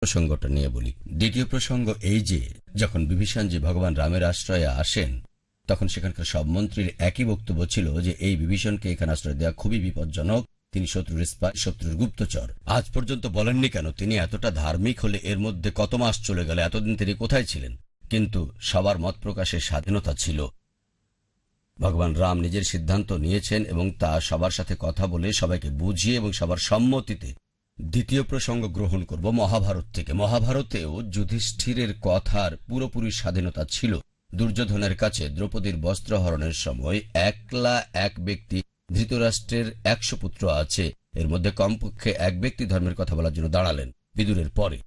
প্রসঙ্গটা নিয়ে বলি। দ্বিতীয় প্রসঙ্গ এই যে যখন বিভীষণজি ভগবান রামের আশ্রয়ে আসেন তখন সেখানকার সব মন্ত্রীর একই বক্তব্য ছিল যে এই বিভীষণকে এখানে আশ্রয় দেওয়া খুবই বিপজ্জনক, তিনি শত্রুর স্পাই, শত্রুর গুপ্তচর। আজ পর্যন্ত বলেননি কেন তিনি এতটা ধার্মিক হলে এর মধ্যে কত মাস চলে গেল, এতদিন তিনি কোথায় ছিলেন? কিন্তু সবার মত প্রকাশের স্বাধীনতা ছিল। ভগবান রাম নিজের সিদ্ধান্ত নিয়েছেন এবং তা সবার সাথে কথা বলে সবাইকে বুঝিয়ে এবং সবার সম্মতিতে। দ্বিতীয় প্রসঙ্গ গ্রহণ করব মহাভারত থেকে। মহাভারতেও যুধিষ্ঠিরের কথার পুরোপুরি স্বাধীনতা ছিল। দুর্যোধনের কাছে দ্রৌপদীর বস্ত্রহরণের সময় একলা এক ব্যক্তি, ধৃতরাষ্ট্রের 100 পুত্র আছে, এর মধ্যে কমপক্ষে এক ব্যক্তি ধর্মের কথা বলার জন্য দাঁড়ালেন বিদুরের পরে।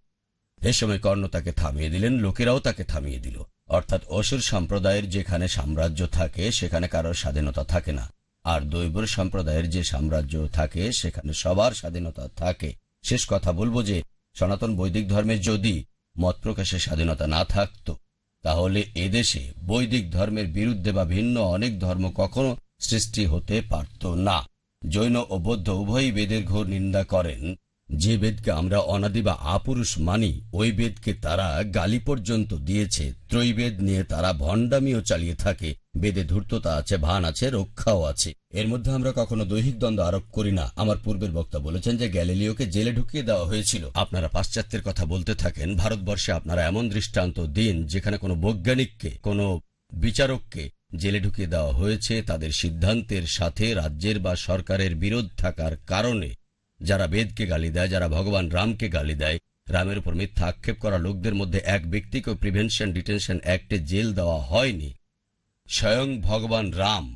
এ সময় কর্ণ তাকে থামিয়ে দিলেন, লোকেরাও তাকে থামিয়ে দিল। অর্থাৎ অসুর সম্প্রদায়ের যেখানে সাম্রাজ্য থাকে সেখানে কারোর স্বাধীনতা থাকে না, আর দৈবর সম্প্রদায়ের যে সাম্রাজ্য থাকে সেখানে সবার স্বাধীনতা থাকে। শেষ কথা বলবো যে সনাতন বৈদিক ধর্মের যদি মত প্রকাশের স্বাধীনতা না থাকত তাহলে এদেশে বৈদিক ধর্মের বিরুদ্ধে বা ভিন্ন অনেক ধর্ম কখনো সৃষ্টি হতে পারত না। জৈন ও বৌদ্ধ উভয়ই বেদের ঘোর নিন্দা করেন। যে বেদকে আমরা অনাদি বা আপুরুষ মানি ওই বেদকে তারা গালি পর্যন্ত দিয়েছে। ত্রৈবেদ নিয়ে তারা ভণ্ডামিও চালিয়ে থাকে। বেদে ধূর্ততা আছে, ভান আছে, রক্ষাও আছে। এর মধ্যে আমরা কখনো দৈহিক দ্বন্দ্ব আরোপ করি না। আমার পূর্বের বক্তা বলেছেন যে গ্যালিলিওকে জেলে ঢুকিয়ে দেওয়া হয়েছিল। আপনারা পাশ্চাত্যের কথা বলতে থাকেন, ভারতবর্ষে আপনারা এমন দৃষ্টান্ত দিন যেখানে কোনো বৈজ্ঞানিককে, কোনো বিচারককে জেলে ঢুকিয়ে দেওয়া হয়েছে তাদের সিদ্ধান্তের সাথে রাজ্যের বা সরকারের বিরোধ থাকার কারণে। যারা বেদকে গালি দেয়, যারা ভগবান রামকে গালি দেয়, রামের উপর মিথ্যা আক্ষেপ করা লোকদের মধ্যে এক ব্যক্তিকেও প্রিভেনশন ডিটেনশন অ্যাক্টে জেল দেওয়া হয়নি। স্বয়ং ভগবান রাম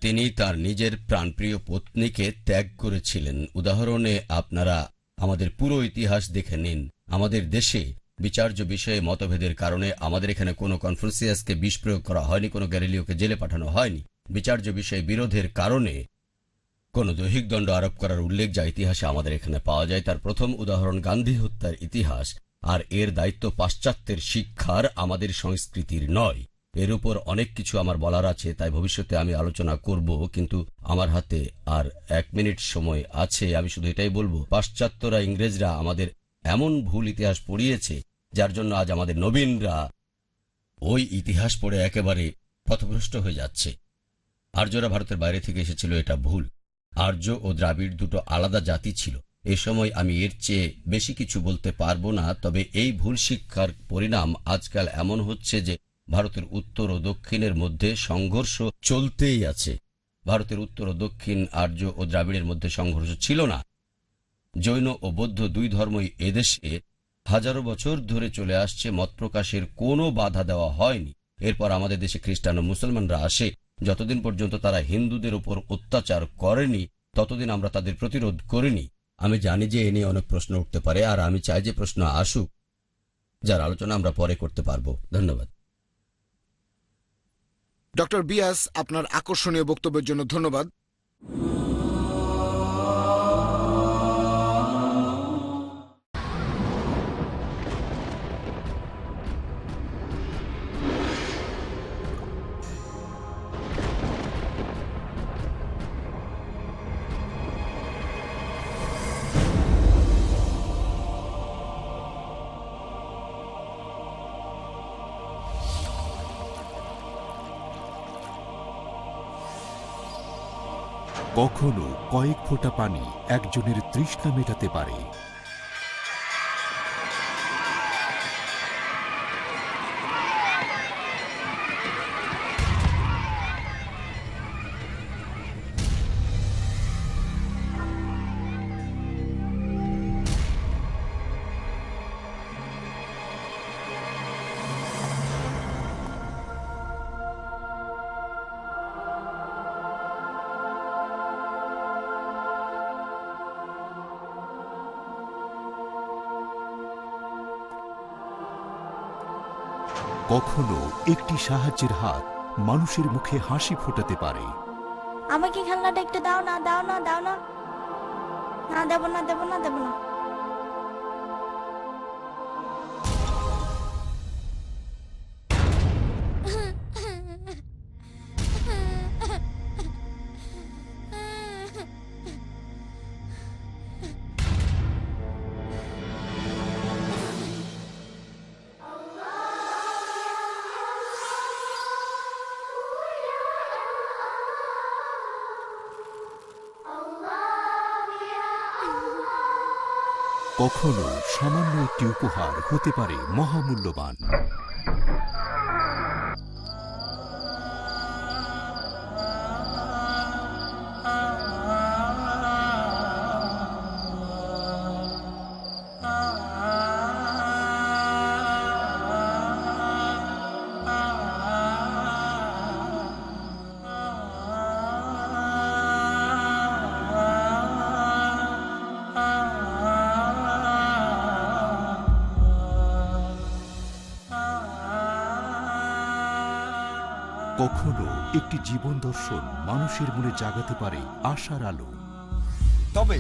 তিনি তার নিজের প্রাণপ্রিয় পত্নীকে ত্যাগ করেছিলেন। উদাহরণে আপনারা আমাদের পুরো ইতিহাস দেখে নিন। আমাদের দেশে বিচার্য বিষয়ে মতভেদের কারণে আমাদের এখানে কোনো কনফুসিয়াসকে বিষ প্রয়োগ করা হয়নি, কোনো গ্যালিলিওকে জেলে পাঠানো হয়নি। বিচার্য বিষয়ে বিরোধের কারণে কোন দৈহিক দণ্ড আরোপ করার উল্লেখ যা ইতিহাসে আমাদের এখানে পাওয়া যায় তার প্রথম উদাহরণ গান্ধী হত্যার ইতিহাস। আর এর দায়িত্ব পাশ্চাত্যের শিক্ষার, আমাদের সংস্কৃতির নয়। এর উপর অনেক কিছু আমার বলার আছে, তাই ভবিষ্যতে আমি আলোচনা করব, কিন্তু আমার হাতে আর 1 মিনিট সময় আছে। আমি শুধু এটাই বলবো, পাশ্চাত্যরা, ইংরেজরা আমাদের এমন ভুল ইতিহাস পড়িয়েছে যার জন্য আজ আমাদের নবীনরা ওই ইতিহাস পড়ে একেবারে পথভ্রষ্ট হয়ে যাচ্ছে। আর্যরা ভারতের বাইরে থেকে এসেছিল, এটা ভুল। আর্য ও দ্রাবিড় দুটো আলাদা জাতি ছিল। এ সময় আমি এর চেয়ে বেশি কিছু বলতে পারবো না। তবে এই ভুল শিক্ষার পরিণাম আজকাল এমন হচ্ছে যে ভারতের উত্তর ও দক্ষিণের মধ্যে সংঘর্ষ চলতেই আছে। ভারতের উত্তর ও দক্ষিণ, আর্য ও দ্রাবিড়ের মধ্যে সংঘর্ষ ছিল না। জৈন ও বৌদ্ধ দুই ধর্মই এদেশে হাজারো বছর ধরে চলে আসছে, মত প্রকাশের কোনো বাধা দেওয়া হয়নি। এরপর আমাদের দেশে খ্রিস্টান ও মুসলমানরা আসে। যতদিন পর্যন্ত তারা হিন্দুদের উপর অত্যাচার করেনি ততদিন আমরা তাদের প্রতিরোধ করিনি। আমি জানি যে এ নিয়ে অনেক প্রশ্ন উঠতে পারে, আর আমি চাই যে প্রশ্ন আসুক, যার আলোচনা আমরা পরে করতে পারবো। ধন্যবাদ। ডক্টর বিয়াস, আপনার আকর্ষণীয় বক্তব্যের জন্য ধন্যবাদ। কখনো কয়েক ফোঁটা পানি একজনের তৃষ্ণা মেটাতে পারে। কখনো একটি সাহায্যের হাত মানুষের মুখে হাসি ফোটাতে পারে। আমাকে খেলনাটা একটু দাও না, দাও না, দাও না। না, দেব না, দেব না, দেব না। কখনো সামান্য একটি উপহার হতে পারে মহামূল্যবান। কখনো একটি জীবন দর্শন মানুষের মনে জাগাতে পারে আশার আলো। তবে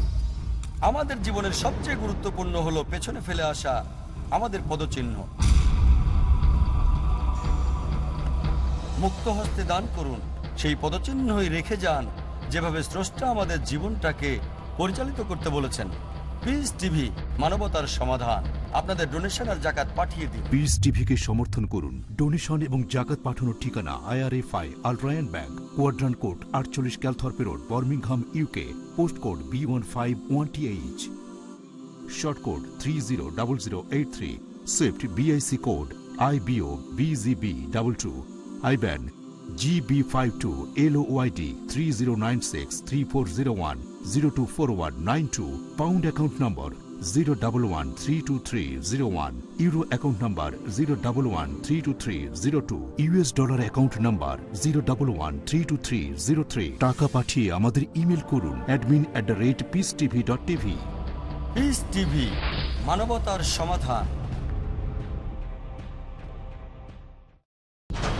আমাদের জীবনের সবচেয়ে গুরুত্বপূর্ণ হলো পেছনে ফেলে আসা আমাদের পদচিহ্ন। মুক্ত হস্তে দান করুন, সেই পদচিহ্নই রেখে যান যেভাবে স্রষ্টা আমাদের জীবনটাকে পরিচালিত করতে বলেছেন। পিস টিভি, মানবতার সমাধান। আপনাদের ডোনেশন আর জাকাত পাঠিয়ে দিন। পিস টিভিকে সমর্থন করুন। ডোনেশন এবং জাকাত পাঠানোর ঠিকানা IRFI আল Ryan bank, quadrant code 48 Calthorpe road, Birmingham, UK। Post code B1510TH, short code 300083, Swift BIC code IBO BGB22, IBAN GB52 LOYD 30963401 024192, pound account number 011323001, euro account number 011323002, US dollar account number 011323003। টাকা পাঠিয়ে আমাদের email করুন admin@peacetv.tv। Piece TV, মানবতার সমাধান।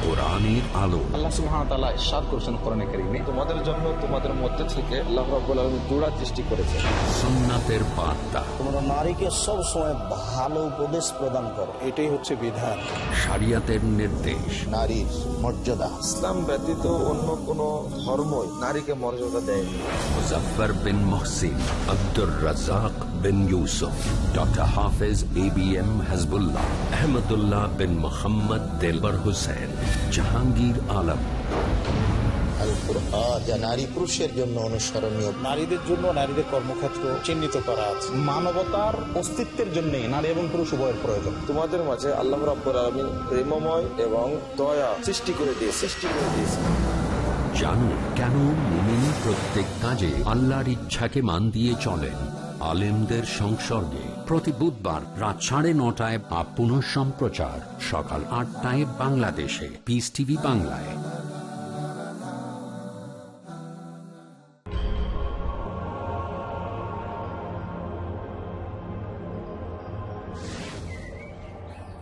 কোরআনের আলো। আল্লাহ সুবহানাহু ওয়া তাআলা ইরশাদ করেছেন কোরআনে কারীমে, তোমাদের জন্য তোমাদের মধ্যে থেকে আল্লাহ রাব্বুল আলামিন জোড়া সৃষ্টি করেছেন। সুন্নাতের বার্তা। তোমরা নারীকে সব সময় ভালো উপদেশ প্রদান করো, এটাই হচ্ছে বিধান। শরিয়তের নির্দেশ। নারীর মর্যাদা ইসলাম ব্যতীত অন্য কোন ধর্মই নারীকে মর্যাদা দেয়নি। মুজাফফর বিন মুহসিন, আব্দুর রাজ্জাক বিন ইউসুফ, ডক্টর হাফেজ ABM হাসবুল্লাহ, আহমদুল্লাহ বিন মুহাম্মদ দেলবর হোসেন, জাহাঙ্গীর আলম। আল কুরআন যা নারী পুরুষের জন্য অনুসরণীয়। নারীদের জন্য নারীদের কর্মক্ষেত্র চিহ্নিত করা আছে। মানবতার অস্তিত্বের জন্য নারী এবং পুরুষ উভয়ের প্রয়োজন। তোমাদের মাঝে আল্লাহ রাব্বুল আলামিন প্রেমময় এবং দয়া সৃষ্টি করে দিয়েছে। জানুন কেন মুমিন প্রত্যেক কাজে আল্লাহর ইচ্ছাকে মান দিয়ে চলেন। আলেমদের সংসর্গে প্রতি বুধবার রাত 9:30 বা পুনঃ সম্প্রচার সকাল 8টায় বাংলাদেশে পিস টিভি বাংলায়।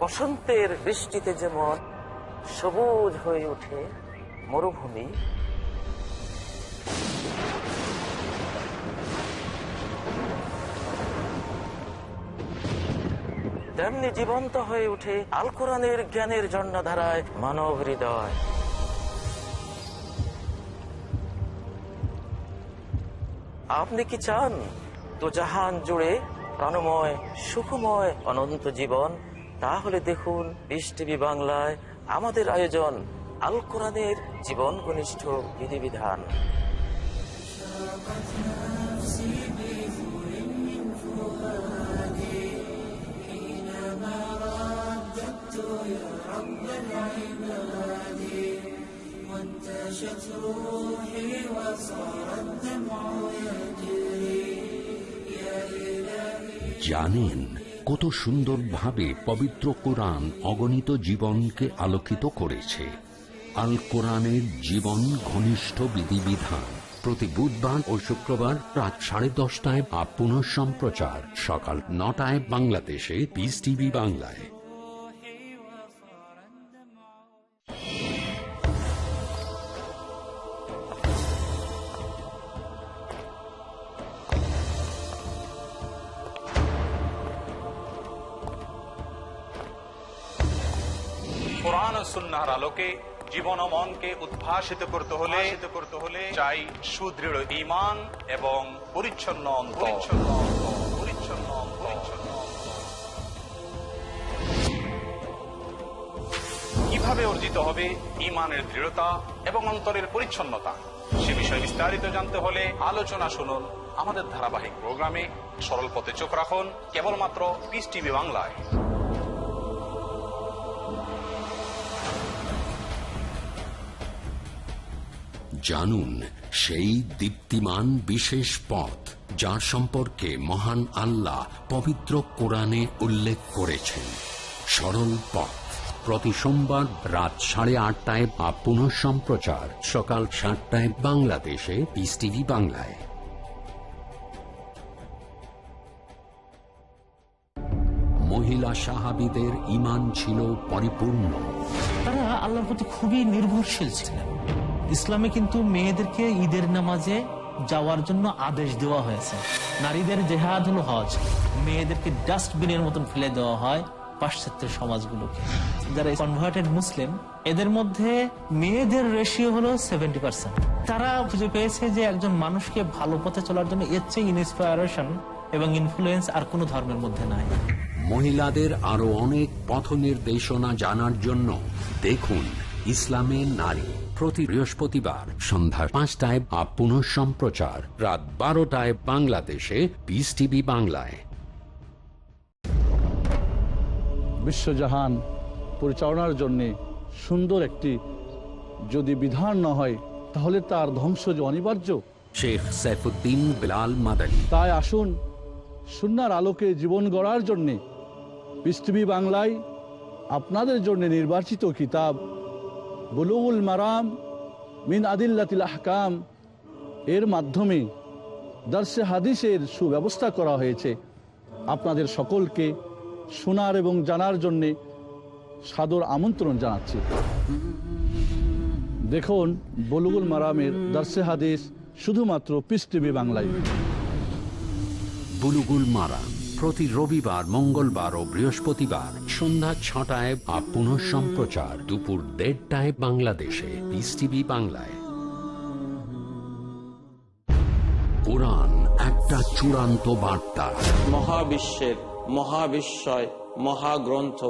বসন্তের বৃষ্টিতে যেমন সবুজ হয়ে ওঠে মরুভূমি, তেমনি জীবন্ত হয়ে ওঠে আল কোরআনের জ্ঞানের ঝর্ণাধারায় মানব হৃদয়। আপনি কি চান তো জাহান জুড়ে প্রাণময় সুখময় অনন্ত জীবন? তাহলে দেখুন পিস টিভি বাংলায় আমাদের আয়োজন আল কোরআনের জীবন ঘনিষ্ঠ বিধিবিধান। জানেন কত সুন্দরভাবে পবিত্র কোরআন অগণিত জীবনকে আলোকিত করেছে। আল কোরআনের জীবন ঘনিষ্ঠ বিধিবিধান প্রতি বুধবার ও শুক্রবার রাত 10:30 বা পুনঃ সম্প্রচার সকাল 9টায় বাংলাদেশে পিস টিভি বাংলায়। কোরআন ও সুন্নাহর আলোকে জীবন ও মনকে উদ্ভাসিত করতে হলে চাই সুদৃঢ় ঈমান এবং পরিচ্ছন্ন অন্তর। কিভাবে অর্জিত হবে ঈমানের দৃঢ়তা এবং অন্তরের পরিচ্ছন্নতা, সে বিষয়ে বিস্তারিত জানতে হলে আলোচনা শুনুন আমাদের ধারাবাহিক প্রোগ্রামে সরল পথে চোখ রাখুন কেবলমাত্র পিস টিভি বাংলায়। জানুন সেই দীপ্তিমান বিশেষ পথ যার সম্পর্কে মহান আল্লাহ পবিত্র কোরআনে উল্লেখ করেছেন। সরল পথ প্রতি সোমবার রাত 8:30 বা পুনঃ সম্প্রচার সকাল 7টায় বাংলাদেশে পিস টিভি বাংলায়। মহিলা সাহাবীদের ঈমান ছিল পরিপূর্ণ। তারা আল্লাহর প্রতি খুবই নির্ভরশীল ছিলেন। ইসলামে কিন্তু মেয়েদেরকে ঈদের নামাজে যাওয়ার জন্য আদেশ দেওয়া হয়েছে। নারীদের জেহাদ হলো হজ। মেয়েদেরকে ডাস্টবিনের মতন ফেলে দেওয়া হয় পাশ্চাত্যের সমাজগুলোকে। যারা কনভার্টেড মুসলিম, এদের মধ্যে মেয়েদের রেশিও হলো 70%। তারা খুঁজে পেয়েছে যে একজন মানুষকে ভালো পথে চলার জন্য এর চেয়ে ইন্সপায়ারেশন এবং ইনফ্লুয়েন্স আর কোনো ধর্মের মধ্যে নাই। মহিলাদের আরো অনেক পথ নির্দেশনা জানার জন্য দেখুন ইসলামে নারী, প্রতি বৃহস্পতিবার সন্ধ্যা 5টায় বা পুনঃ সম্প্রচার রাত 12টায় বাংলাদেশে পিস টিভি বাংলায়। বিশ্বজাহান পরিচালনার জন্য সুন্দর একটি যদি বিধান না হয় তাহলে তার ধ্বংস যে অনিবার্য। শেখ সাইফুদ্দিন বিলাল মাদানী। তাই আসুন সুন্নাহর আলোকে জীবন গড়ার জন্যে পিস টিভি বাংলায় আপনাদের জন্য নির্বাচিত কিতাব বুলুগুল মারাম মিন আদিল্লাতিল আহকাম এর মাধ্যমে দর্শে হাদিসের সুব্যবস্থা করা হয়েছে। আপনাদের সকলকে শোনার এবং জানার জন্যে সাদর আমন্ত্রণ জানাচ্ছি। দেখুন বুলুগুল মারামের দর্শে হাদিস শুধুমাত্র পিস টিভি বাংলায়। বুলুগুল মারাম প্রতি রবিবার, মঙ্গলবার ও বৃহস্পতিবার সন্ধ্যা 6টায় বা পুনঃ সম্প্রচার দুপুর 1:30টায় বাংলাদেশে পিস টিভি বাংলায়। কোরআন একটা চূড়ান্ত বার্তা। মহাবিশ্বের মহাবিশ্বয় মহাগ্রন্থ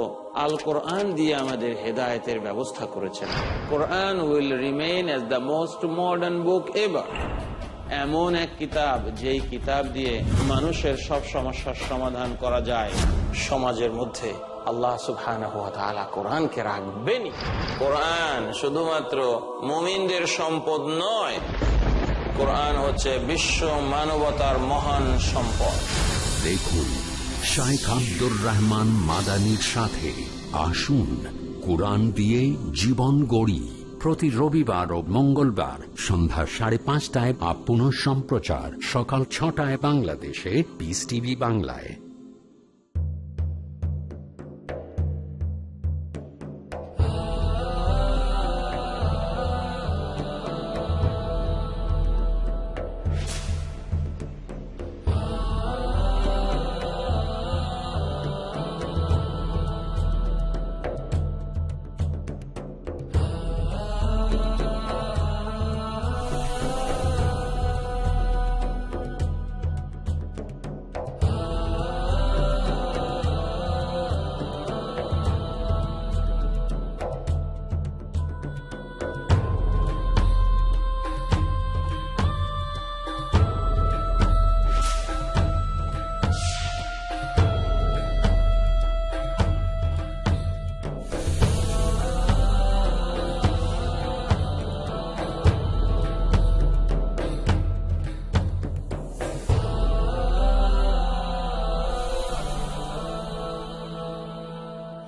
আল কোরআন দিয়ে আমাদের হেদায়েতের ব্যবস্থা করেছেন। Quran will remain as the most modern book ever. এমন এক কিতাব যেই কিতাব দিয়ে মানুষের সব সমস্যার সমাধান করা যায়। সমাজের মধ্যে আল্লাহ সুবহানাহু ওয়া তাআলা কোরআনকে রাখবেনই। কোরআন শুধুমাত্র মুমিনদের সম্পদ নয়, কোরআন হচ্ছে বিশ্ব মানবতার মহান সম্পদ। দেখুন শাইখ আব্দুর রহমান মাদানীর সাথে আসুন কোরআন দিয়ে জীবন গড়ি, প্রতি রবিবার ও মঙ্গলবার সন্ধ্যা 5:30টায় বা পুনঃ সম্প্রচার সকাল 6টায় বাংলাদেশে পিস টিভি বাংলায়।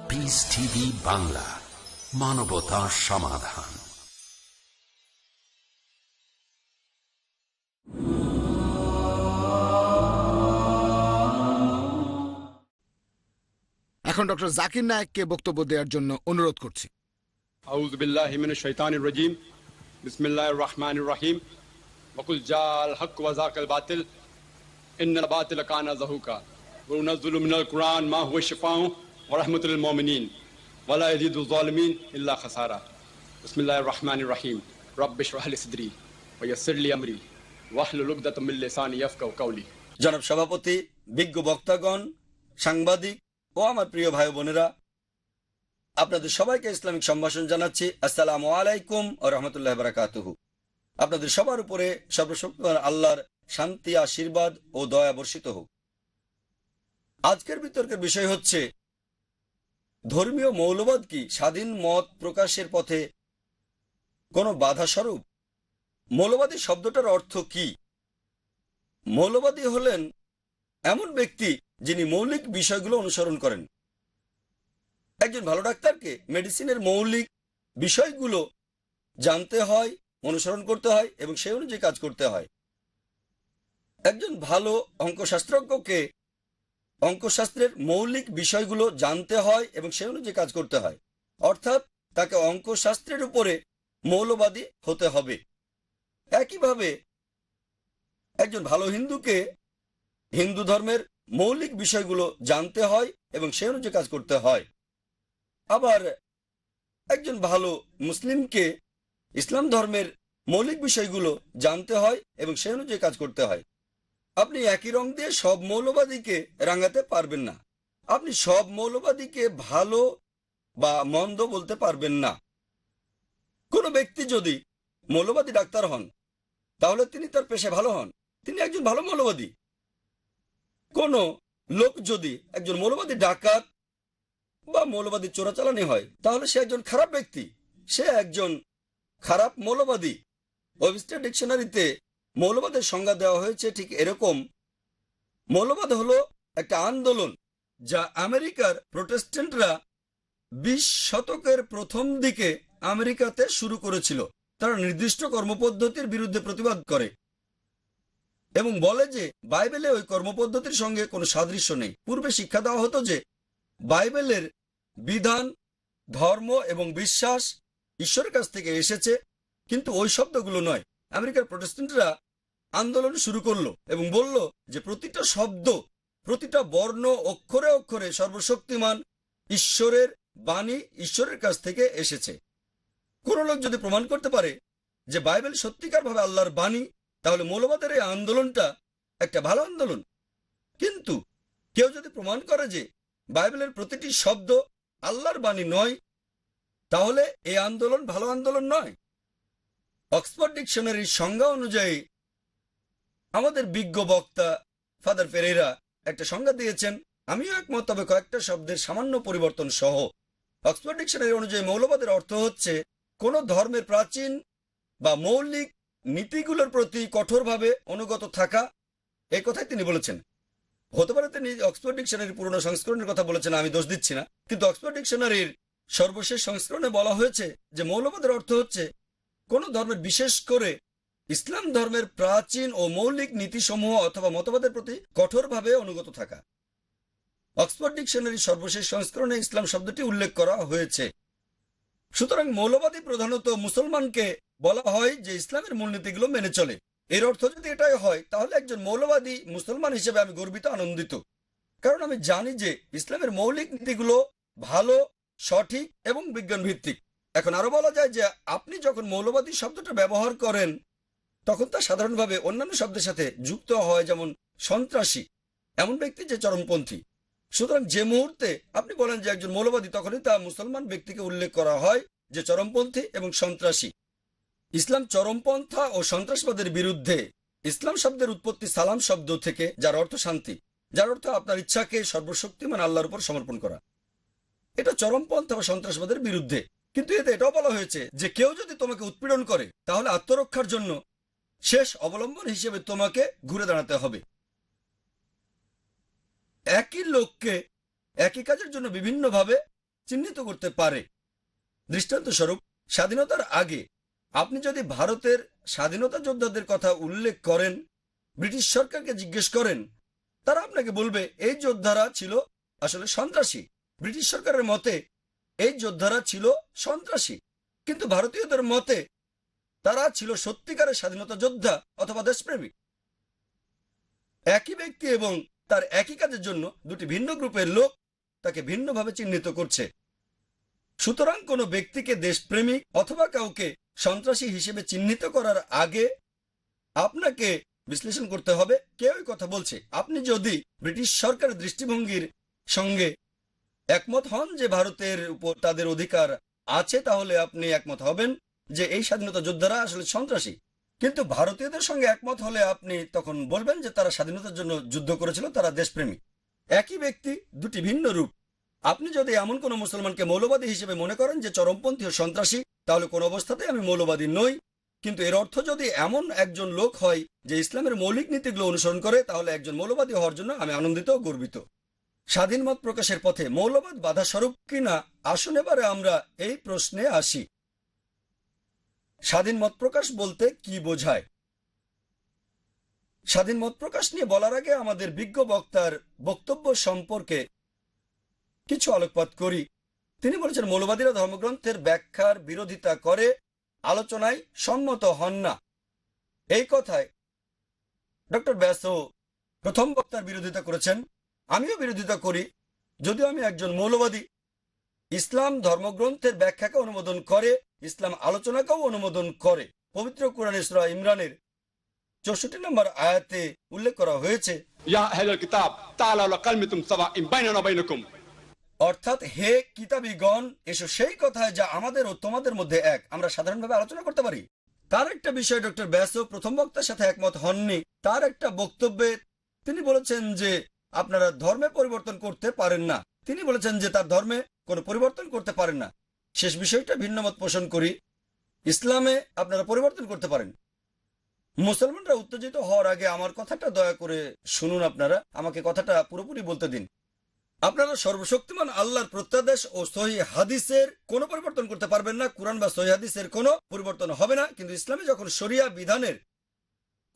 পিস টিভি বাংলা, মানবতার সমাধান। এখন ডক্টর জাকির নায়েককে বক্তব্য দেওয়ার জন্য অনুরোধ করছি। আউযু বিল্লাহি মিনাশ শাইতানির রাজীম। বিসমিল্লাহির রহমানির রহিম। ওয়াকুল জাল হক ওয়া যাকাল বাতিল ইন্নাল বাতিলা কানা যাহুকা ওয়া নুনাজ্জিলু মিনাল কুরআন মা হুয়া শিফাউ ওয়া রাহমাতুল লিল মুমিনিন ওয়া লা ইয়াজিদু যালিমিন ইল্লা খাসারা। বিসমিল্লাহির রহমানির রহিম। রব্বি ইশরাহ লি সাদরি ওয়া ইয়াসসির লি আমরি ওয়াহলুল উকদাতাম মিন লিসানি ইয়াফকাহু কাওলি। জনাব সভাপতি, বিজ্ঞ বক্তাগণ, সাংবাদিক ও আমার প্রিয় ভাই বোনেরা, আপনাদের সবাইকে ইসলামিক সম্ভাষণ জানাচ্ছি। আসসালামু আলাইকুম ওয়া রাহমাতুল্লাহি ওয়া বারাকাতুহু। আপনাদের সবার উপরে সর্বশক্তিমান আল্লাহর শান্তি, আশীর্বাদ ও দয়া বর্ষিত হোক। আজকের বিতর্কের বিষয় হচ্ছে ধর্মীয় মৌলবাদ কি স্বাধীন মত প্রকাশের পথে কোনো বাধা স্বরূপ? মৌলবাদী শব্দটার অর্থ কি? মৌলবাদী হলেন এমন ব্যক্তি যিনি মৌলিক বিষয়গুলো অনুসরণ করেন। একজন ভালো ডাক্তারকে মেডিসিনের মৌলিক বিষয়গুলো জানতে হয়, অনুসরণ করতে হয় এবং সেই অনুযায়ী কাজ করতে হয়। একজন ভালো অঙ্কশাস্ত্রজ্ঞকে অঙ্কশাস্ত্রের মৌলিক বিষয়গুলো জানতে হয় এবং সেই অনুযায়ী কাজ করতে হয়, অর্থাৎ তাকে অঙ্কশাস্ত্রের উপরে মৌলবাদী হতে হবে। একইভাবে একজন ভালো হিন্দুকে হিন্দু ধর্মের মৌলিক বিষয়গুলো জানতে হয় এবং সেই অনুযায়ী কাজ করতে হয়। আবার একজন ভালো মুসলিমকে ইসলাম ধর্মের মৌলিক বিষয়গুলো জানতে হয় এবং সেই অনুযায়ী কাজ করতে হয়। আপনি একই রং দিয়ে সব মৌলবাদীকে রাঙাতে পারবেন না। আপনি সব মৌলবাদীকে ভালো বা মন্দ বলতে পারবেন না। কোনো ব্যক্তি যদি মৌলবাদী ডাক্তার হন তাহলে তিনি তার পেশায় ভালো হন, তিনি একজন ভালো মৌলবাদী। কোনো লোক যদি একজন মৌলবাদী ডাকাত বা মৌলবাদী চোরাচালানি হয় তাহলে সে একজন খারাপ ব্যক্তি, সে একজন খারাপ মৌলবাদী। ওয়েবস্টার ডিকশনারিতে মৌলবাদের সংজ্ঞা দেওয়া হয়েছে ঠিক এরকম: মৌলবাদ হলো একটা আন্দোলন যা আমেরিকার প্রোটেস্ট্যান্টরা 20 শতকের প্রথম দিকে আমেরিকাতে শুরু করেছিল। তারা নির্দিষ্ট কর্মপদ্ধতির বিরুদ্ধে প্রতিবাদ করে এবং বলে যে বাইবেলে ওই কর্মপদ্ধতির সঙ্গে কোনো সাদৃশ্য নেই। পূর্বে শিক্ষা দেওয়া হতো যে বাইবেলের বিধান, ধর্ম এবং বিশ্বাস ঈশ্বরের কাছ থেকে এসেছে, কিন্তু ওই শব্দগুলো নয়। আমেরিকার প্রোটেস্ট্যান্টরা আন্দোলন শুরু করলো এবং বলল যে প্রতিটা শব্দ, প্রতিটা বর্ণ, অক্ষরে অক্ষরে সর্বশক্তিমান ঈশ্বরের বাণী ঈশ্বরের কাছ থেকে এসেছে। কোন লোক যদি প্রমাণ করতে পারে যে বাইবেল সত্যিকারভাবে আল্লাহর বাণী, তাহলে মৌলবাদের এই আন্দোলনটা একটা ভালো আন্দোলন। কিন্তু কেউ যদি প্রমাণ করে যে বাইবেলের প্রতিটি শব্দ আল্লাহর বাণী নয়, তাহলে এই আন্দোলন ভালো আন্দোলন নয়। অক্সফোর্ড ডিকশনারির সংজ্ঞা অনুযায়ী আমাদের বিজ্ঞ বক্তা ফাদার পেরেরা একটা সংজ্ঞা দিয়েছেন, আমিও একমত, তবে কয়েকটা শব্দের সামান্য পরিবর্তন সহ। অক্সফোর্ড ডিকশনারি অনুযায়ী মৌলবাদের অর্থ হচ্ছে কোন ধর্মের প্রাচীন বা মৌলিক নীতিগুলোর প্রতি কঠোরভাবে অনুগত থাকা। এই কথাই তিনি বলেছেন। হতে পারে তিনি অক্সফোর্ড ডিকশনারির পুরনো সংস্করণের কথা বলেছেন, আমি দোষ দিচ্ছি না, কিন্তু অক্সফোর্ড ডিকশনারির সর্বশেষ সংস্করণে বলা হয়েছে যে মৌলবাদের অর্থ হচ্ছে কোন ধর্মের, বিশেষ করে ইসলাম ধর্মের প্রাচীন ও মৌলিক নীতিসমূহ অথবা মতবাদের প্রতি কঠোরভাবে অনুগত থাকা। অক্সফোর্ড ডিকশনারির সর্বশেষ সংস্করণে ইসলাম শব্দটি উল্লেখ করা হয়েছে। সুতরাং মৌলবাদী প্রধানত মুসলমানকে বলা হয় যে ইসলামের মূলনীতিগুলো মেনে চলে। এর অর্থ যদি এটাই হয়, তাহলে একজন মৌলবাদী মুসলমান হিসেবে আমি গর্বিত, আনন্দিত, কারণ আমি জানি যে ইসলামের মৌলিক নীতিগুলো ভালো, সঠিক এবং বিজ্ঞান ভিত্তিক। এখন আরো বলা যায় যে আপনি যখন মৌলবাদী শব্দটা ব্যবহার করেন তখন তা সাধারণভাবে অন্যান্য শব্দের সাথে যুক্ত হয়, যেমন সন্ত্রাসী, এমন ব্যক্তি যে চরমপন্থী। সুতরাং যে মুহূর্তে আপনি বলেন যে একজন মৌলবাদী, তখনই তা মুসলমান ব্যক্তিকে উল্লেখ করা হয় যে চরমপন্থী এবং সন্ত্রাসী। ইসলাম চরমপন্থা ও সন্ত্রাসবাদের বিরুদ্ধে। ইসলাম শব্দের উৎপত্তি সালাম শব্দ থেকে, যার অর্থ শান্তি, যার অর্থ আপনার ইচ্ছাকে সর্বশক্তিমান আল্লাহর উপর সমর্পণ করা। এটা চরমপন্থা ও সন্ত্রাসবাদের বিরুদ্ধে। কিন্তু এতে এটাও বলা হয়েছে যে কেউ যদি তোমাকে উৎপীড়ন করে তাহলে আত্মরক্ষার জন্য শেষ অবলম্বন হিসেবে তোমাকে ঘুরে দাঁড়াতে হবে। একই লোককে একই কাজের জন্য বিভিন্নভাবে চিহ্নিত করতে পারে। দৃষ্টান্ত স্বরূপ, স্বাধীনতার আগে আপনি যদি ভারতের স্বাধীনতা যোদ্ধাদের কথা উল্লেখ করেন, ব্রিটিশ সরকারকে জিজ্ঞেস করেন, তারা আপনাকে বলবে এই যোদ্ধারা ছিল আসলে সন্ত্রাসী। ব্রিটিশ সরকারের মতে এই যোদ্ধারা ছিল সন্ত্রাসী, কিন্তু ভারতীয়দের মতে তারা ছিল সত্যিকারের স্বাধীনতা যোদ্ধা অথবা দেশপ্রেমিক। একই ব্যক্তি এবং তার একই কাজের জন্য দুটি ভিন্ন গ্রুপের লোক তাকে ভিন্নভাবে চিহ্নিত করছে। সুতরাং কোনো ব্যক্তিকে দেশপ্রেমিক অথবা কাউকে সন্ত্রাসী হিসেবে চিহ্নিত করার আগে আপনাকে বিশ্লেষণ করতে হবে কে ওই কথা বলছে। আপনি যদি ব্রিটিশ সরকারের দৃষ্টিভঙ্গির সঙ্গে একমত হন যে ভারতের উপর তাদের অধিকার আছে, তাহলে আপনি একমত হবেন যে এই স্বাধীনতা যোদ্ধারা আসলে সন্ত্রাসী। কিন্তু ভারতীয়দের সঙ্গে একমত হলে আপনি তখন বলবেন যে তারা স্বাধীনতার জন্য যুদ্ধ করেছিল, তারা দেশপ্রেমী। একই ব্যক্তি, দুটি ভিন্ন রূপ। আপনি যদি এমন কোনো মুসলমানকে মৌলবাদী হিসেবে মনে করেন যে চরমপন্থী ও সন্ত্রাসী, তাহলে কোনো অবস্থাতে আমি মৌলবাদী নই। কিন্তু এর অর্থ যদি এমন একজন লোক হয় যে ইসলামের মৌলিক নীতিগুলো অনুসরণ করে, তাহলে একজন মৌলবাদী হওয়ার জন্য আমি আনন্দিত ও গর্বিত। স্বাধীন মত প্রকাশের পথে মৌলবাদ বাধা স্বরূপ কিনা, আসুন এবারে আমরা এই প্রশ্নে আসি। স্বাধীন মত প্রকাশ বলতে কি বোঝায়? স্বাধীন মত প্রকাশ নিয়ে বলার আগে আমাদের বিজ্ঞ বক্তার বক্তব্য সম্পর্কে কিছু আলোকপাত করি। তিনি বলেছেন মৌলবাদীরা ধর্মগ্রন্থের ব্যাখ্যার বিরোধিতা করে, আলোচনায় সম্মত হন না। এই কথায় ডক্টর ব্যাসও প্রথম বক্তার বিরোধিতা করেছেন, আমিও বিরোধিতা করি। যদিও আমি একজন মৌলবাদী, ইসলাম ধর্মগ্রন্থের ব্যাখ্যাকে অনুমোদন করে, ইসলাম আলোচনাকেও অনুমোদন করে। পবিত্র কুরআনে সূরা ইমরানের 64 নম্বর আয়াতে উল্লেখ করা হয়েছে, অর্থাৎ হে কিতাবীগণ, এসো সেই কথায় যা আমাদের ও তোমাদের মধ্যে এক, আমরা সাধারণভাবে আলোচনা করতে পারি। তার একটা বিষয় ডক্টর ব্যাসও প্রথম বক্তার সাথে একমত হননি। তার একটা বক্তব্যে তিনি বলেছেন যে আপনারা ধর্মে পরিবর্তন করতে পারেন না। তিনি বলেছেন যে তার ধর্মে কোনো পরিবর্তন করতে পারেন না। শেষ বিষয়টা ভিন্নমত পোষণ করি, ইসলামে আপনারা পরিবর্তন করতে পারেন। মুসলমানরা উত্তেজিত হওয়ার আগে আমার কথাটা দয়া করে শুনুন। আপনারা আমাকে কথাটা পুরোপুরি বলতে দিন। আপনারা সর্বশক্তিমান আল্লাহর প্রত্যাদেশ ও সহিহ হাদিসের কোনো পরিবর্তন করতে পারবেন না। কুরআন বা সহিহ হাদিসের কোনো পরিবর্তন হবে না। কিন্তু ইসলামে যখন শরিয়া বিধানের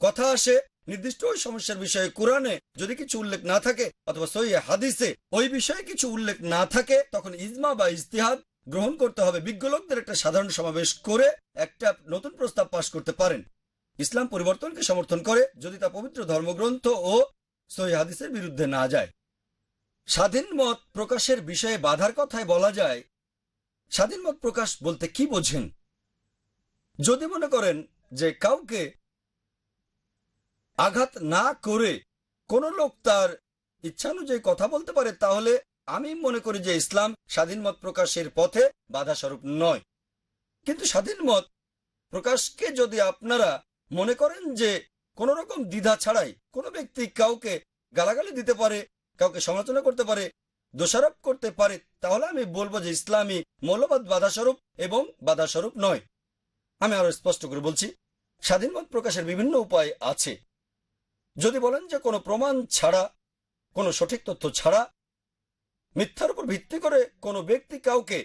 কথা আসে, নির্দিষ্ট ওই সমস্যার বিষয়ে কোরআনে যদি কিছু উল্লেখ না থাকে অথবা সহিহ হাদিসে ওই বিষয়ে কিছু উল্লেখ না থাকে, তখন ইজমা বা ইজতিহাদ গ্রহণ করতে হবে। বিজ্ঞ লোকদের একটা সাধারণ সমাবেশ করে একটা নতুন প্রস্তাব পাশ করতে পারেন। ইসলাম পরিবর্তনকে সমর্থন করে যদি তা পবিত্র ধর্মগ্রন্থ ও সহিহ হাদিসের বিরুদ্ধে না যায়। স্বাধীন মত প্রকাশের বিষয়ে বাধার কথায় বলা যায়, স্বাধীন মত প্রকাশ বলতে কি বোঝেন? যদি মনে করেন যে কাউকে আঘাত না করে কোন লোক তার ইচ্ছানুযায়ী কথা বলতে পারে, তাহলে আমি মনে করি যে ইসলাম স্বাধীন মত প্রকাশের পথে বাধা স্বরূপ নয়। কিন্তু স্বাধীন মত প্রকাশকে যদি আপনারা মনে করেন যে কোন রকম দ্বিধা ছাড়াই কোনো ব্যক্তি কাউকে গালাগালি দিতে পারে, কাউকে সমালোচনা করতে পারে, দোষারোপ করতে পারে, তাহলে আমি বলবো যে ইসলামী মৌলবাদ বাধাস্বরূপ এবং বাধাস্বরূপ নয়। আমি আরো স্পষ্ট করে বলছি, স্বাধীন মত প্রকাশের বিভিন্ন উপায় আছে। যদি বলেন যে কোনো প্রমাণ ছাড়া, কোনো সঠিক তথ্য ছাড়া, মিথ্যার উপর ভিত্তি করে কোনো ব্যক্তি কাউকে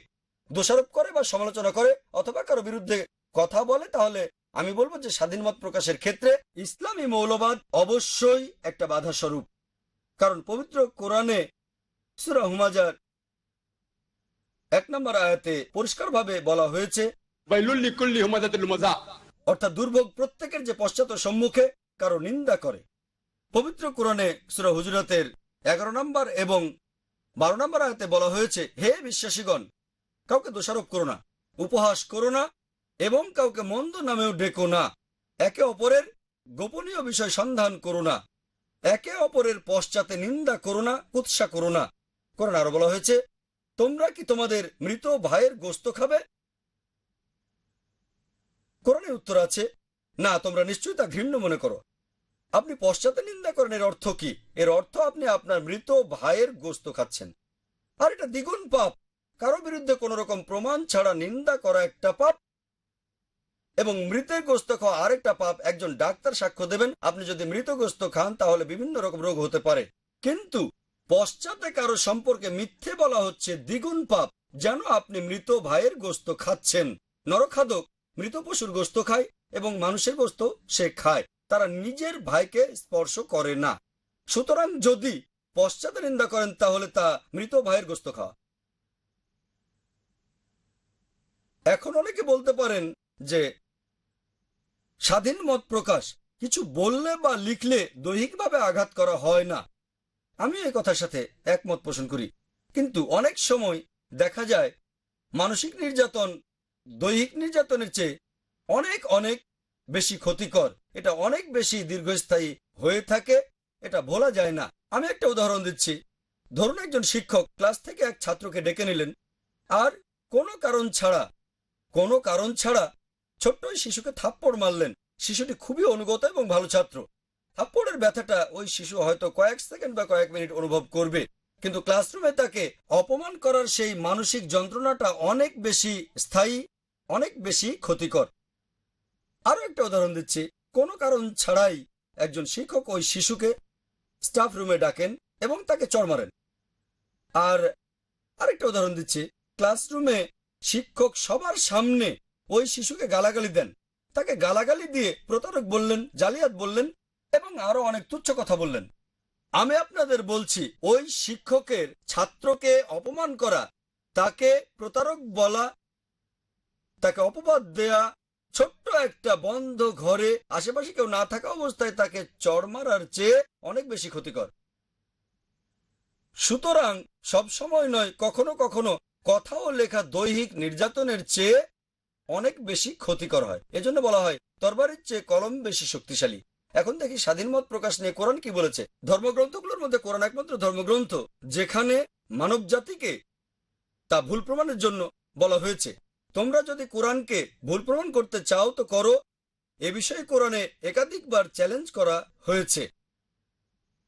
দোষারোপ করে বা সমালোচনা করে অথবা কারো বিরুদ্ধে কথা বলে, তাহলে আমি বলবো যে স্বাধীন মত প্রকাশের ক্ষেত্রে ইসলামী মৌলবাদ অবশ্যই একটা বাধা স্বরূপ। কারণ পবিত্র কোরআনে সূরা হুমাজার 1 নম্বর আয়াতে পরিষ্কারভাবে বলা হয়েছে, অর্থাৎ দুর্ভোগ প্রত্যেকের যে পশ্চাৎ সম্মুখে কারো নিন্দা করে। পবিত্র কোরআনে সূরা হুজুরাতের 11 নম্বর এবং 12 নম্বর আয়াতে বলা হয়েছে, হে বিশ্বাসীগণ, কাউকে দোষারোপ করো না, উপহাস করো না এবং কাউকে মন্দ নামেও ডেকো না, একে অপরের গোপনীয় বিষয় সন্ধান করো না, একে অপরের পশ্চাতে নিন্দা করো না, কুৎসা করো না। কোরআন আরো বলা হয়েছে, তোমরা কি তোমাদের মৃত ভাইয়ের গোশত খাবে? কোরআনে উত্তর আছে, না, তোমরা নিশ্চয়ই তা ঘৃণ্য মনে করো। আপনি পশ্চাতে নিন্দা করেন, এর অর্থ কি? এর অর্থ আপনি আপনার মৃত ভাইয়ের গোশত খাচ্ছেন, আর এটা দ্বিগুণ পাপ। কারো বিরুদ্ধে কোন রকম প্রমাণ ছাড়া নিন্দা করা একটা পাপ এবং মৃতের গোশত খাওয়া আরেকটা পাপ। একজন ডাক্তার সাক্ষ্য দেবেন, আপনি যদি মৃত গোশত খান তাহলে বিভিন্ন রকম রোগ হতে পারে। কিন্তু পশ্চাতে কারো সম্পর্কে মিথ্যে বলা হচ্ছে দ্বিগুণ পাপ, যেন আপনি মৃত ভাইয়ের গোশত খাচ্ছেন। নরখাদক মৃত পশুর গোশত খায় এবং মানুষের গোশত সে খায়, তারা নিজের ভাইকে স্পর্শ করে না। সুতরাং যদি পশ্চাতে নিন্দা করেন তাহলে তা মৃত ভাইয়ের গোশত খাওয়া। এখন অনেকে বলতে পারেন যে স্বাধীন মত প্রকাশ কিছু বললে বা লিখলে দৈহিকভাবে আঘাত করা হয় না। আমি এই কথার সাথে একমত পোষণ করি, কিন্তু অনেক সময় দেখা যায় মানসিক নির্যাতন দৈহিক নির্যাতনের চেয়ে অনেক অনেক বেশি ক্ষতিকর। এটা অনেক বেশি দীর্ঘস্থায়ী হয়ে থাকে, এটা ভোলা যায় না। আমি একটা উদাহরণ দিচ্ছি। ধরুন একজন শিক্ষক ক্লাস থেকে এক ছাত্রকে ডেকে নিলেন আর কোনো কারণ ছাড়া ছোট্ট শিশুকে থাপ্পড় মারলেন। শিশুটি খুবই অনুগত এবং ভালো ছাত্র। থাপ্পড়ের ব্যথাটা ওই শিশু হয়তো কয়েক সেকেন্ড বা কয়েক মিনিট অনুভব করবে, কিন্তু ক্লাসরুমে তাকে অপমান করার সেই মানসিক যন্ত্রণাটা অনেক বেশি স্থায়ী, অনেক বেশি ক্ষতিকর। আরো একটা উদাহরণ দিচ্ছি, কোনো কারণ ছাড়াই একজন শিক্ষক ওই শিশুকে স্টাফ রুমে ডাকেন এবং তাকে চড় মারেন। আর আরেকটা উদাহরণ দিচ্ছি, ক্লাসরুমে শিক্ষক সবার সামনে ওই শিশুকে গালাগালি দেন, তাকে গালাগালি দিয়ে প্রতারক বললেন, জালিয়াত বললেন এবং আরো অনেক তুচ্ছ কথা বললেন। আমি আপনাদের বলছি, ওই শিক্ষকের ছাত্রকে অপমান করা, তাকে প্রতারক বলা, তাকে অপবাদ দেয়া, ছোট্ট একটা বন্ধ ঘরে আশেপাশে কেউ না থাকা অবস্থায় তাকে চড় মারার চেয়ে অনেক বেশি ক্ষতিকর। সুতরাং সব সময় নয়, কখনো কখনো কথা ও লেখা দৈহিক নির্যাতনের চেয়ে অনেক বেশি ক্ষতিকর হয়। এজন্য বলা হয় তরবারির চেয়ে কলম বেশি শক্তিশালী। এখন দেখি স্বাধীন মত প্রকাশ নিয়ে কোরআন কি বলেছে। ধর্মগ্রন্থগুলোর মধ্যে কোরআন একমাত্র ধর্মগ্রন্থ যেখানে মানব জাতিকে তা ভুল প্রমাণের জন্য বলা হয়েছে, তোমরা যদি কোরআনকে ভুল প্রমাণ করতে চাও তো করো। এ বিষয়ে কোরআনে একাধিকবার চ্যালেঞ্জ করা হয়েছে।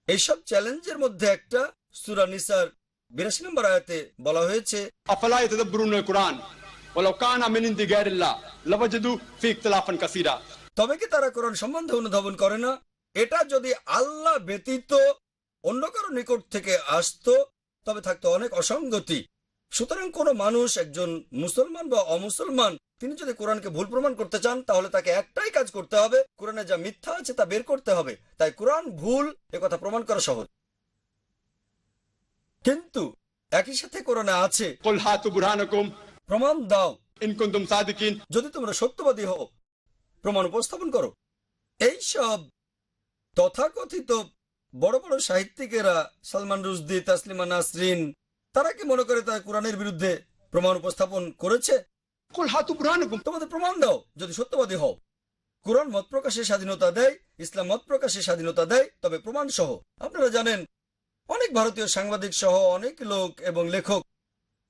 এইসব চ্যালেঞ্জের মধ্যে একটা সূরা নিসার 82 নম্বর আয়াতে বলা হয়েছে, আফালা ইয়াতাদাব্বারুনাল কুরআন ওয়ালাউ কানা মিন ইনদি গায়রিল্লাহ লাওয়াজাদু ফি ইখতিলাফান কাসীরা। তবে কি তারা কোরআন সম্বন্ধে অনুধাবন করে না? এটা যদি আল্লাহ ব্যতীত অন্য কারো নিকট থেকে আসতো তবে থাকতো অনেক অসঙ্গতি। সুতরাং কোনো মানুষ, একজন মুসলমান বা অমুসলমান, তিনি যদি কোরআনকে ভুল প্রমাণ করতে চান তাহলে তাকে একটাই কাজ করতে হবে, কোরআনে যা মিথ্যা আছে তা বের করতে হবে। তাই কোরআন ভুল একথা প্রমাণ করা সহজ, কিন্তু একই সাথে কোরআনে আছে কুল হাতু বুরহানাকুম, প্রমাণ দাও ইন কুনতুম সাদিকিন, যদি তোমরা সত্যবাদী হও, প্রমাণ উপস্থাপন করো। এইসব তথাকথিত বড় বড় সাহিত্যিকেরা, সালমান রুশদি, তাসলিমা নাসরিন, তারা কি মনে করে তারা কোরআনের বিরুদ্ধে প্রমাণ উপস্থাপন করেছে? কুল হাতু বুরহানাকুম, তোমাদের প্রমাণ দাও যদি সত্যবাদী হও। কোরআন মত প্রকাশের স্বাধীনতা দেয়, ইসলাম মত প্রকাশের স্বাধীনতা দেয়, তবে প্রমাণ সহ। আপনারা জানেন অনেক ভারতীয় সাংবাদিক সহ অনেক লোক এবং লেখক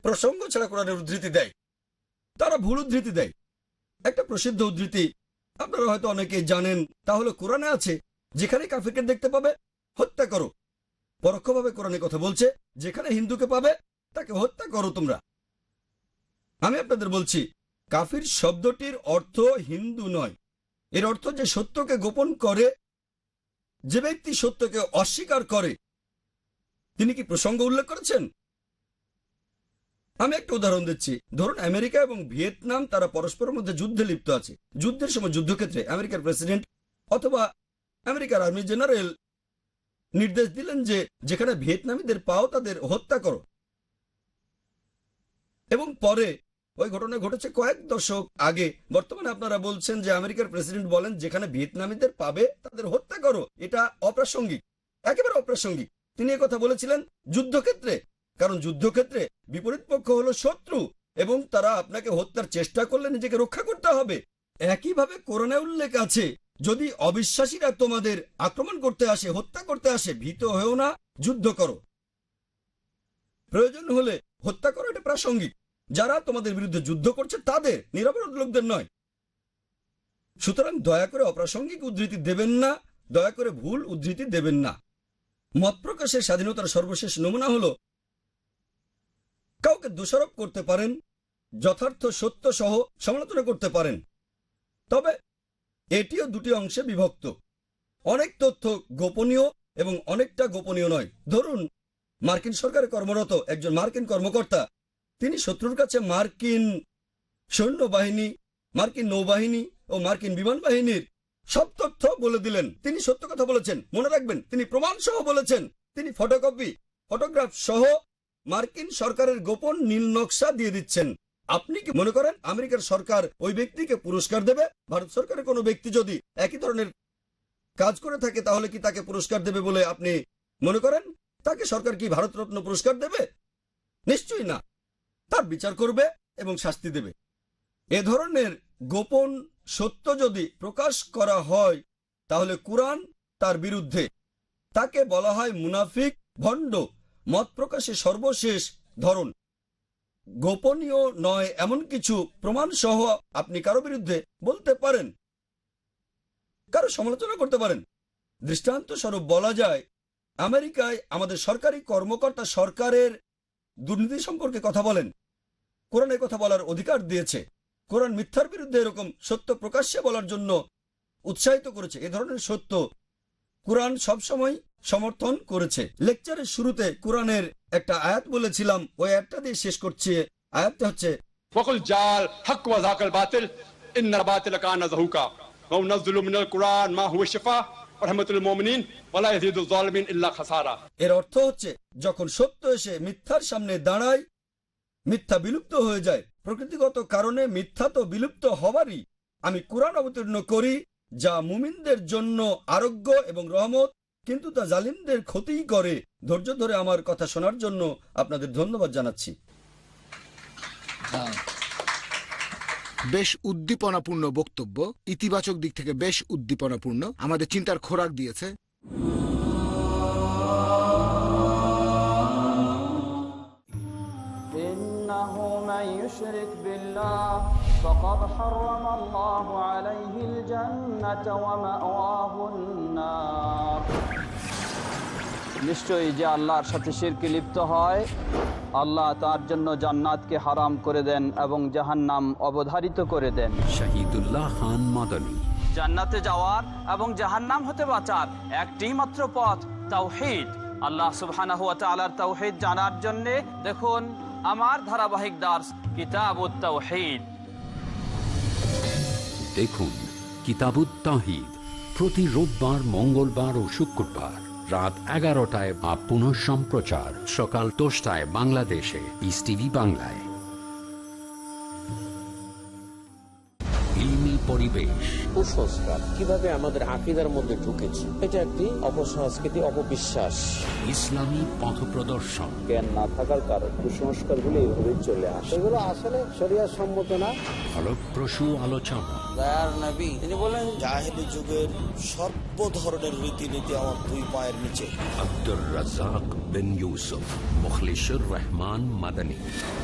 প্রসঙ্গ ছাড়া কোরআনের উদ্ধৃতি দেয়, তারা ভুল উদ্ধৃতি দেয়। একটা প্রসিদ্ধ উদ্ধৃতি আপনারা হয়তো অনেকেই জানেন, তা হলো কোরআনে আছে, যেখানে কাফিরকে দেখতে পাবে হত্যা করো। পরোক্ষভাবে কোরআনে কথা বলছে, যেখানে হিন্দুকে পাবে তাকে হত্যা করো তোমরা। আমি আপনাদের বলছি, কাফির শব্দটির অর্থ হিন্দু নয়, এর অর্থ যে সত্যকে গোপন করে, যে ব্যক্তি সত্যকে অস্বীকার করে। তিনি কি প্রসঙ্গ উল্লেখ করেছেন? আমি একটা উদাহরণ দিচ্ছি। ধরুন আমেরিকা এবং ভিয়েতনাম, তারা পরস্পরের মধ্যে যুদ্ধে লিপ্ত আছে। যুদ্ধের সময় যুদ্ধক্ষেত্রে আমেরিকার প্রেসিডেন্ট অথবা আমেরিকার আর্মি জেনারেল নির্দেশ দিলেন যে যেখানে ভিয়েতনামীদের পাও তাদের হত্যা করো, এবং পরে ওই ঘটনা ঘটেছে কয়েক দশক আগে। বর্তমানে আপনারা বলছেন যে আমেরিকার প্রেসিডেন্ট বলেন যেখানে ভিয়েতনামীদের পাবে তাদের হত্যা করো। এটা অপ্রাসঙ্গিক, একেবারে অপ্রাসঙ্গিক। তিনি কথা বলেছিলেন যুদ্ধক্ষেত্রে, কারণ যুদ্ধক্ষেত্রে বিপরীত পক্ষ হলো শত্রু এবং তারা আপনাকে হত্যার চেষ্টা করলে নিজেকে রক্ষা করতে হবে। একইভাবে কোরআনে উল্লেখ আছে, যদি অবিশ্বাসীরা তোমাদের আক্রমণ করতে আসে, হত্যা করতে আসে, ভীত হয়েও না, যুদ্ধ করো। প্রয়োজন হলে হত্যা করো, এটা প্রাসঙ্গিক। যারা তোমাদের বিরুদ্ধে যুদ্ধ করছে তাদের, নিরপরাধ লোকদের নয়। সুতরাং দয়া করে অপ্রাসঙ্গিক উদ্ধৃতি দেবেন না, দয়া করে ভুল উদ্ধৃতি দেবেন না। মত প্রকাশের স্বাধীনতার সর্বশেষ নমুনা হলো কাউকে দোষারোপ করতে পারেন, যথার্থ সত্য সহ সমালোচনা করতে পারেন, তবে এটিও দুটি অংশে বিভক্ত। অনেক তথ্য গোপনীয় এবং অনেকটা গোপনীয় নয়। ধরুন মার্কিন সরকারে কর্মরত একজন মার্কিন কর্মকর্তা, তিনি শত্রুর কাছে মার্কিন সৈন্যবাহিনী, মার্কিন নৌবাহিনী ও মার্কিন বিমান বাহিনীর সব তথ্য বলে দিলেন। তিনি সত্য কথা বলেছেন, মনে রাখবেন, তিনি প্রমাণ সহ বলেছেন। তিনি ফটোকপি, ফটোগ্রাফ সহ মার্কিন সরকারের গোপন নীল নকশা দিয়ে দিচ্ছেন। আপনি কি মনে করেন আমেরিকার সরকার ওই ব্যক্তিকে পুরস্কার দেবে? ভারত সরকারের কোনো ব্যক্তি যদি একই ধরনের কাজ করে থাকে তাহলে কি তাকে পুরস্কার দেবে বলে আপনি মনে করেন? তাকে সরকার কি ভারতরত্ন পুরস্কার দেবে? নিশ্চয়ই না। তার বিচার করবে এবং শাস্তি দেবে। এ ধরনের গোপন সত্য যদি প্রকাশ করা হয় তাহলে কুরআন তার বিরুদ্ধে। তাকে বলা হয় মুনাফিক, ভণ্ড। মত প্রকাশের সর্বশেষ ধরন গোপনীয় নয় এমন কিছু প্রমাণ সহ আপনি কারো বিরুদ্ধে বলতে পারেন। কারো সমালোচনা করতে পারেন। দৃষ্টান্ত স্বরূপ বলা যায়, আমেরিকায় আমাদের সরকারি কর্মকর্তা সরকারের দুর্নীতি সম্পর্কে কথা বলেন। কোরআন এই কথা বলার অধিকার দিয়েছে। কোরআন মিথ্যার বিরুদ্ধে এরকম সত্য প্রকাশ্যে বলার জন্য উৎসাহিত করেছে। এ ধরনের সত্য কোরআন সবসময় সমর্থন করেছে। লেকচারের শুরুতে কোরআনের একটা আয়াত বলেছিলাম, ওই আয়াতটা দিয়ে শেষ করছি। আয়াতটা হচ্ছে वकुल जाल हक व जाकल बातिल इन्नल बातिल काना ज़हूका व नज़्ज़ुलु मिनल कुरान मा हुवा शिफा व रहमतुल मुमिनीन व ला यज़ीदु ज़ालिमीन इल्ला खसारा। এর অর্থ হচ্ছে, যখন সত্য এসে মিথ্যার সামনে দাঁড়ায়, মিথ্যা বিলুপ্ত হয়ে যায়। প্রকৃতিগত কারণে মিথ্যা তো বিলুপ্ত হবারই। আমি কোরআন অবতীর্ণ করি যা মুমিনদের জন্য আরোগ্য এবং রহমত, কিন্তু তা জালিমদের ক্ষতিই করে। ধৈর্য ধরে আমার কথা শোনার জন্য আপনাদের ধন্যবাদ জানাচ্ছি। বেশ উদ্দীপনাপূর্ণ বক্তব্য, ইতিবাচক দিক থেকে বেশ উদ্দীপনাপূর্ণ, আমাদের চিন্তার খোরাক দিয়েছে। ইন্নাহু মান ইউশরিক বিল্লাহ ফাকাদ হারামাল্লাহু আলাইহিল জান্নাতা ওয়া মাওয়াহুন নার। নিশ্চয়ই যে আল্লাহর সাথে শিরকে লিপ্ত হয়, আল্লাহ তার জন্য জান্নাতকে হারাম করে দেন এবং জাহান্নাম অবধারিত করে দেন। শহীদুল্লাহ খান মাদানী। জান্নাতে যাওয়ার এবং জাহান্নাম হতে বাঁচার একটি মাত্র পথ, তাওহীদ। আল্লাহ সুবহানাহু ওয়া তাআলার তাওহীদ জানার জন্য দেখুন আমার ধারাবাহিক দার্স কিতাবুত তাওহীদ। দেখুন কিতাবুত তাওহীদ প্রতি রোববার, মঙ্গলবার ও শুক্রবার রাত 11টায় বা পুনঃ সম্প্রচার সকাল 10টায় বাংলাদেশে পিস টিভি বাংলায়। ইলমি পরিবেশ, কুসংস্কার কিভাবে আমাদের আকীদার মধ্যে ঢুকেছে, এটা একটি অপসংস্কৃতি, অপবিশ্বাস। ইসলামী পথপ্রদর্শন। জ্ঞান না থাকার কারণে কুসংস্কারগুলো এইভাবে চলে আসে। এগুলো আসলে শরিয়াত সম্মত না। ফলপ্রসূ আলোচনা। দয়ার নবী তিনি বলেন, জাহেলি যুগের সর্ব ধরনের রীতিনীতি আমার দুই পায়ের নিচে। আব্দুর রাজ্জাক বিন ইউসুফ, মুখলিসুর রহমান মাদানী,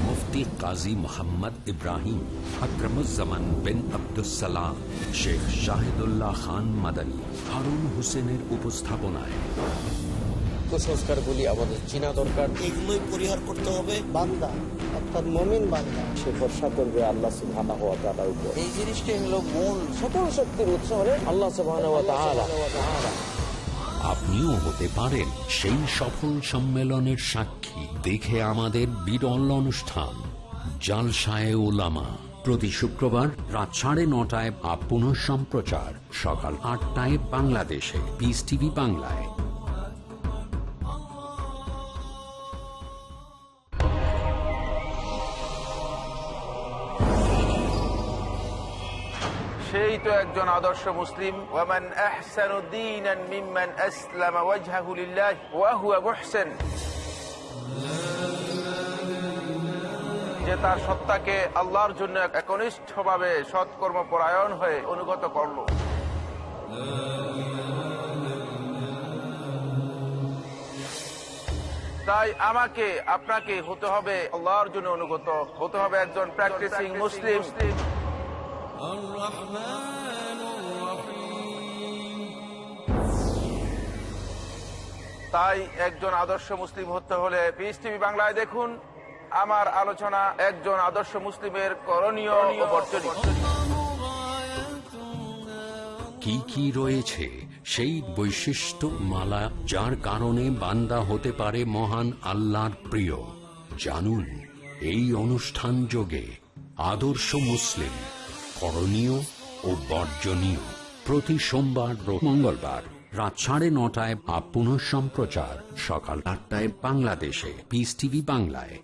মুফতি কাজী মোহাম্মদ ইব্রাহিম, আকরামুজ্জামান বিন আব্দুস সালাম, শেখ শাহিদুল্লাহ খান মাদানী, হারুন হোসেনের উপস্থাপনায়। কুসংস্কারগুলি আমাদের চিনা দরকার। এগুলোই পরিহার করতে হবে। বান্দা অর্থাৎ মুমিন বান্দা সে ভরসা করবে আল্লাহ সুবহানাহু ওয়া তাআলার উপর। এই জিনিসটাই হলো মূল সকল শক্তির উৎস হলেন আল্লাহ সুবহানাহু ওয়া তাআলা। আপনিও হতে পারেন সেই সফল সম্মেলনের সাক্ষী। দেখে আমাদের বিরল অনুষ্ঠান জালসায়ে উলামা প্রতি শুক্রবার রাত 9:30টায় বা পুনঃ সম্প্রচার সকাল 8টায় বাংলাদেশে পিস টিভি বাংলায়। সেই তো একজন আদর্শ মুসলিম। ওয়ামান আহসানু দীনান মিম্মান আসলামা ওয়াজহাহু লিল্লাহি ওয়া হুয়া মুহসিন, যে তার সত্তাকে আল্লাহর জন্য একনিষ্ঠভাবে সৎকর্ম পরায়ণ হয়ে অনুগত করল। তাই আমাকে আপনাকে হতে হবে আল্লাহর জন্য অনুগত, হতে হবে একজন প্র্যাকটিসিং মুসলিম। তাই একজন আদর্শ মুসলিম হতে হলে পিস টিভি বাংলায় দেখুন আমার আলোচনা একজন আদর্শ মুসলিমের করণীয় ও বর্জনীয়। কি কি রয়েছে সেই বৈশিষ্ট্য মালা যার কারণে বান্দা হতে পারে মহান আল্লাহর প্রিয়? জানুন এই অনুষ্ঠান যোগে আদর্শ মুসলিম, করণীয় ও বর্জনীয়। প্রতি সোমবার ও মঙ্গলবার রাত 9:30টায় বা পুনঃ সম্প্রচার সকাল 8টায় বাংলাদেশে পিস টিভি বাংলায়।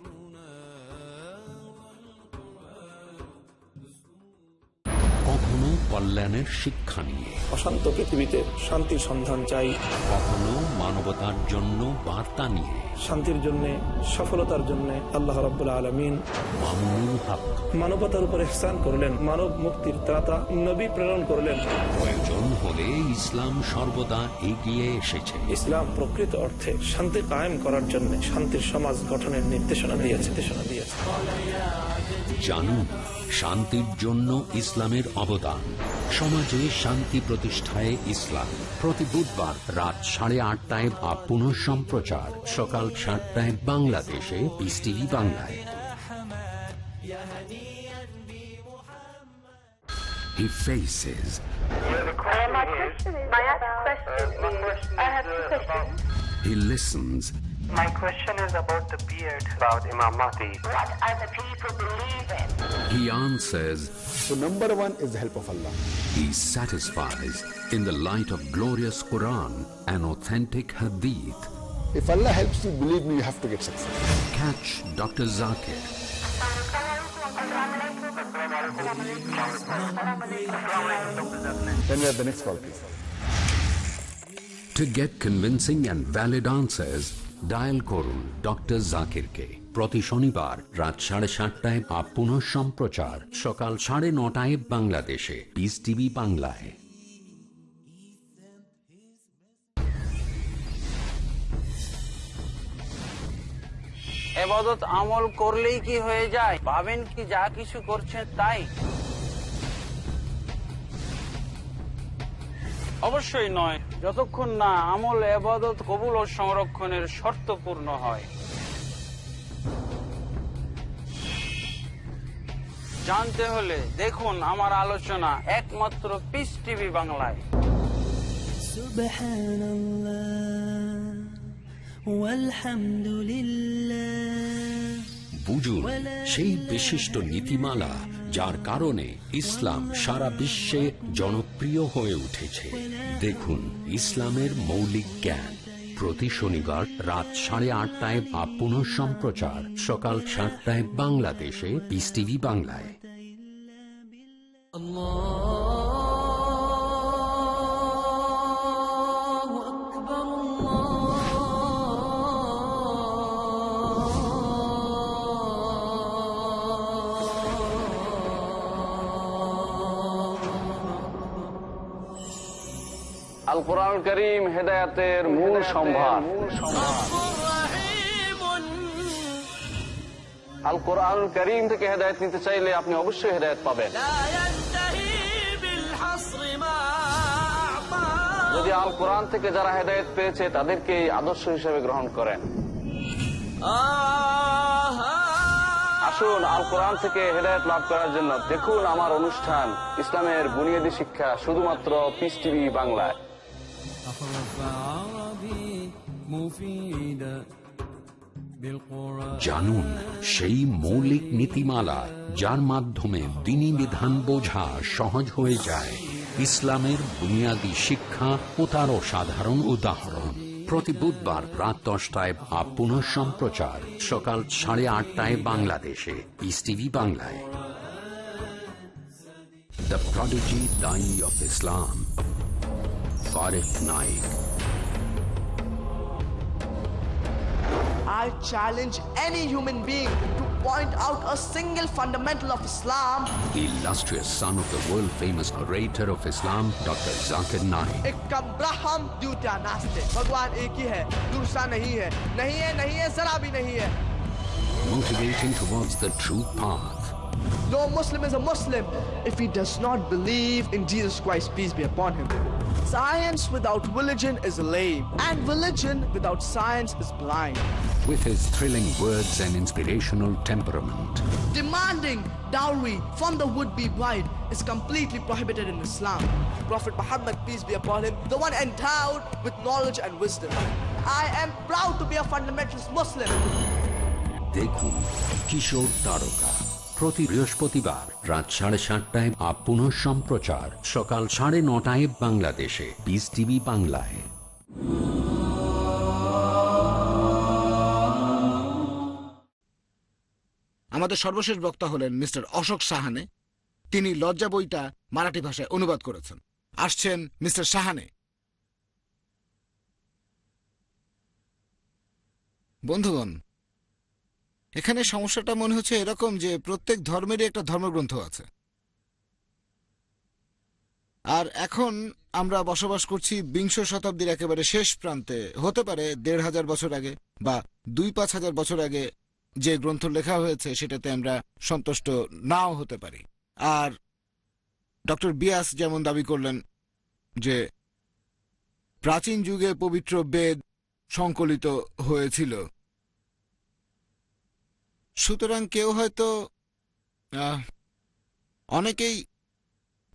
কখনো কল্যাণের শিক্ষা নিয়ে, অশান্ত পৃথিবীতে শান্তির সন্ধান চাই। কখনো মানবতার জন্য বার্তা নিয়ে, শান্তির জন্য, সফলতার জন্য আল্লাহ রাব্বুল আলামিন মামুনুল হক মানবতার উপর ইহসান করলেন, মানব মুক্তির ত্রাতা নবী প্রেরণ করলেন। প্রয়োজন হলে ইসলাম সর্বদা এগিয়ে এসেছে। ইসলাম প্রকৃত অর্থে শান্তি কায়েম করার জন্য শান্তির সমাজ গঠনের নির্দেশনা দিয়েছে। জানুন শান্তির জন্য ইসলামের অবদান, সমাজে শান্তি প্রতিষ্ঠায় ইসলাম। প্রতি বুধবার রাত 8:30টায় বা পুনঃ সম্প্রচার সকাল 7টায় বাংলাদেশে পিস টিভি বাংলায়। He faces. He listens. My question is about the beard, about Imam Mahdi. What are the people believing? He answers. So number one is the help of Allah. He satisfies in the light of glorious Quran and authentic Hadith. If Allah helps you, believe me, you have to get success. Catch Dr. Zakir. Then we have the next call, please. To get convincing and valid answers, dial করুন doctor জাকিরকে প্রতি শনিবার রাত 7:30টায় বা পুনঃ সম্প্রচার সকাল 9:30টায় বাংলাদেশে peace TV বাংলায়। ইবাদত আমল করলেই কি হয়ে যায়? ভাবেন কি যা কিছু করছেন তাই? অবশ্যই নয়, যতক্ষণ না আমল ইবাদত কবুল ও সংরক্ষণের শর্ত পূর্ণ হয়। জানতে হলে দেখুন আমার আলোচনা একমাত্র পিস টিভি বাংলায়। বুঝুন সেই বিশিষ্ট নীতিমালা যার কারণে ইসলাম সারা বিশ্বে জনপ্রিয় হয়ে উঠেছে। দেখুন ইসলামের মৌলিক জ্ঞান প্রতি শনিবার রাত 8:30টায় বা পুনঃ সম্প্রচার সকাল 7টায় বাংলাদেশে পিস টিভি বাংলায়। আল কোরআন কারীম হেদায়েতের মূল সম্ভার। আল কোরআন কারীম থেকে হেদায়েত নিতে চাইলে আপনি অবশ্যই হেদায়েত পাবেন। যদি আল কোরআন থেকে যারা হেদায়েত পেয়েছে তাদেরকে আদর্শ হিসেবে গ্রহণ করেন। আসুন আল কোরআন থেকে হেদায়েত লাভ করার জন্য দেখুন আমার অনুষ্ঠান ইসলামের বুনিয়াদী শিক্ষা শুধুমাত্র পিস টিভি বাংলায়। জানুন সেই মৌলিক নীতিমালা যার মাধ্যমে দ্বীনি বিধান বোঝা সহজ হয়ে যায়। ইসলামের বুনিয়াদী শিক্ষা ও তারও সাধারণ উদাহরণ প্রতি বুধবার রাত 10টায় বা পুনঃ সম্প্রচার সকাল 8:30টায় বাংলাদেশে পিস টিভি বাংলায়। দ্য প্রডিজি দাই অফ ইসলাম, ফারিক Naik. I challenge any human being to point out a single fundamental of Islam. The illustrious son of the world-famous orator of Islam, Dr. Zakir Naik. एक कब्राहम द्वितीय नास्तिक, भगवान एक ही है, दूसरा नहीं है, नहीं है, जरा भी नहीं है. Motivating towards the true path. No Muslim is a Muslim if he does not believe in Jesus Christ, peace be upon him. Science without religion is lame, and religion without science is blind. With his thrilling words and inspirational temperament, demanding dowry from the would-be bride is completely prohibited in Islam. Prophet Muhammad, peace be upon him, the one endowed with knowledge and wisdom. I am proud to be a fundamentalist Muslim. দেখুন কিশোর তারকা প্রতি বৃহস্পতিবার রাত 7:30টায় বা পুনঃ সম্প্রচার সকাল 9:30টায় বাংলাদেশে পিস টিভি বাংলায়। আমাদের সর্বশেষ বক্তা হলেন মিস্টার অশোক সাহানে। তিনি লজ্জা বইটা মারাঠি ভাষায় অনুবাদ করেছেন। আসছেন মিস্টার সাহানে। বন্ধুগণ, এখানে সমস্যাটা মনে হচ্ছে এরকম যে প্রত্যেক ধর্মেরই একটা ধর্মগ্রন্থ আছে, আর এখন আমরা বসবাস করছি বিংশ শতাব্দীর একেবারে শেষ প্রান্তে। হতে পারে 1500 বছর আগে বা 2-5 হাজার বছর আগে যে গ্রন্থ লেখা হয়েছে সেটাতে আমরা সন্তুষ্ট নাও হতে পারি। আর ডক্টর বিয়াস যেমন দাবি করলেন যে প্রাচীন যুগে পবিত্র বেদ সংকলিত হয়েছিল, সুতরাং কেউ হয়তো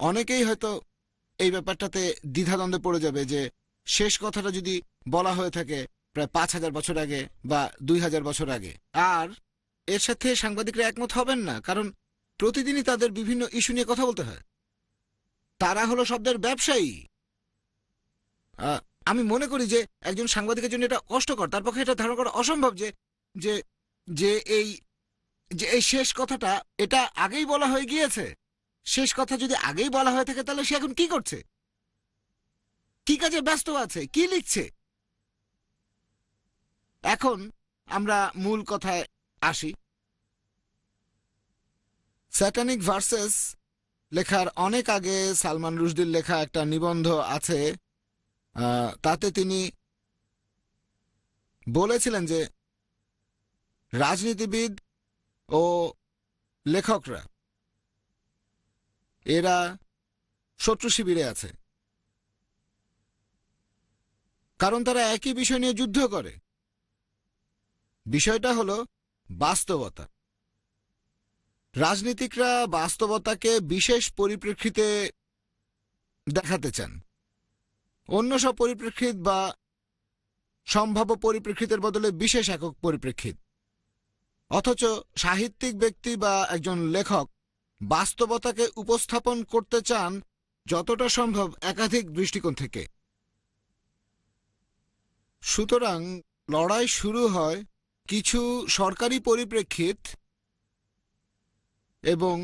অনেকেই হয়তো এই ব্যাপারটাতে দ্বিধাদ্বন্দ্বে পড়ে যাবে যে শেষ কথাটা যদি বলা হয়ে থাকে প্রায় 5000 বছর আগে বা 2000 বছর আগে। আর এর সাথে সাংবাদিকরা একমত হবেন না, কারণ প্রতিদিনই তাদের বিভিন্ন ইস্যু নিয়ে কথা বলতে হয়। তারা হলো শব্দের ব্যবসায়ী। আমি মনে করি যে একজন সাংবাদিকের জন্য এটা কষ্টকর, তার পক্ষে এটা ধারণা করা অসম্ভব যে যে যে এই যে এই শেষ কথাটা এটা আগেই বলা হয়ে গিয়েছে। শেষ কথা যদি আগেই বলা হয়ে থাকে তাহলে সে এখন কি করছে, কি কাজে ব্যস্ত আছে, কি লিখছে। এখন আমরা মূল কথায় আসি। স্যাটানিক ভার্সেস লেখার অনেক আগে সালমান রুশদির লেখা একটা নিবন্ধ আছে, তাতে তিনি বলেছিলেন যে রাজনীতিবিদ ও লেখকরা এরা শত্রু শিবিরে আছে, কারণ তারা একই বিষয় নিয়ে যুদ্ধ করে। বিষয়টা হলো বাস্তবতা। রাজনীতিকরা বাস্তবতাকে বিশেষ পরিপ্রেক্ষিতে দেখাতে চান, অন্য সব পরিপ্রেক্ষিত বা সম্ভাব্য পরিপ্রেক্ষিতের বদলে বিশেষ একক পরিপ্রেক্ষিত। অথচ সাহিত্যিক ব্যক্তি বা একজন লেখক বাস্তবতাকে উপস্থাপন করতে চান যতটা সম্ভব একাধিক দৃষ্টিকোণ থেকে। সুতরাং লড়াই শুরু হয় কিছু সরকারি পরিপ্রেক্ষিত এবং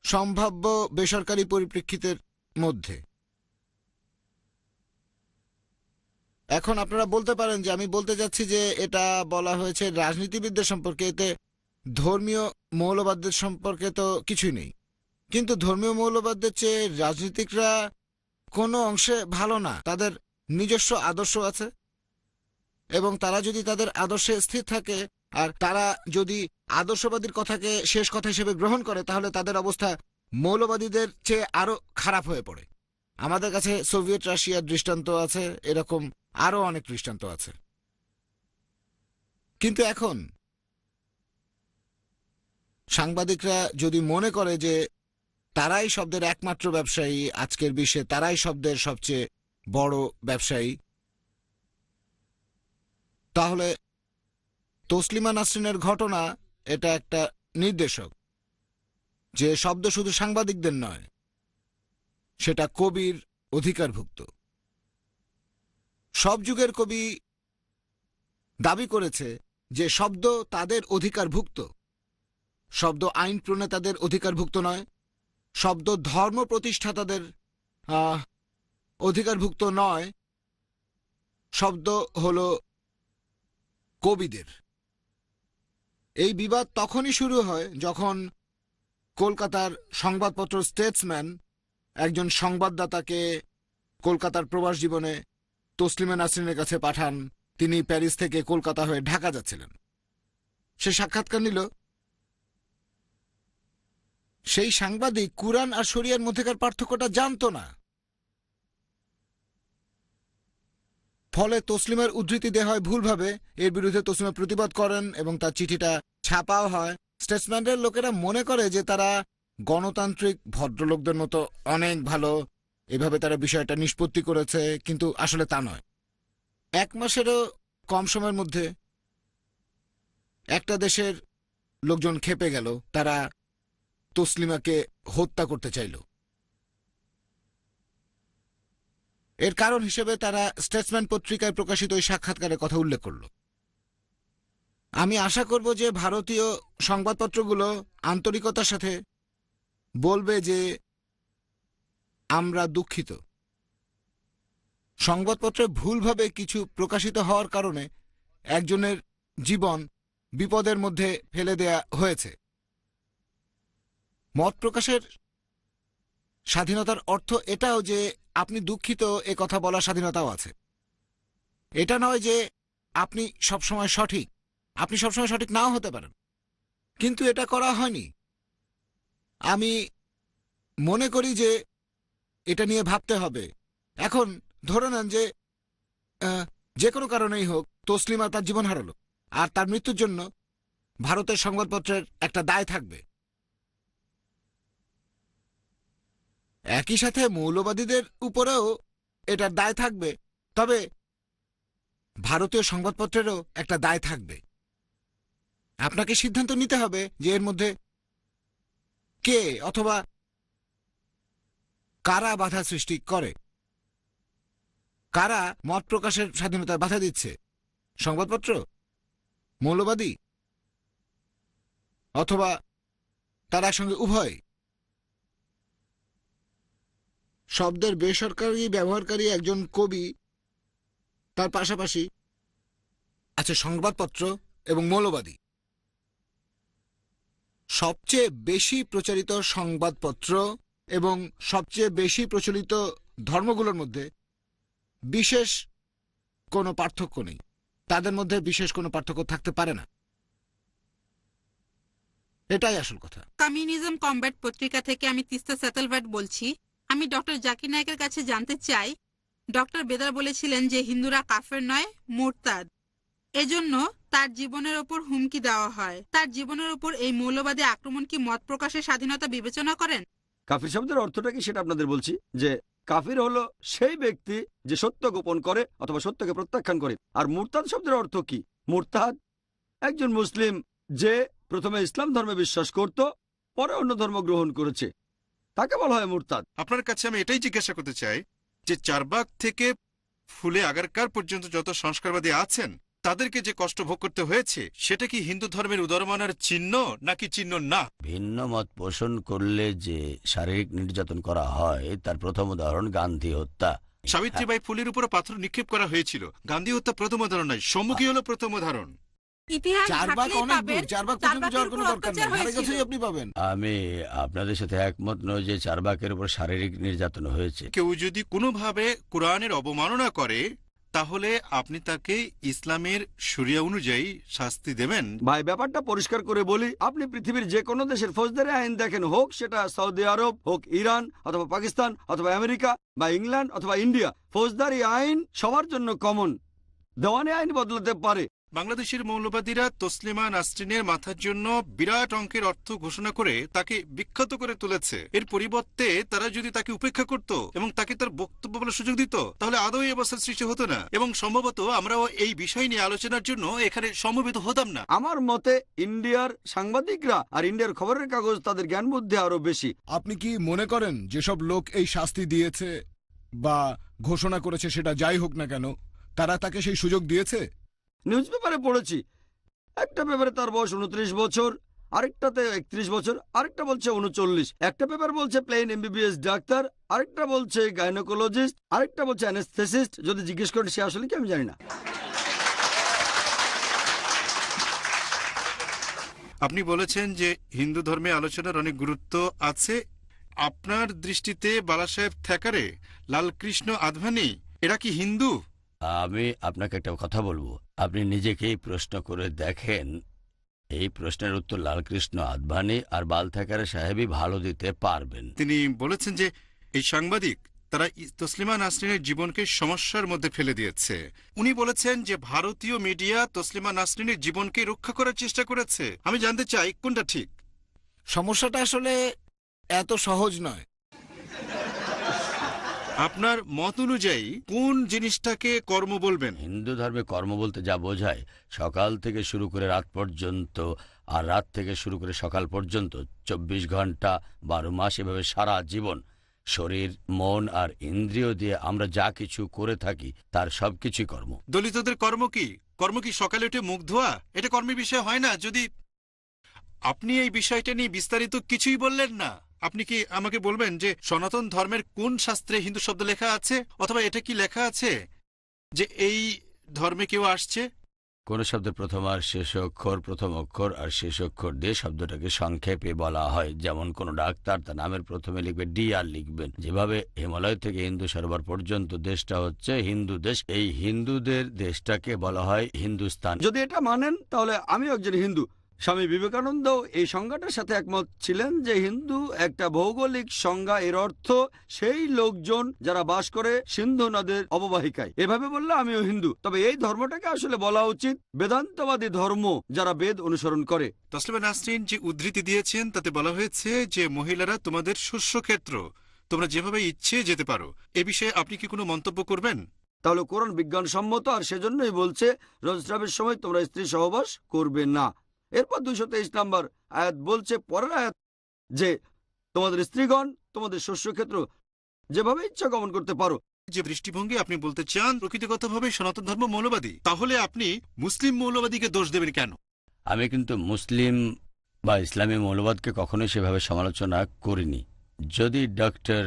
সম্ভাব্য বেসরকারি পরিপ্রেক্ষিতের মধ্যে। এখন আপনারা বলতে পারেন যে আমি বলতে যাচ্ছি যে এটা বলা হয়েছে রাজনীতিবিদদের সম্পর্কে, এতে ধর্মীয় মৌলবাদদের সম্পর্কে তো কিছুই নেই। কিন্তু ধর্মীয় মৌলবাদদের চেয়ে রাজনীতিকরা কোনো অংশে ভালো না। তাদের নিজস্ব আদর্শ আছে এবং তারা যদি তাদের আদর্শে স্থির থাকে আর তারা যদি আদর্শবাদীর কথাকে শেষ কথা হিসেবে গ্রহণ করে, তাহলে তাদের অবস্থা মৌলবাদীদের চেয়ে আরো খারাপ হয়ে পড়ে। আমাদের কাছে সোভিয়েত রাশিয়ার দৃষ্টান্ত আছে, এরকম আরো অনেক দৃষ্টান্ত আছে। কিন্তু এখন সাংবাদিকরা যদি মনে করে যে তারাই শব্দের একমাত্র ব্যবসায়ী, আজকের বিশ্বে তারাই শব্দের সবচেয়ে বড় ব্যবসায়ী, তাহলে তসলিমা নাসরিনের ঘটনা এটা একটা নির্দেশক যে শব্দ শুধু সাংবাদিকদের নয়, সেটা কবির অধিকারভুক্ত। সব যুগের কবি দাবি করেছে যে শব্দ তাদের অধিকারভুক্ত। শব্দ আইন প্রণেতাদের অধিকারভুক্ত নয়, শব্দ ধর্ম প্রতিষ্ঠাতাদের অধিকারভুক্ত নয়, শব্দ হল কবিদের। এই বিবাদ তখনই শুরু হয় যখন কলকাতার সংবাদপত্র স্টেটসম্যান একজন সংবাদদাতাকে কলকাতার প্রবাস জীবনে তসলিমা নাসরিনের কাছে পাঠান। তিনি প্যারিস থেকে কলকাতা হয়ে ঢাকা যাচ্ছিলেন। সে সাক্ষাৎকার নিল। সেই সাংবাদিক কুরআন আর শরিয়ার মধ্যেকার পার্থক্যটা জানতো না। ফলে তসলিমার উদ্ধৃতি দেওয়া হয় ভুলভাবে। এর বিরুদ্ধে তসলিমা প্রতিবাদ করেন এবং তার চিঠিটা ছাপাও হয়। স্টেটসম্যানদের লোকেরা মনে করে যে তারা গণতান্ত্রিক ভদ্রলোকদের মতো অনেক ভালো, এভাবে তারা বিষয়টা নিষ্পত্তি করেছে, কিন্তু আসলে তা নয়। 1 মাসেরও কম সময়ের মধ্যে একটা দেশের লোকজন ক্ষেপে গেল, তারা তসলিমাকে হত্যা করতে চাইল। এর কারণ হিসেবে তারা স্টেটসম্যান পত্রিকায় প্রকাশিত ওই সাক্ষাৎকারের কথা উল্লেখ করল। আমি আশা করব যে ভারতীয় সংবাদপত্রগুলো আন্তরিকতার সাথে বলবে যে আমরা দুঃখিত। সংবাদপত্রে ভুলভাবে কিছু প্রকাশিত হওয়ার কারণে একজনের জীবন বিপদের মধ্যে ফেলে দেয়া হয়েছে। মত প্রকাশের স্বাধীনতার অর্থ এটাও যে আপনি দুঃখিত এ কথা বলার স্বাধীনতাও আছে। এটা নয় যে আপনি সবসময় সঠিক। আপনি সবসময় সঠিক নাও হতে পারেন। কিন্তু এটা করা হয়নি। আমি মনে করি যে এটা নিয়ে ভাবতে হবে। এখন ধরে নেন যে কোনো কারণেই হোক তসলিমা তার জীবন হারালো, আর তার মৃত্যুর জন্য ভারতের সংবাদপত্রের একটা দায় থাকবে। একই সাথে মৌলবাদীদের উপরেও এটার দায় থাকবে, তবে ভারতীয় সংবাদপত্রেরও একটা দায় থাকবে। আপনাকে সিদ্ধান্ত নিতে হবে যে এর মধ্যে কে অথবা কারা বাধা সৃষ্টি করে, কারা মত প্রকাশের স্বাধীনতায় বাধা দিচ্ছে, সংবাদপত্র, মৌলবাদী, অথবা তারা একসঙ্গে উভয়। শব্দের বেসরকারি ব্যবহারকারী একজন কবি, তার পাশাপাশি আছে সংবাদপত্র এবং মৌলবাদী। সবচেয়ে বেশি প্রচারিত সংবাদপত্র এবং সবচেয়ে বেশি প্রচলিত ধর্মগুলোর মধ্যে বিশেষ কোনো পার্থক্য নেই, তাদের মধ্যে বিশেষ কোনো পার্থক্য থাকতে পারে না। এটাই আসল কথা। কমিউনিজম কমব্যাট পত্রিকা থেকে আমি তিস্তা স্যাটেলভাট বলছি। আমি ডক্টর জাকির নায়েকের কাছে জানতে চাই, ডক্টর বেদার বলেছিলেন যে হিন্দুরা কাফের নয়, মুরতাদ। এজন্য তার জীবনের ওপর হুমকি দেওয়া হয়। তার জীবনের ওপর এই মৌলবাদী আক্রমণ কি মত প্রকাশের স্বাধীনতা বিবেচনা করেন? কাফির শব্দের অর্থটা কি সেটা আপনাদের বলছি, যে কাফির হলো সেই ব্যক্তি যে সত্য গোপন করে অথবা সত্যকে প্রত্যাখ্যান করে। আর মুরতাদ শব্দের অর্থ কি? মুরতাদ একজন মুসলিম যে প্রথমে ইসলাম ধর্মে বিশ্বাস করত, পরে অন্য ধর্ম গ্রহণ করেছে, তাকে বলা হয় মুরতাদ। আপনার কাছে আমি এটাই জিজ্ঞাসা করতে চাই যে চারবাগ থেকে ফুলে আগারকার পর্যন্ত যত সংস্কারবাদী আছেন তাদেরকে যে কষ্ট ভোগ করতে হয়েছে সেটা কি হিন্দু ধর্মের উদারমানের চিহ্ন নাকি চিহ্ন না? ভিন্ন মত পোষণ করলে যে শারীরিক নির্যাতন করা হয় তার প্রথম উদাহরণ গান্ধী হত্যা। সাবিত্রীবাই ফুলের উপর পাথর নিক্ষেপ করা হয়েছিল, গান্ধী হত্যা প্রথম উদাহরণ নয়, সম্মুখী হলো প্রথম উদাহরণ। আমি আপনাদের সাথে একমত নই যে চারবাকের উপর শারীরিক নির্যাতন হয়েছে। কেউ যদি কোনোভাবে কোরআনের অবমাননা করে তাহলে আপনি তাকে ইসলামের শরিয়া অনুযায়ী শাস্তি দেবেন? ভাই ব্যাপারটা পরিষ্কার করে বলি, আপনি পৃথিবীর যে কোনো দেশের ফৌজদারি আইন দেখেন, হোক সেটা সৌদি আরব, হোক ইরান অথবা পাকিস্তান অথবা আমেরিকা বা ইংল্যান্ড অথবা ইন্ডিয়া, ফৌজদারি আইন সবার জন্য কমন। দেওয়ানি আইন বদলাতে পারে। বাংলাদেশের মৌলবাদীরা তসলিমা নাসরিনের মাথার জন্য বিরাট অঙ্কের অর্থ ঘোষণা করে তাকে বিখ্যাত করে তুলেছে। এর পরিবর্তে তারা যদি তাকে উপেক্ষা করত এবং তাকে তার বক্তব্য বলার সুযোগ দিত তাহলে আদৌ এই অবস্থার সৃষ্টি হতো না, এবং সম্ভবত আমরাও এই বিষয় নিয়ে আলোচনার জন্য এখানে সমবেত হতাম না। আমার মতে ইন্ডিয়ার সাংবাদিকরা আর ইন্ডিয়ার খবরের কাগজ তাদের জ্ঞান বুদ্ধি আরো বেশি। আপনি কি মনে করেন যেসব লোক এই শাস্তি দিয়েছে বা ঘোষণা করেছে, সেটা যাই হোক না কেন, তারা তাকে সেই সুযোগ দিয়েছে? নিউজ পেপারে পড়েছি, একটা পেপারে তার বয়স 29 বছর, আরেকটাতে 31 বছর, আরেকটা বলছে 39, একটা পেপার বলছে প্লেন এমবিবিএস ডাক্তার, আরেকটা বলছে গাইনোকোলজিস্ট, আরেকটা বলছে অ্যানেস্থেসিস্ট। যদি জিজ্ঞেস করেন সে আসলে কি আমি জানি না। আপনি বলেছেন যে হিন্দু ধর্মে আলোচনার অনেক গুরুত্ব আছে। আপনার দৃষ্টিতে বালাসাহেব থ্যাকারে, লালকৃষ্ণ আদভানি এরা কি হিন্দু? আমি আপনাকে একটা কথা বলবো, আপনি নিজেকেই প্রশ্ন করে দেখেন। এই প্রশ্নের উত্তর লালকৃষ্ণ আদভানি আর বাল থ্যাকারে সাহেবই ভালো দিতে পারবেন। তিনি বলেছেন যে এই সাংবাদিক তারা তসলিমা নাসরিনের জীবনকে সমস্যার মধ্যে ফেলে দিয়েছে। উনি বলেছেন যে ভারতীয় মিডিয়া তসলিমা নাসরিনের জীবনকে রক্ষা করার চেষ্টা করেছে। আমি জানতে চাই কোনটা ঠিক? সমস্যাটা আসলে এত সহজ নয়। আপনার মত অনুযায়ী কোন জিনিসটাকে কর্ম বলবেন? হিন্দু ধর্মে কর্ম বলতে যা বোঝায়, সকাল থেকে শুরু করে রাত পর্যন্ত, আর রাত থেকে শুরু করে সকাল পর্যন্ত 24 ঘন্টা 12 মাস, এভাবে সারা জীবন শরীর, মন আর ইন্দ্রিয় দিয়ে আমরা যা কিছু করে থাকি তার সবকিছুই কর্ম। দলিতদের কর্ম কি? কর্ম কি সকালে উঠে মুখ ধোয়া? এটা কর্মের বিষয় হয় না। যদি আপনি এই বিষয়টা নিয়ে বিস্তারিত কিছুই বললেন না, আপনি কি আমাকে বলবেন যে সনাতন ধর্মের কোন শাস্ত্রে হিন্দু শব্দ লেখা আছে, অথবা এটা কি লেখা আছে যে এই ধর্মে কেউ আসছে? কোন শব্দের প্রথম আর শেষ অক্ষর, প্রথম অক্ষর আর শেষ অক্ষর দিয়ে শব্দটাকে সংক্ষেপে বলা হয়। যেমন কোন ডাক্তার তার নামের প্রথমে লিখবে ডি আর লিখবেন। যেভাবে হিমালয় থেকে হিন্দু সরোবর পর্যন্ত দেশটা হচ্ছে হিন্দু দেশ, এই হিন্দুদের দেশটাকে বলা হয় হিন্দুস্তান। যদি এটা মানেন তাহলে আমিও একজন হিন্দু। স্বামী বিবেকানন্দ এই সংজ্ঞাটার সাথে একমত ছিলেন যে হিন্দু একটা ভৌগোলিক সংজ্ঞা। এর অর্থ সেই লোকজন যারা বাস করে সিন্ধু নদের অববাহিকায়। এভাবে বললে আমিও হিন্দু, তবে এই ধর্মটাকে আসলে বলা উচিত বেদান্তবাদী ধর্ম, যারা বেদ অনুসরণ করে। তসলিমা নাসরিন যে উদ্ধৃতি দিয়েছেন তাতে বলা হয়েছে যে মহিলারা তোমাদের শস্যক্ষেত্র, তোমরা যেভাবে ইচ্ছে যেতে পারো। এ বিষয়ে আপনি কি কোনো মন্তব্য করবেন? তাহলে কোরআন বিজ্ঞানসম্মত, আর সেজন্যই বলছে রজস্রাবের সময় তোমরা স্ত্রী সহবাস করবে না। এরপর 223 নম্বর আয়াত বলছে, পরের আয়াত, যে তোমাদের স্ত্রীগণ তোমাদের শস্যক্ষেত্র যেভাবে ইচ্ছা গমন করতে পারো। যে দৃষ্টিভঙ্গি আপনি বলতে চান প্রকৃতিগতভাবে সনাতন ধর্ম মৌলবাদী, তাহলে আপনি মুসলিম মৌলবাদীকে দোষ দেবেন কেন? আমি কিন্তু মুসলিম বা ইসলামী মৌলবাদকে কখনোই সেভাবে সমালোচনা করিনি। যদি ডক্টর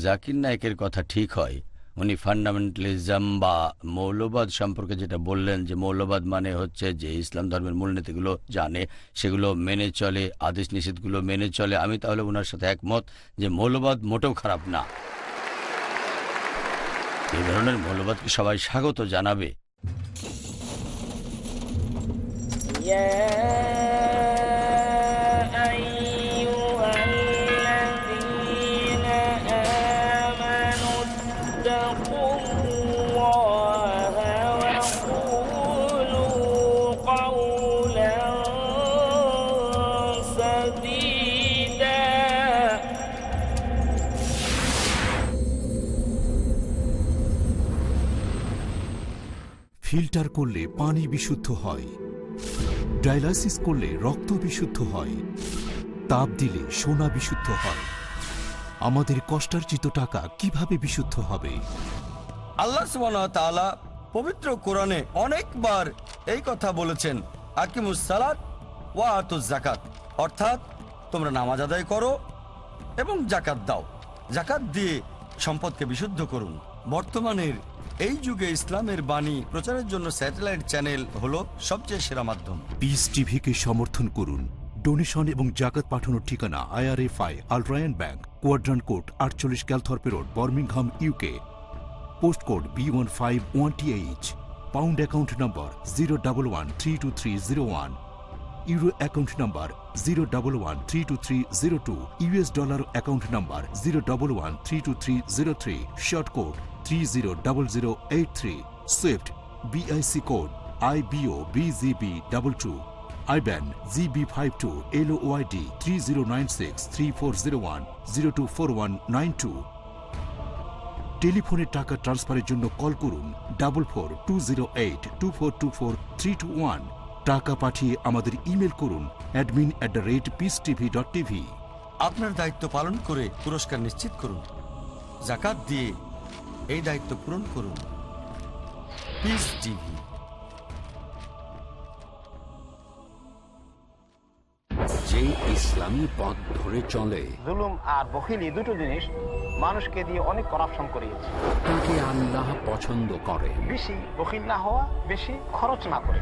জাকির নায়েকের কথা ঠিক হয়, উনি ফান্ডামেন্টালিজম বা মৌলবাদ সম্পর্কে যেটা বললেন, যে মৌলবাদ মানে হচ্ছে যে ইসলাম ধর্মের মূলনীতিগুলো জানে, সেগুলো মেনে চলে, আদেশ নিষেধগুলো মেনে চলে, আমি তাহলে ওনার সাথে একমত যে মৌলবাদ মোটেও খারাপ না। এই ধরনের মৌলবাদকে সবাই স্বাগত জানাবে। ফিল্টার করলে পানি বিশুদ্ধ হয়, ডায়ালাইসিস করলে রক্ত বিশুদ্ধ হয়, তাপ দিলে সোনা বিশুদ্ধ হয়। আমাদের কষ্টার্জিত টাকা কিভাবে বিশুদ্ধ হবে? আল্লাহ সুবহানাহু ওয়া তাআলা পবিত্র কোরআনে অনেকবার এই কথা বলেছেন, আকিমুস সালাত ওয়া আতুজ যাকাত, অর্থাৎ তোমরা নামাজ আদায় করো এবং যাকাত দাও। যাকাত দিয়ে সম্পদকে বিশুদ্ধ করুন। বর্তমানের এই যুগে ইসলামের বাণী প্রচারের জন্য স্যাটেলাইট চ্যানেল হলো সবচেয়ে সেরা মাধ্যম। পিস টিভিকে সমর্থন করুন। ডোনেশন এবং জাকাত পাঠানোর ঠিকানা IRFI Al Rayan bank, quadrant code 48 Calthorpe road, Birmingham, UK। Post code B151TH। Pound account number 011-32301। Euro account number 011-32302। US dollar account number 011-32303। Short code 300083। Swift BIC code IBOBZB22। IBAN GB52 LOYD 30963401 024192। টেলিফোনে টাকা ট্রান্সফারের জন্য call করুন 442082424321। টাকা পাঠিয়ে আমাদের email করুন admin@peacetv.tv। আপনার দায়িত্ব পালন করে পুরস্কার নিশ্চিত করুন। যাকাত দিয়ে এই দায়িত্ব পূরণ করুন। Piece TV. যে ইসলামী পথ ধরে চলে, জুলুম আর বখিলি দুটো জিনিস মানুষকে দিয়ে অনেক করাপশন করিয়েছে। তাকে আল্লাহ পছন্দ করে। বেশি বখিল না হওয়া, বেশি খরচ না করে।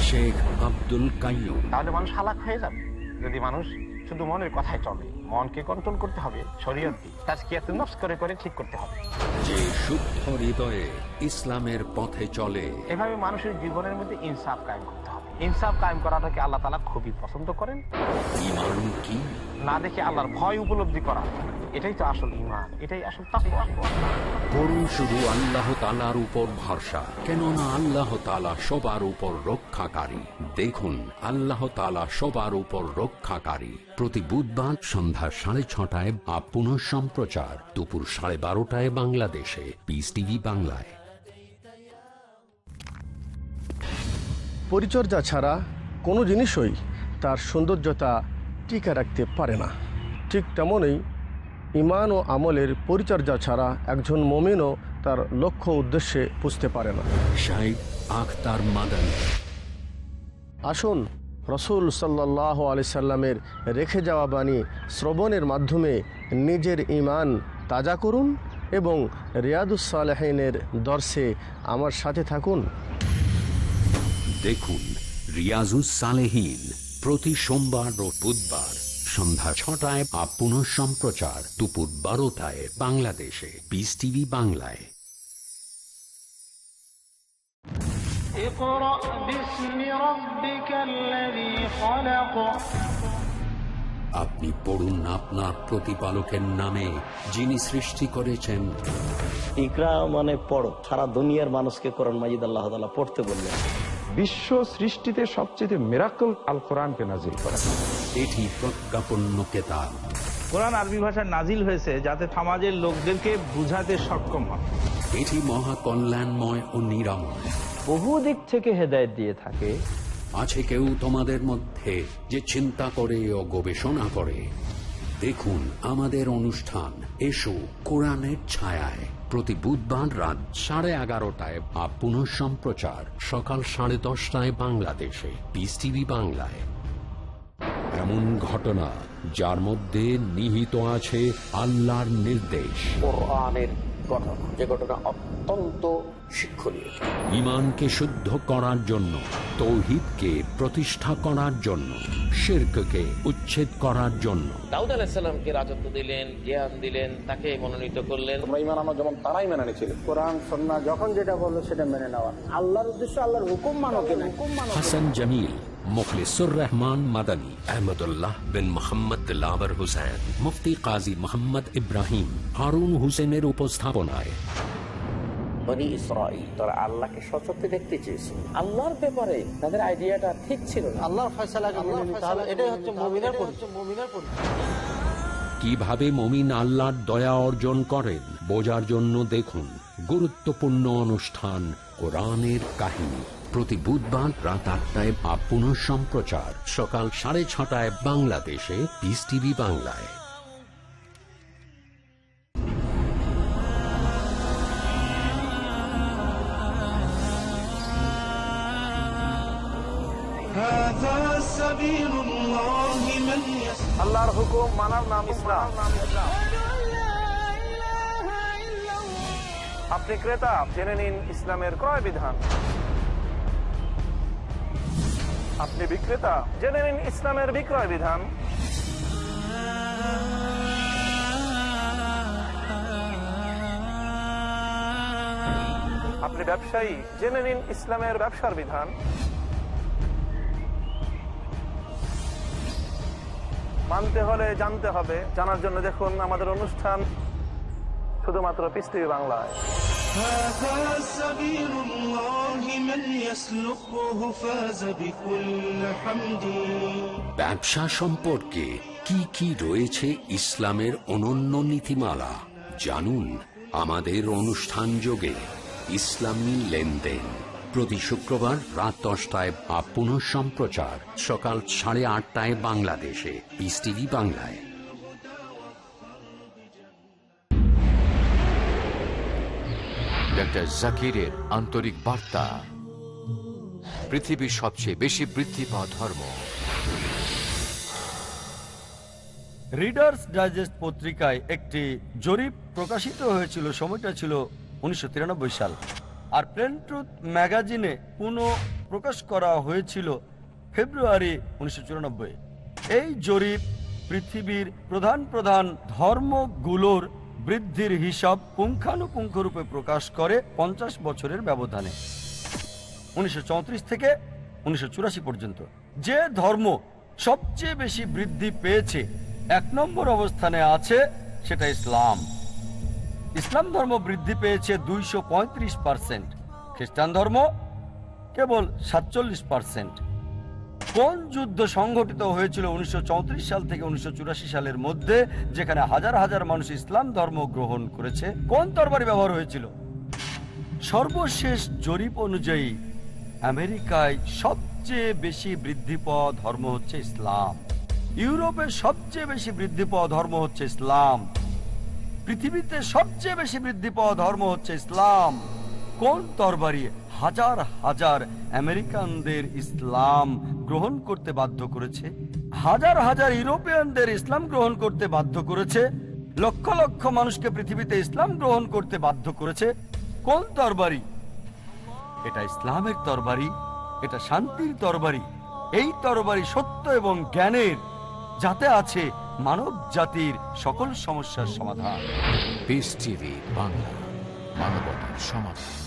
শেখ আব্দুল কাইয়ুম। তাহলে মানুষ হালাক হয়ে যাবে যদি মানুষ শুধু মনের কথায় চলে। মনকে কন্ট্রোল করতে হবে, শরীয়ত দিয়ে তাজকিয়াতুন নফস করে করে ঠিক করতে হবে। যে শুদ্ধ হৃদয়ে ইসলামের পথে চলে, এভাবে মানুষের জীবনের মধ্যে ইনসাফ কায়েম করতে হবে। ইনসাফ কায়েম করাটাকে আল্লাহ তাআলা খুবই পছন্দ করেন। ঈমান কি না দেখে আল্লাহর ভয় উপলব্ধি করা, এটাই তো আসল ঈমান, এটাই আসল তাকওয়া। করুন শুধু আল্লাহ তাআলার উপর ভরসা, কেননা আল্লাহ তাআলা সবার উপর রক্ষাকারী। দেখুন আল্লাহ তাআলা সবার উপর রক্ষাকারী প্রতি বুধবার সন্ধ্যা 6:30 বা পুনঃ সম্প্রচার দুপুর 12:30 বাংলাদেশে পিস টিভি বাংলায়। পরিচর্যা ছাড়া কোনো জিনিসই তার সৌন্দর্যতা টিকে রাখতে পারে না। ঠিক তেমনই ঈমান ও আমলের পরিচর্যা ছাড়া একজন মুমিনও তার লক্ষ্য উদ্দেশ্যে বুঝতে পারে না। শাইখ আখতার মাদানী। আসুন রসুল সাল্লাল্লাহু আলাইহি সাল্লামের রেখে যাওয়া বাণী শ্রবণের মাধ্যমে নিজের ঈমান তাজা করুন এবং রিয়াদুস সালেহিনের দর্শে আমার সাথে থাকুন। দেখুন রিয়াজুস সালেহীন প্রতি সোমবার ও বুধবার সন্ধ্যা 6টায় বা পুনঃ সম্প্রচার দুপুর 12টায় বাংলাদেশে পিস টিভি বাংলায়। আপনি পড়ুন আপনার প্রতিপালকের নামে, যিনি সৃষ্টি করেছেন। ইকরা মানে পড়ো, সারা দুনিয়ার মানুষকে কোরআন মাজিদ আল্লাহ তাআলা পড়তে বললেন। বিশ্ব সৃষ্টিতে সবচেয়ে মিরাকল আল কোরআনকে নাজিল করা। এটি প্রজ্ঞাপন্য কেতাব। কোরআন আরবি ভাষায় নাজিল হয়েছে যাতে সমাজের লোকদেরকে বুঝাতে সক্ষম হয়। এটি মহা কল্যাণময় ও নিরাময়, বহু দিক থেকে হেদায়েত দিয়ে থাকে। আছে কেউ তোমাদের মধ্যে যে চিন্তা করে ও গবেষণা করে? দেখুন আমাদের অনুষ্ঠান এসো কোরআনের ছায়ায়, প্রতি বুধবার রাত 11:30টায় বা পুনঃ সম্প্রচার সকাল 10:30টায় বাংলাদেশে পিস টিভি বাংলায়। এমন ঘটনা যার মধ্যে নিহিত আছে আল্লাহর নির্দেশ, কোরআনের ঘটনা, যে ঘটনা অত্যন্ত শিক্ষণীয়। ঈমানকে শুদ্ধ করার জন্য, তাওহীদকে প্রতিষ্ঠা করার জন্য, শিরককে উচ্ছেদ করার জন্য। দাউদ আলাইহিস সালামকে রাজত্ব দিলেন, জ্ঞান দিলেন, তাকে মনোনীত করলেন। তোমরা ঈমান আনো যেমন তারাই মেনে নিয়েছিল। কোরআন সুন্নাহ যখন যেটা বললো সেটা মেনে নেওয়া। আল্লাহর উদ্দেশ্য আল্লাহর হুকুম মানো কিনা। হাসান জামিল, মুখলিসুর রহমান মাদানী, আহমদুল্লাহ বিন মোহাম্মদ দিলাবর হুসেন, মুফতি কাজী মোহাম্মদ ইব্রাহিম, হারুন হোসেনের উপস্থাপনায় বনি ইসরাঈল তারা আল্লাহকে সচক্ষে দেখতে চেয়েছিল। আল্লাহর ব্যাপারে তাদের আইডিয়াটা ঠিক ছিল না। আল্লাহর ফয়সালাকে মেনে নিতে হবে, এটাই হচ্ছে মুমিনের পরিচয়। কিভাবে মুমিন আল্লাহর দয়া অর্জন করেন বোঝার জন্য দেখুন গুরুত্বপূর্ণ অনুষ্ঠান কোরআনের কাহিনী, প্রতি বুধবার রাত 8টায় বা পুনঃ সম্প্রচার সকাল 6:30টায় বাংলাদেশে পিস টিভি বাংলায়। আল্লাহর হুকুম মানার নাম ইসলাম। আপনি ক্রেতা, জেনে নিন ইসলামের ক্রয় বিধান। আপনি বিক্রেতা, জেনে নিন ইসলামের বিক্রয় বিধান। আপনি ব্যবসায়ী, জেনে নিন ইসলামের ব্যবসার বিধান। মানতে হলে জানতে হবে, জানার জন্য দেখুন আমাদের অনুষ্ঠান শুধুমাত্র পিস টিভি বাংলায়। ব্যবসা সম্পর্কে কি কি রয়েছে ইসলামের অনন্য নীতিমালা জানুন আমাদের অনুষ্ঠান যোগে ইসলামী লেনদেন, প্রতি শুক্রবার রাত 10টায় বা পুনঃ সম্প্রচার সকাল 8:30টায় বাংলাদেশে পিস টিভি বাংলায়। ডক্টর জাকিরের আন্তরিক বার্তা, পৃথিবীর সবচেয়ে বেশি বৃদ্ধি পাওয়া ধর্ম। রিডার্স ডাইজেস্ট পত্রিকায় একটি জরিপ প্রকাশিত হয়েছিল, সময়টা ছিল 1993 সাল, আর প্লেন ট্রুথ ম্যাগাজিনে পুনঃ প্রকাশ করা হয়েছিল ফেব্রুয়ারি 1994। এই জরিপ পৃথিবীর প্রধান প্রধান ধর্মগুলোর বৃদ্ধির হিসাব পুঙ্খানুপুঙ্খরূপে প্রকাশ করে 50 বছরের ব্যবধানে, 1934 থেকে 1984 পর্যন্ত। যে ধর্ম সবচেয়ে বেশি বৃদ্ধি পেয়েছে, 1 নম্বর অবস্থানে আছে, সেটা ইসলাম। ইসলাম ধর্ম বৃদ্ধি পেয়েছে 235%, খ্রিস্টান ধর্ম কেবল 47%। কোন যুদ্ধ সংঘটিত হয়েছিল 1934 সাল থেকে 1984 সালের মধ্যে, যেখানে হাজার হাজার মানুষ ইসলাম ধর্ম গ্রহণ করেছে? কোন তরবারি ব্যবহার হয়েছিল? সর্বশেষ জরিপ অনুযায়ী আমেরিকায় সবচেয়ে বেশি বৃদ্ধি পাওয়া ধর্ম হচ্ছে ইসলাম। ইউরোপে সবচেয়ে বেশি বৃদ্ধি পাওয়া ধর্ম হচ্ছে ইসলাম। পৃথিবীতে সবচেয়ে বেশি বৃদ্ধি পাওয়া ধর্ম হচ্ছে ইসলাম। কোন তরবারি হাজার হাজার আমেরিকানদের ইসলাম গ্রহণ করতে বাধ্য করেছে? হাজার হাজার ইউরোপিয়ানদের ইসলাম গ্রহণ করতে বাধ্য করেছে। লক্ষ লক্ষ মানুষকে পৃথিবীতে ইসলাম গ্রহণ করতে বাধ্য করেছে। কোন তরবারি? এটা ইসলামের তরবারি, এটা শান্তির তরবারি। এই তরবারি সত্য এবং জ্ঞানের, যাতে আছে মানব জাতির সকল সমস্যার সমাধান। পিস টিভি বাংলা, মানবতার সমাধান।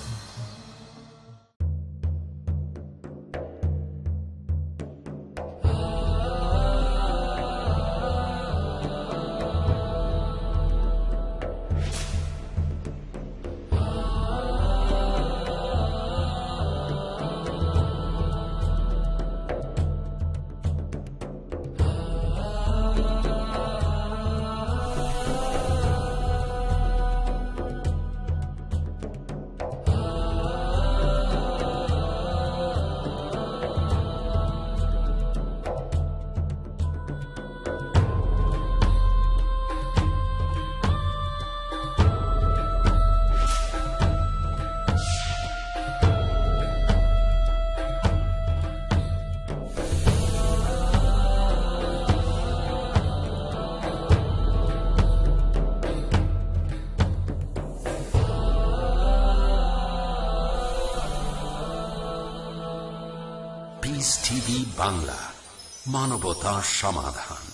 বাংলা, মানবতা সমাধান।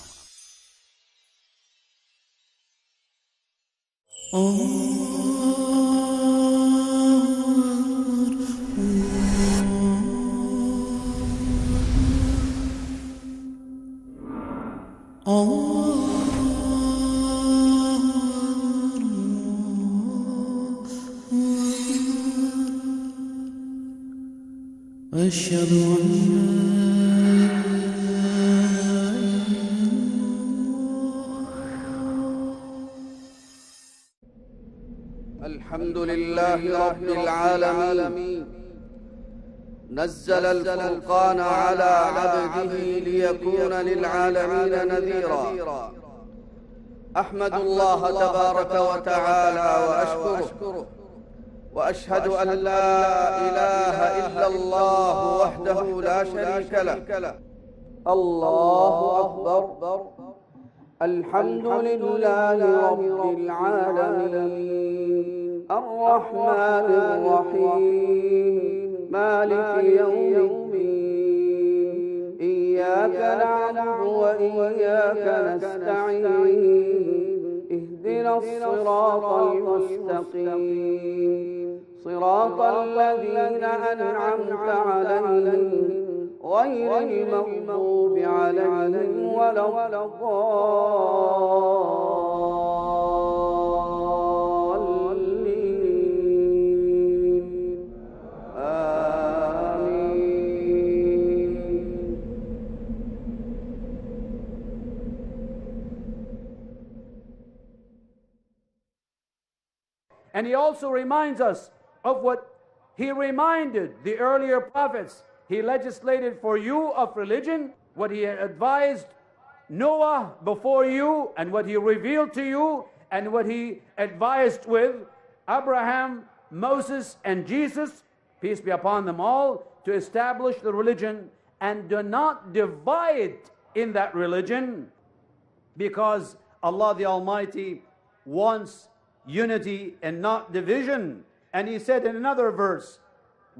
أشهد الحمد لله رب العالمين نزل الفرقان على عبده ليكون للعالمين نذيرا أحمد الله تبارك وتعالى وأشكره وأشهد أن لا إله إلا الله وحده لا شريك له الله أكبر الحمد لله رب العالمين الرحمن الرحيم مالك يوم الدين إياك نعبد وإياك نستعين اهدنا الصراط المستقيم صراط الذين أنعمت عليهم غير المغضوب عليهم ولا الضالين آمين. And he also reminds us of what he reminded the earlier prophets. He legislated for you of religion, what he had advised Noah before you, and what he revealed to you, and what he advised with Abraham, Moses, and Jesus, peace be upon them all, to establish the religion, and do not divide in that religion, because Allah the Almighty wants unity and not division. And he said in another verse,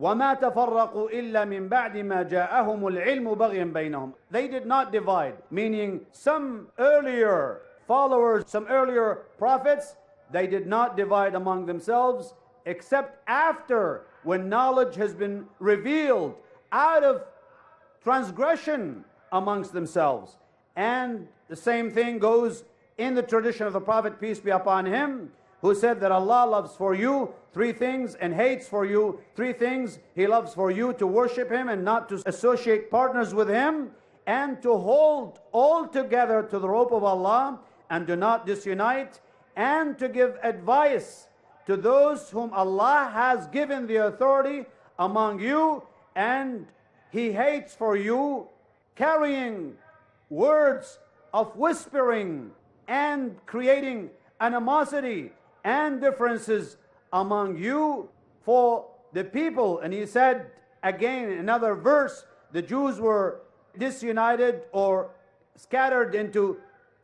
وَمَا تَفَرَّقُوا إِلَّا مِنْ بَعْدِ مَا جَاءَهُمُ الْعِلْمُ بَغْيًا بَيْنَهُم. They did not divide, meaning some earlier followers, some earlier prophets, they did not divide among themselves, except after, when knowledge has been revealed out of transgression amongst themselves. And the same thing goes in the tradition of the Prophet, peace be upon him, who said that Allah loves for you 3 things and hates for you 3 things. He loves for you to worship him and not to associate partners with him, and to hold all together to the rope of Allah and do not disunite, and to give advice to those whom Allah has given the authority among you, and he hates for you carrying words of whispering and creating animosity and differences among you for the people. And he said again in another verse, the Jews were disunited or scattered into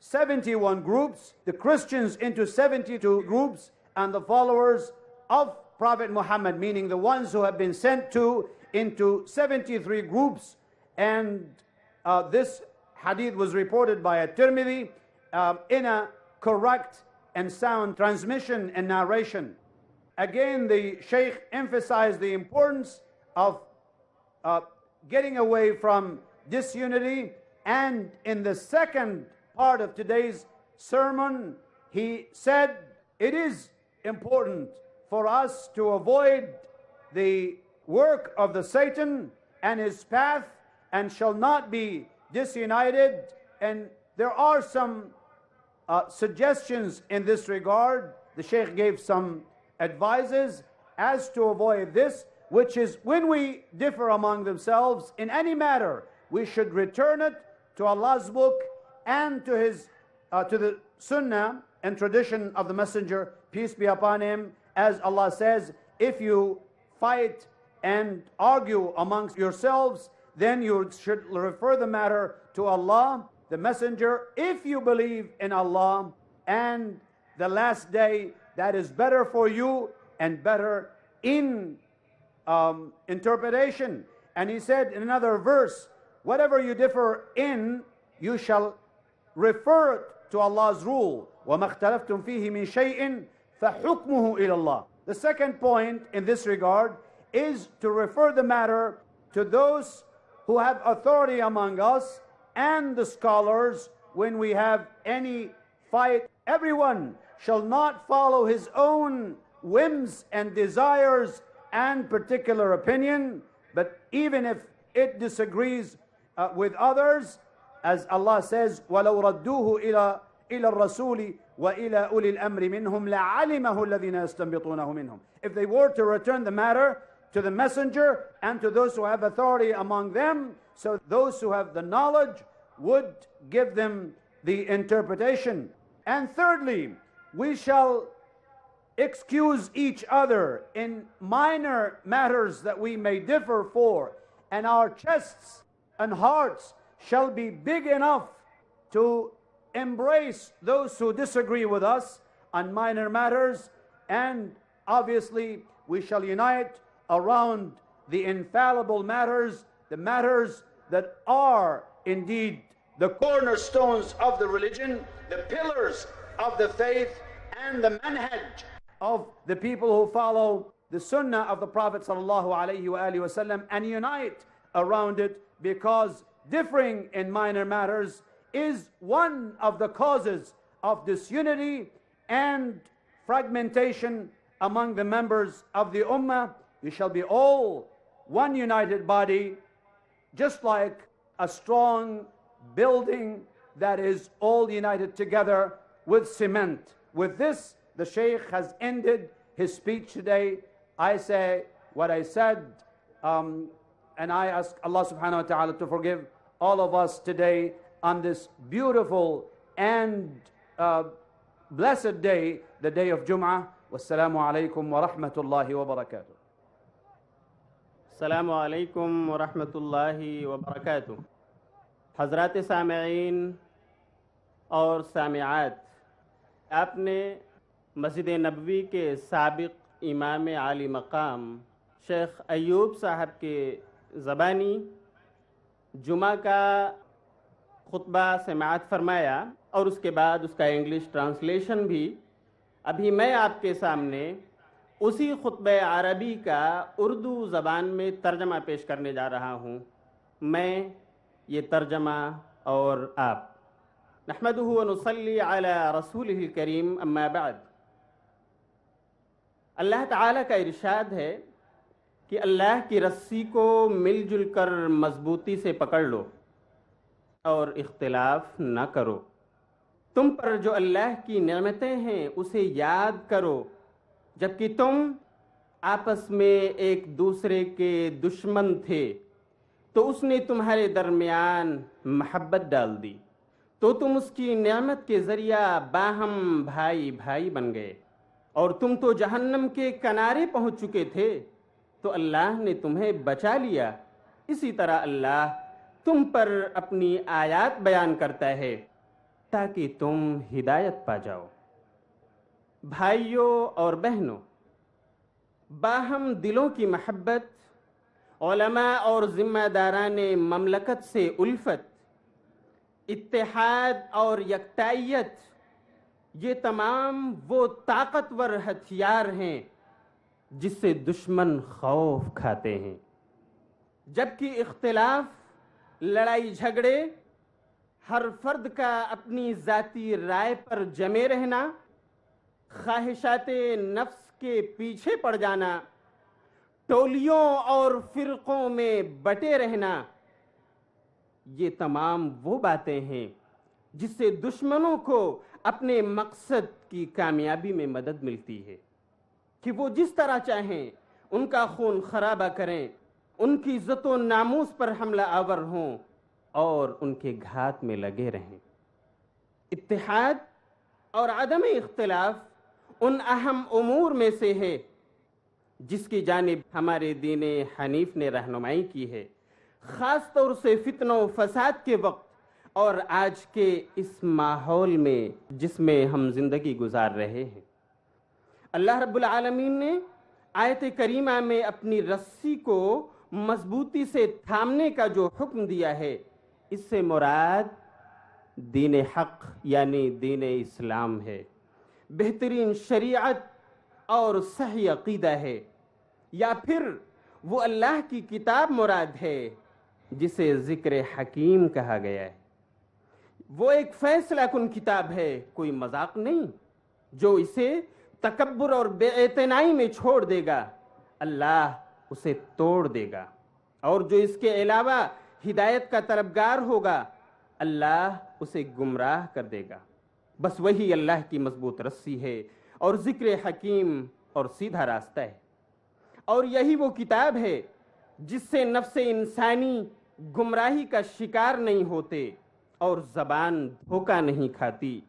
71 groups, the Christians into 72 groups, and the followers of Prophet Muhammad, meaning the ones who have been sent to, into 73 groups. And this hadith was reported by At-Tirmidhi in a correct and sound transmission and narration. Again, the Shaykh emphasized the importance of getting away from disunity. And in the second part of today's sermon, he said it is important for us to avoid the work of the Satan and his path, and shall not be disunited. And there are some suggestions in this regard. The Shaykh gave some advices as to avoid this, which is when we differ among themselves in any matter, we should return it to Allah's book and to his to the Sunnah and tradition of the Messenger, peace be upon him. As Allah says, if you fight and argue amongst yourselves, then you should refer the matter to Allah, the Messenger. If you believe in Allah and the last day, that is better for you and better in interpretation. And he said in another verse, whatever you differ in, you shall refer it to Allah's rule. وَمَا اخْتَلَفْتُمْ فِيهِ مِنْ شَيْءٍ فَحُكْمُهُ إِلَى اللَّهِ. The second point in this regard is to refer the matter to those who have authority among us and the scholars when we have any fight. Everyone shall not follow his own whims and desires and particular opinion, but even if it disagrees with others, as Allah says, وَلَوْ رَدُّوهُ إِلَى الرَّسُولِ وَإِلَى أُولِي الْأَمْرِ مِنْهُمْ لَعَلِمَهُ الَّذِينَ يَسْتَنبِطُونَهُ مِنْهُمْ. If they were to return the matter to the messenger and to those who have authority among them, so those who have the knowledge would give them the interpretation. And thirdly, we shall excuse each other in minor matters that we may differ for, and our chests and hearts shall be big enough to embrace those who disagree with us on minor matters, and obviously we shall unite around the infallible matters, the matters that are indeed the cornerstones of the religion, the pillars of the faith, and the manhaj of the people who follow the sunnah of the Prophet ﷺ, and unite around it, because differing in minor matters is one of the causes of disunity and fragmentation among the members of the ummah. You shall be all one united body, just like a strong building that is all united together with cement. With this, the Shaykh has ended his speech today. I say what I said, and I ask Allah subhanahu wa ta'ala to forgive all of us today on this beautiful and blessed day, the day of Jum'ah. Wassalamu alaikum wa rahmatullahi wa barakatuh. السلام علیکم ورحمۃ اللہ وبرکاتہ. حضرات سامعین اور سامعات، آپ نے مسجد نبوی کے سابق امام عالی مقام شیخ ایوب صاحب کے زبانی جمعہ کا خطبہ سماعت فرمایا، اور اس کے بعد اس کا انگلش ٹرانسلیشن بھی. ابھی میں آپ کے سامنے اسی خطبہ عربی کا اردو زبان میں ترجمہ پیش کرنے جا رہا ہوں. میں، یہ ترجمہ اور آپ. نحمدہ و نصلی علی رسولہ الکریم، اما بعد. اللہ تعالیٰ کا ارشاد ہے کہ اللہ کی رسی کو مل جل کر مضبوطی سے پکڑ لو اور اختلاف نہ کرو. تم پر جو اللہ کی نعمتیں ہیں اسے یاد کرو، جبکہ تم آپس میں ایک دوسرے کے دشمن تھے تو اس نے تمہارے درمیان محبت ڈال دی، تو تم اس کی نعمت کے ذریعہ باہم بھائی بھائی بن گئے. اور تم تو جہنم کے کنارے پہنچ چکے تھے تو اللہ نے تمہیں بچا لیا. اسی طرح اللہ تم پر اپنی آیات بیان کرتا ہے تاکہ تم ہدایت پا جاؤ. بھائیوں اور بہنوں، باہم دلوں کی محبت، علماء اور ذمہ داران مملکت سے الفت، اتحاد اور یکتائیت، یہ تمام وہ طاقتور ہتھیار ہیں جس سے دشمن خوف کھاتے ہیں. جبکہ اختلاف، لڑائی جھگڑے، ہر فرد کا اپنی ذاتی رائے پر جمے رہنا، خواہشات نفس کے پیچھے پڑ جانا، ٹولیوں اور فرقوں میں بٹے رہنا، یہ تمام وہ باتیں ہیں جس سے دشمنوں کو اپنے مقصد کی کامیابی میں مدد ملتی ہے کہ وہ جس طرح چاہیں ان کا خون خرابہ کریں، ان کی عزت و ناموس پر حملہ آور ہوں اور ان کے گھات میں لگے رہیں. اتحاد اور عدم اختلاف ان اہم امور میں سے ہے جس کی جانب ہمارے دین حنیف نے رہنمائی کی ہے، خاص طور سے فتنہ و فساد کے وقت اور آج کے اس ماحول میں جس میں ہم زندگی گزار رہے ہیں. اللہ رب العالمین نے آیت کریمہ میں اپنی رسی کو मजबूती से थामने का जो हुक्म दिया है, इससे मुराद दीन हक यानी दीन इस्लाम है, बेहतरीन शरीयत और सही अकीदा है, या फिर वो अल्लाह की किताब मुराद है जिसे जिक्र हकीम कहा गया है। वो एक फैसला कुन किताब है, कोई मजाक नहीं। जो इसे तकब्बुर और बेइतनाई में छोड़ देगा, अल्लाह उसे तोड़ देगा, और जो इसके अलावा हिदायत का तलबगार होगा, अल्लाह उसे गुमराह कर देगा। बस वही अल्लाह की मजबूत रस्सी है और जिक्र हकीम और सीधा रास्ता है। और यही वो किताब है जिससे नफ्स इंसानी गुमराही का शिकार नहीं होते और ज़बान धोखा नहीं खाती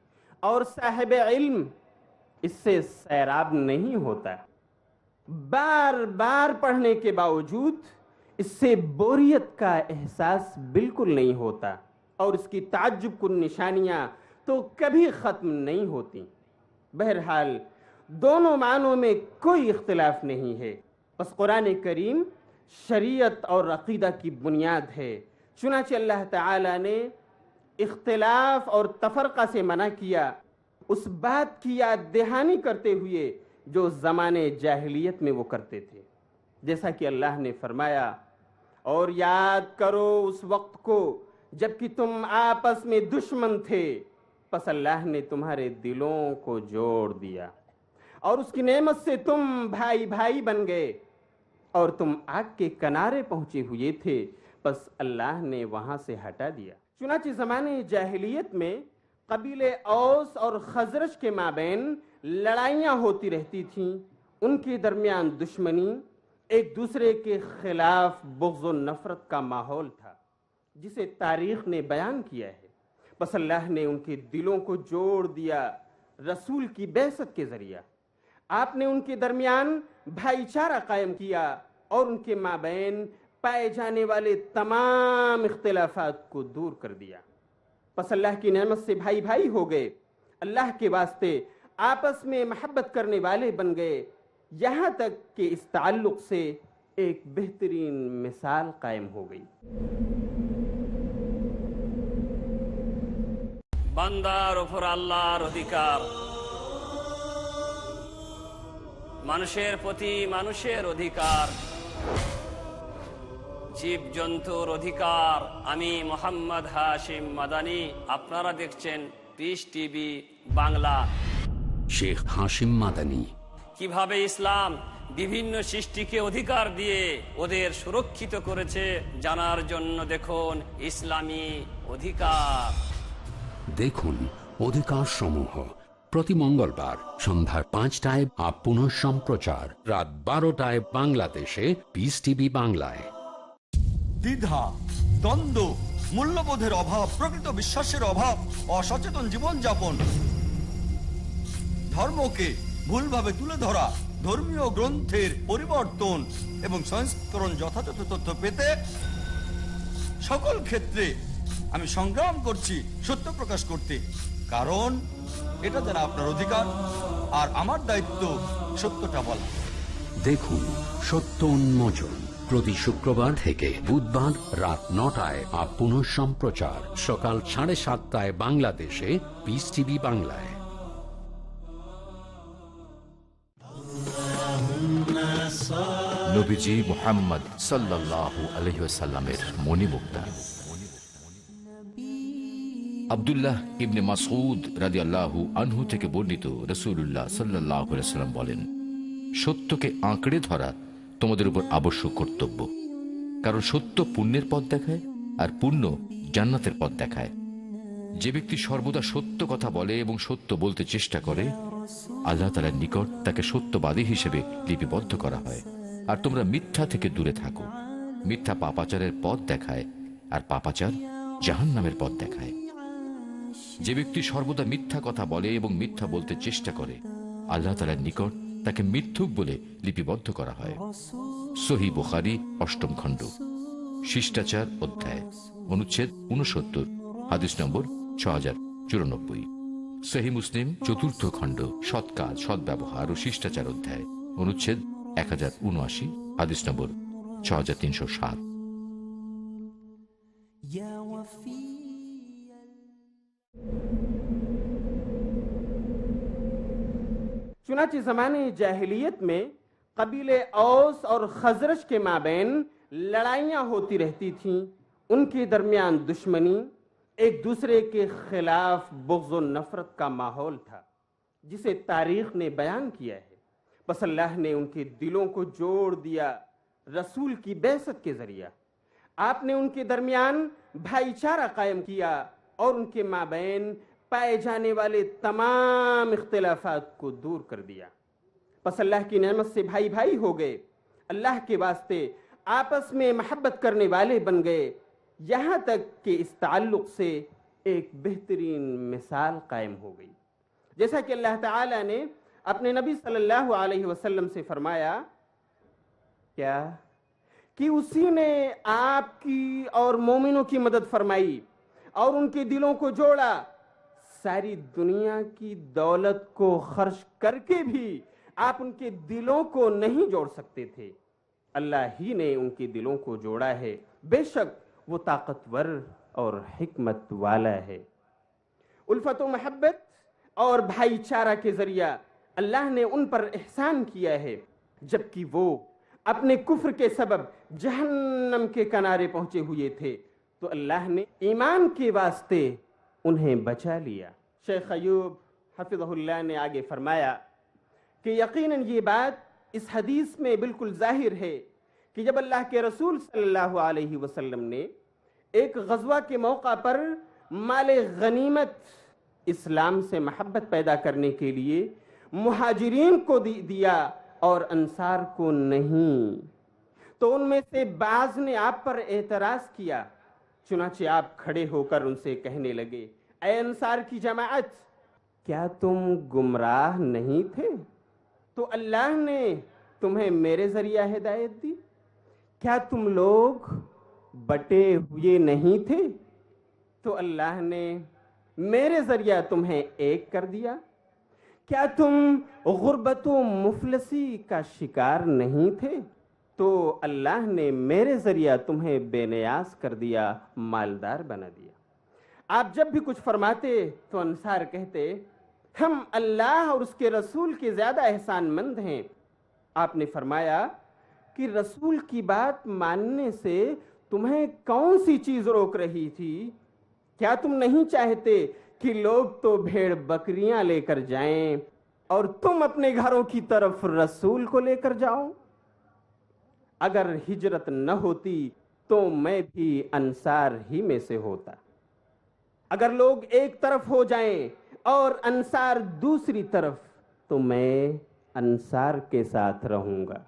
और साहिब इल्म इससे सैराब नहीं होता। बार बार पढ़ने के बावजूद इससे बोरियत का एहसास बिल्कुल नहीं होता और इसकी ताज्जुब कुन निशानियां तो कभी ख़त्म नहीं होती। बहरहाल दोनों मानों में कोई इख्तिलाफ नहीं है। बस कुरान करीम शरीयत और अकीदा की बुनियाद है। चुनांचे अल्लाह ताला ने इख्तिलाफ और तफरका से मना किया, उस बात की याद दहानी करते हुए जो ज़माने जाहिलियत में वो करते थे। जैसा कि अल्लाह ने फरमाया, और याद करो उस वक्त को जबकि तुम आपस में दुश्मन थे, बस अल्लाह ने तुम्हारे दिलों को जोड़ दिया और उसकी नेमत से तुम भाई भाई बन गए, और तुम आग के किनारे पहुंचे हुए थे, बस अल्लाह ने वहां से हटा दिया। चुनांचे ज़माने जाहिलियत में कबीले औस और खजरज के माबैन लड़ाइयाँ होती रहती थीं। उनके दरमियान दुश्मनी, एक दूसरे के खिलाफ बुग़्ज़ और नफ़रत का माहौल था जिसे तारीख़ ने बयान किया है। बस अल्लाह ने उनके दिलों को जोड़ दिया रसूल की बेअसत के ज़रिया। आपने उनके दरमियान भाईचारा कायम किया और उनके माबैन पाए जाने वाले तमाम इख्तिलाफात को दूर कर दिया। बस अल्लाह की नेमत से भाई भाई हो गए, अल्लाह के वास्ते आपस में महब्बत करने वाले बन गए, यहाँ तक कि इस ताल्लुक़ से एक बेहतरीन मिसाल कायम हो गई। বান্দার উপর আল্লাহর অধিকার, মানুষের প্রতি মানুষের অধিকার, জীবজন্তুর অধিকার। আমি মোহাম্মদ হাশিম মাদানী, আপনারা দেখছেন পিস টিভি বাংলা। শেখ হাশিম মাদানী। কিভাবে ইসলাম বিভিন্ন সৃষ্টিকে অধিকার দিয়ে ওদের সুরক্ষিত করেছে জানার জন্য দেখুন ইসলামী অধিকার। দেখুন অধিকার সমূহ প্রতি মঙ্গলবার সন্ধ্যা 5টায় আর পুনঃ সম্প্রচার রাত 12টায় বাংলাদেশে পিস টিভি বাংলায়। দ্বিধা, দ্বন্দ্ব, মূল্যবোধের অভাব, প্রকৃত বিশ্বাসের অভাব, অসচেতন জীবনযাপন, ধর্মকে ভুলভাবে তুলে ধরা, ধর্মীয় গ্রন্থের পরিবর্তন এবং সংস্করণ যথাযথ তথ্য পেতে সকল ক্ষেত্রে আমি সংগ্রাম করছি সত্য প্রকাশ করতে, কারণ এটা যারা আপনার অধিকার আর আমার দায়িত্ব সত্যটা বলা। দেখুন সত্য উন্মোচন প্রতি শুক্রবার থেকে বুধবার রাত 9টায় আর পুনঃ সম্প্রচার সকাল 7:30টায় বাংলাদেশে পিস টিভি বাংলায়। নবীজি মুহাম্মদ সাল্লাল্লাহু আলাইহি ওয়াসাল্লামের মণিমুক্তা। আব্দুল্লাহ ইবনে মাসউদ রাদিয়াল্লাহু আনহু থেকে বর্ণিত, রাসূলুল্লাহ সাল্লাল্লাহু আলাইহি ওয়াসাল্লাম বলেন, সত্যকে আঁকড়ে ধরা তোমাদের উপর আবশ্যক কর্তব্য, কারণ সত্য পুণ্যের পথ দেখায় আর পুণ্য জান্নাতের পথ দেখায়। যে ব্যক্তি সর্বদা সত্য কথা বলে এবং সত্য বলতে চেষ্টা করে, আল্লাহ তাআলার নিকট তাকে সত্যবাদী হিসেবে লিপিবদ্ধ করা হয়। আর তোমরা মিথ্যা থেকে দূরে থাকো। মিথ্যা পাপাচারের পথ দেখায় আর পাপাচার জাহান্নামের পথ দেখায়। যে ব্যক্তি সর্বদা মিথ্যা কথা বলে এবং মিথ্যা বলতে চেষ্টা করে, আল্লাহ তাআলার নিকট তাকে মিথ্যুক বলে লিপিবদ্ধ করা হয়। সহিহ বুখারী 8ম খণ্ড, শিষ্টাচার অধ্যায়, অনুচ্ছেদ 69, হাদিস নম্বর 6094। সহিহ মুসলিম 4র্থ খণ্ড, সৎ কাজ, সদ্ব্যবহার ও শিষ্টাচার অধ্যায়, অনুচ্ছেদ 1079, হাদিস নম্বর 6307। चुनाचे ज़माने जाहिलियत में कबीले औस और खजरज के माबैन लड़ाइयाँ होती रहती थीं। उनके दरमियान दुश्मनी, एक दूसरे के खिलाफ बुग़्ज़ और नफ़रत का माहौल था, जिसे तारीख़ ने बयान किया है। बस अल्लाह ने उनके दिलों को जोड़ दिया रसूल की बेअसत के ज़रिया। आपने उनके दरमियान भाईचारा कायम किया और उनके माबैन पाए जाने वाले तमाम इख्तिलाफात को दूर कर दिया। बस अल्लाह की नेमत से भाई भाई हो गए, अल्लाह के वास्ते आपस में महब्बत करने वाले बन गए, यहाँ तक कि इस ताल्लुक़ से एक बेहतरीन मिसाल कायम हो गई। जैसा कि अल्लाह ताला ने अपने नबी सल्लल्लाहु अलैहि वसल्लम से फरमाया, क्या कि उसी ने आपकी और मोमिनों की मदद फरमाई और उनके दिलों को जोड़ा। सारी दुनिया की दौलत को खर्च करके भी आप उनके दिलों को नहीं जोड़ सकते थे, अल्लाह ही ने उनके दिलों को जोड़ा है। बेशक वो ताकतवर और हिकमत वाला है। उल्फत व महब्बत और भाईचारा के जरिया अल्लाह ने उन पर एहसान किया है, जबकि वो अपने कुफ्र के सबब जहन्नम के किनारे पहुंचे हुए थे, तो अल्लाह ने ईमान के वास्ते उन्हें बचा लिया। शेख अयूब हफिज़हुल्लाह ने आगे फरमाया कि यकीनन ये बात इस हदीस में बिल्कुल जाहिर है कि जब अल्लाह के रसूल सल्लल्लाहु अलैहि वसल्लम ने एक गज़वा के मौका पर माले गनीमत इस्लाम से महब्बत पैदा करने के लिए मुहाजिरीन को दिया और अंसार को नहीं, तो उनमें से बाज ने आप पर एतराज किया। चुनाचे आप खड़े होकर उनसे कहने लगे, ऐ अंसार की जमाअत, क्या तुम गुमराह नहीं थे? तो अल्लाह ने तुम्हें मेरे जरिया हिदायत दी। क्या तुम लोग बटे हुए नहीं थे? तो अल्लाह ने मेरे जरिया तुम्हें एक कर दिया। क्या तुम गुर्बत व मुफलसी का शिकार नहीं थे? तो अल्लाह ने मेरे जरिया तुम्हें बेनियाज कर दिया, मालदार बना दिया। आप जब भी कुछ फरमाते तो अंसार कहते, हम अल्लाह और उसके रसूल के ज्यादा एहसानमंद हैं। आपने फरमाया कि रसूल की बात मानने से तुम्हें कौन सी चीज रोक रही थी? क्या तुम नहीं चाहते कि लोग तो भेड़ बकरियां लेकर जाएं और तुम अपने घरों की तरफ रसूल को लेकर जाओ? अगर हिजरत न होती तो मैं भी अंसार ही में से होता। अगर लोग एक तरफ हो जाएं और अंसार दूसरी तरफ, तो मैं अंसार के साथ रहूंगा।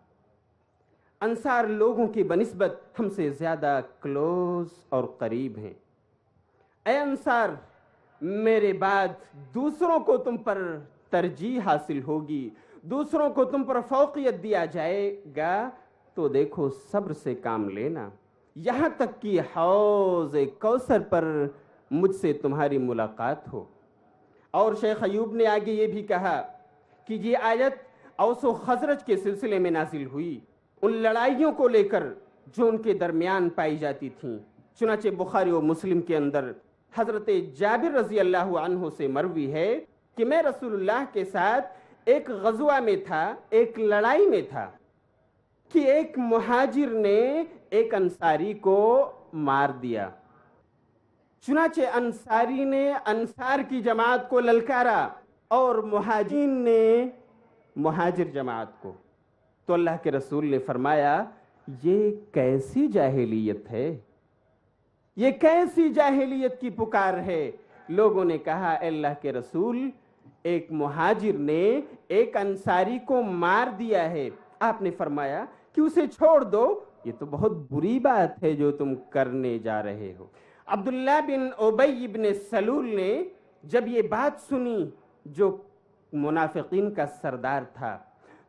अंसार लोगों की बनिस्बत हमसे ज्यादा क्लोज और करीब हैं। ऐ अंसार, मेरे बाद दूसरों को तुम पर तरजीह हासिल होगी, दूसरों को तुम पर फौकियत दिया जाएगा, तो देखो सब्र से काम लेना, यहां तक कि हौज़ कौसर पर मुझसे तुम्हारी मुलाकात हो। और शेख अयूब ने आगे ये भी कहा कि ये आयत औस व खजरज के सिलसिले में नाजिल हुई, उन लड़ाइयों को लेकर जो उनके दरमियान पाई जाती थीं। चुनाचे बुखारी और मुस्लिम के अंदर हजरत जाबिर रजी अल्लाह अन्हु से मरवी है कि मैं रसूलुल्लाह के साथ एक गज़वा में था, एक लड़ाई में था कि एक मुहाजिर ने एक अंसारी को मार दिया। चुनाचे अंसारी ने अंसार की जमात को ललकारा और मुहाजिर ने मुहाजिर जमात को। तो अल्लाह के रसूल ने फरमाया, ये कैसी जाहिलियत है, ये कैसी जाहिलियत की पुकार है? लोगों ने कहा, अल्लाह के रसूल, एक मुहाजिर ने एक अंसारी को मार दिया है। आपने फरमाया कि उसे छोड़ दो, ये तो बहुत बुरी बात है जो तुम करने जा रहे हो। अब्दुल्ला बिन उबई इब्न सलूल ने जब ये बात सुनी, जो मुनाफिकीन का सरदार था,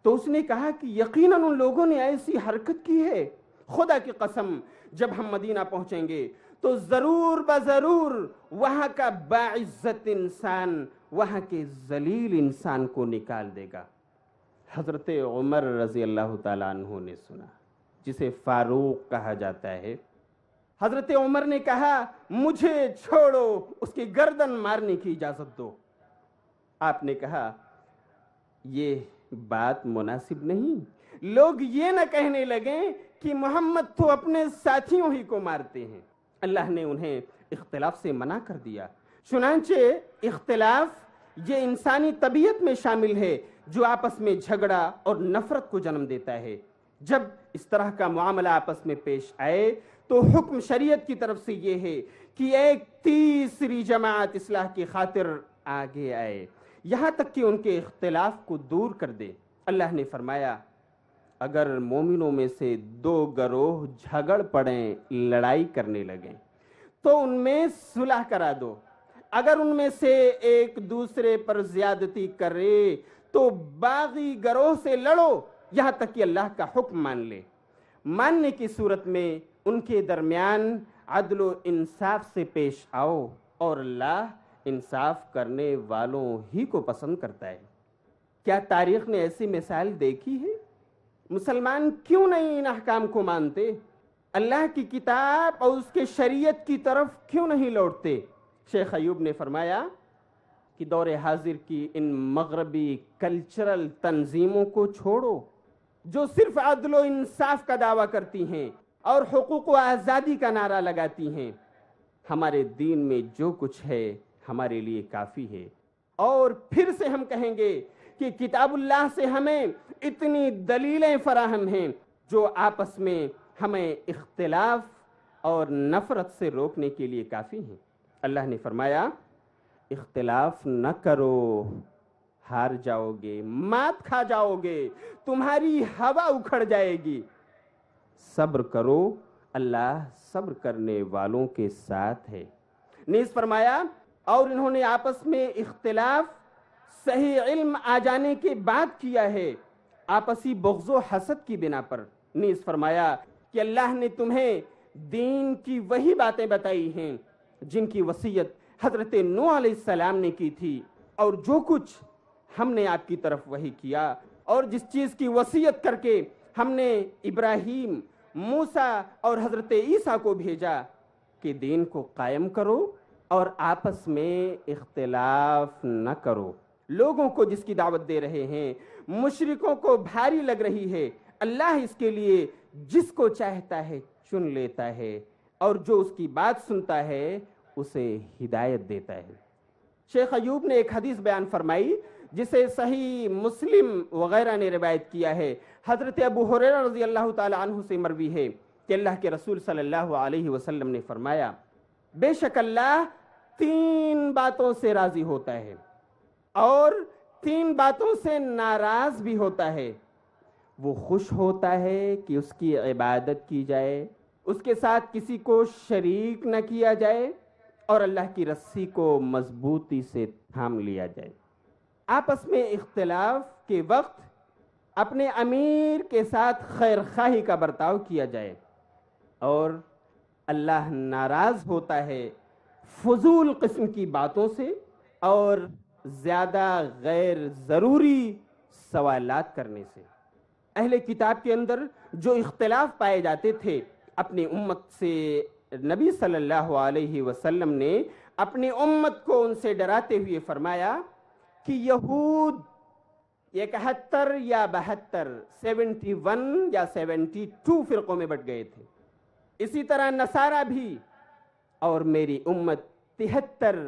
तो उसने कहा कि यकीनन उन लोगों ने ऐसी हरकत की है, खुदा की कसम जब हम मदीना पहुंचेंगे तो जरूर बजरूर वहां का बाइज्जत इंसान वहां के जलील इंसान को निकाल देगा। हजरत उमर रजी अल्लाह ताला अन्हु ने सुना, जिसे फारूक कहा जाता है। हजरत उमर ने कहा मुझे छोड़ो, उसकी गर्दन मारने की इजाजत दो। आपने कहा ये बात मुनासिब नहीं, लोग ये न कहने लगे कि मोहम्मद तो अपने साथियों ही को मारते हैं। अल्लाह ने उन्हें इख्तिलाफ से मना कर दिया। चुनांचे इख्तिलाफ ये इंसानी तबीयत में शामिल है जो आपस में झगड़ा और नफरत को जन्म देता है। जब इस तरह का मामला आपस में पेश आए तो हुक्म शरीयत की तरफ से ये है कि एक तीसरी जमात इस्लाह की खातिर आगे आए, यहाँ तक कि उनके इख्तिलाफ को दूर कर दे। अल्लाह ने फरमाया अगर मोमिनों में से दो गरोह झगड़ पड़ें, लड़ाई करने लगें, तो उनमें सुलह करा दो। अगर उनमें से एक दूसरे पर ज्यादती करे तो बागी गरोह से लड़ो, यहाँ तक कि अल्लाह का हुक्म मान ले। मानने की सूरत में उनके दरमियान अदल इंसाफ से पेश आओ और अल्लाह इंसाफ करने वालों ही को पसंद करता है। क्या तारीख ने ऐसी मिसाल देखी है? मुसलमान क्यों नहीं इन अहकाम को मानते? अल्लाह की किताब और उसके शरीयत की तरफ क्यों नहीं लौटते? शेख अयूब ने फरमाया कि दौरे हाजिर की इन मगरबी कल्चरल तंजीमों को छोड़ो जो सिर्फ अदल व इंसाफ का दावा करती हैं और हुकूक व आज़ादी का नारा लगाती हैं। हमारे दीन में जो कुछ है हमारे लिए काफ़ी है। और फिर से हम कहेंगे कि किताबुल्लाह से हमें इतनी दलीलें फराहम हैं जो आपस में हमें इख्तिलाफ और नफरत से रोकने के लिए काफ़ी हैं। अल्लाह ने फरमाया इख्तिलाफ न करो, हार जाओगे, मात खा जाओगे, तुम्हारी हवा उखड़ जाएगी। सब्र करो, अल्लाह सब्र करने वालों के साथ है। नीज़ फरमाया और इन्होंने आपस में इख्तिलाफ सही इल्म आ जाने के बाद किया है, आपसी बुग़्ज़ व हसद की बिना पर। नीज़ फरमाया कि अल्लाह ने तुम्हें दीन की वही बातें बताई हैं जिनकी वसीयत हजरत नूह अलैहिस्सलाम ने की थी, और जो कुछ हमने आपकी तरफ वही किया, और जिस चीज़ की वसीयत करके हमने इब्राहीम, मूसा और हजरत ईसा को भेजा कि दीन को कायम करो और आपस में इख्तिलाफ न करो। लोगों को जिसकी दावत दे रहे हैं मुशरिकों को भारी लग रही है, अल्लाह इसके लिए जिसको चाहता है चुन लेता है और जो उसकी बात सुनता है उसे हिदायत देता है। शेख अयूब ने एक हदीस बयान फरमाई जिसे सही मुस्लिम वगैरह ने रिवायत किया है। हजरत अबू हुरैरा रज़ी अल्लाह ताला अन्हु से मरवी है कि अल्लाह के रसूल सल्लल्लाहु अलैहि वसल्लम ने फरमाया बेशक अल्लाह 3 बातों से राजी होता है और 3 बातों से नाराज भी होता है। वो खुश होता है कि उसकी इबादत की जाए, उसके साथ किसी को शरीक न किया जाए और अल्लाह की रस्सी को मजबूती से थाम लिया जाए। आपस में इख्तिलाफ के वक्त अपने अमीर के साथ खैर खाही का बर्ताव किया जाए, और अल्लाह नाराज होता है फजूल किस्म की बातों से और ज़्यादा गैर ज़रूरी सवालात करने से। अहले किताब के अंदर जो इख्तिलाफ पाए जाते थे अपनी उम्मत से, नबी सल्लल्लाहु अलैहि वसल्लम ने अपनी उम्मत को उनसे डराते हुए फरमाया कि यहूद 71 या 72, 71 या 72 फिरकों में बट गए थे, इसी तरह नसारा भी, और मेरी उम्मत 73,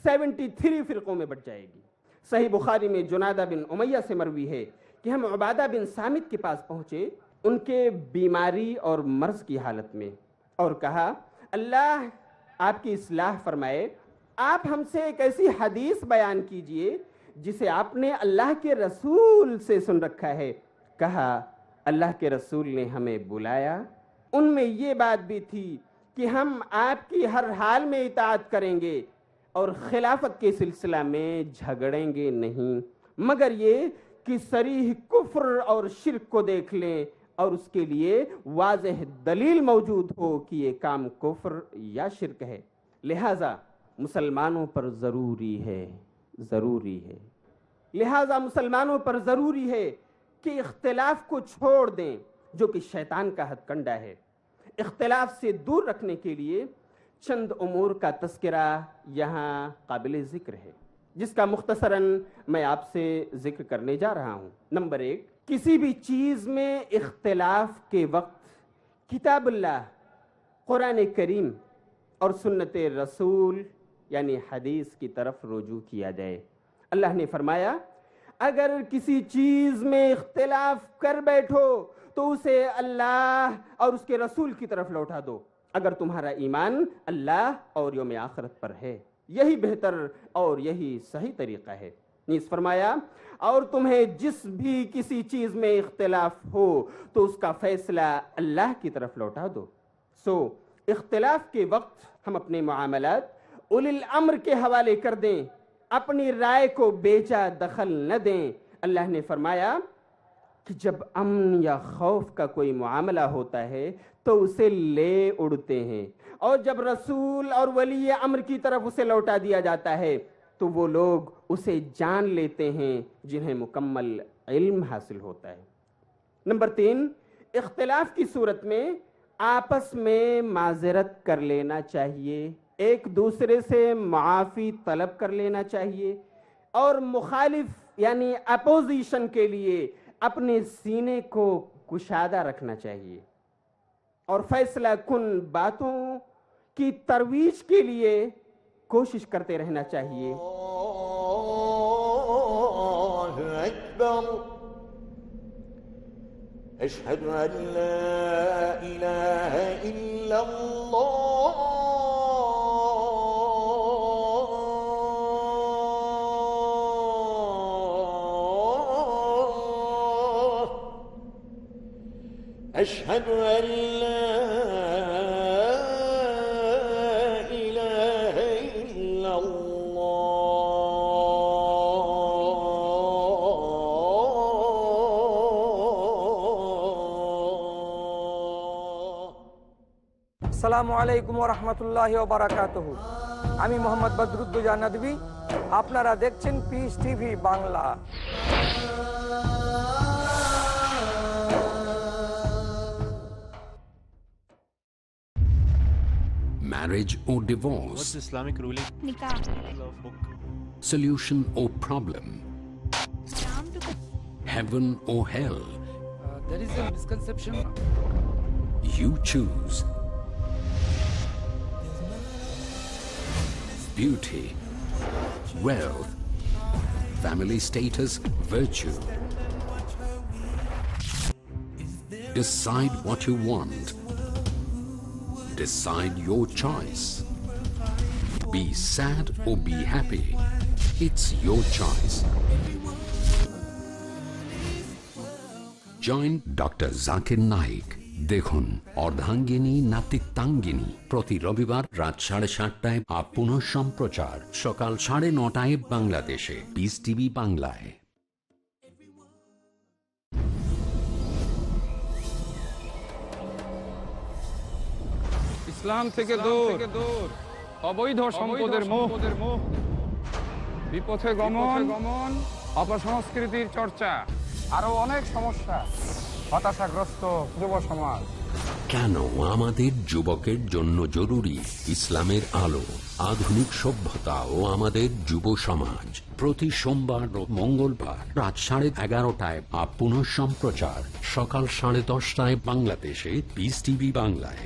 73 फिरकों में बट जाएगी। सही बुखारी में जुनादा बिन उमैया से मरवी है कि हम उबादा बिन सामित के पास पहुंचे उनके बीमारी और मर्ज की हालत में, और कहा अल्लाह आपकी इस्लाह फरमाए, आप हमसे एक ऐसी हदीस बयान कीजिए जिसे आपने अल्लाह के रसूल से सुन रखा है। कहा अल्लाह के रसूल ने हमें बुलाया, उनमें ये बात भी थी कि हम आपकी हर हाल में इताअत करेंगे और खिलाफत के सिलसिला में झगड़ेंगे नहीं, मगर ये कि सरीह कुफ्र और शिर्क को देख लें और उसके लिए वाज़ेह दलील मौजूद हो कि ये काम कुफ्र या शिर्क है। लिहाजा मुसलमानों पर ज़रूरी है कि इख्तिलाफ को छोड़ दें, जो कि शैतान का हथकंडा है। इख्तिलाफ से दूर रखने के लिए चंद उमूर का तस्करा यहाँ काबिल ज़िक्र है, जिसका मुख्तसरन मैं आपसे जिक्र करने जा रहा हूँ। नंबर 1, किसी भी चीज़ में इख्तिलाफ के वक्त किताबुल्लाह, कुरान करीम और सुन्नत रसूल यानी हदीस की तरफ रुजू किया जाए। अल्लाह ने फरमाया, अगर किसी चीज़ में इख्तिलाफ कर बैठो तो उसे अल्लाह और उसके रसूल की तरफ लौटा दो, अगर तुम्हारा ईमान अल्लाह और यौम आखिरत पर है। यही बेहतर और यही सही तरीका है। नीस फरमाया, और तुम्हें जिस भी किसी चीज़ में इख्तिलाफ हो तो उसका फैसला अल्लाह की तरफ लौटा दो। इख्तिलाफ के वक्त हम अपने मामलात उलिल अम्र के हवाले कर दें, अपनी राय को बेचा दखल न दें। अल्लाह ने फरमाया कि जब अमन या खौफ का कोई मामला होता है तो उसे ले उड़ते हैं, और जब रसूल और वली अम्र की तरफ उसे लौटा दिया जाता है तो वो लोग उसे जान लेते हैं जिन्हें मुकम्मल इल्म हासिल होता है। नंबर 3, इख्तिलाफ की सूरत में आपस में माजरत कर लेना चाहिए, एक दूसरे से माफ़ी तलब कर लेना चाहिए, और मुखालिफ यानी अपोजिशन के लिए अपने सीने को कुशादा रखना चाहिए, और फैसला कुन बातों की तरवीज के लिए कोशिश करते रहना चाहिए। अशहदु अल्ला इलाहा इल्लल्लाह अशहदु अल्ला আসসালামু আলাইকুম ওয়া রাহমাতুল্লাহি ওয়া বারাকাতুহু। আমি মোহাম্মদ বদরুদ্দোজা নদভী, আপনারা দেখছেন piece TV Bangla. Marriage or divorce? What's Islamic ruling? Nikah. Solution or problem? Heaven or hell? There is a misconception. You choose. Beauty, wealth, family status, virtue. Decide what you want. Decide your choice. Be sad or be happy. It's your choice. Join Dr. Zakir Naik. দেখুন অর্ধাঙ্গিনী নাতিত্বাঙ্গিনী প্রতি রবিবার রাত 7:30টায়, up পুনঃ সম্প্রচার সকাল 9:30টায় বাংলাদেশে peace TV বাংলায়। ইসলাম থেকে দূর, অবৈধ সম্পদের মোহ, বিপথে গমন, অপসংস্কৃতির চর্চা, আরো অনেক সমস্যা, হতাশাগ্রস্ত যুব সমাজ। কেন আমাদের যুবকের জন্য জরুরি ইসলামের আলো, আধুনিক সভ্যতা ও আমাদের যুব সমাজ। প্রতি সোমবার ও মঙ্গলবার রাত 11:30টায়, আপ পুনঃ সম্প্রচার সকাল 10:30টায় বাংলাদেশে পিস টিভি বাংলায়।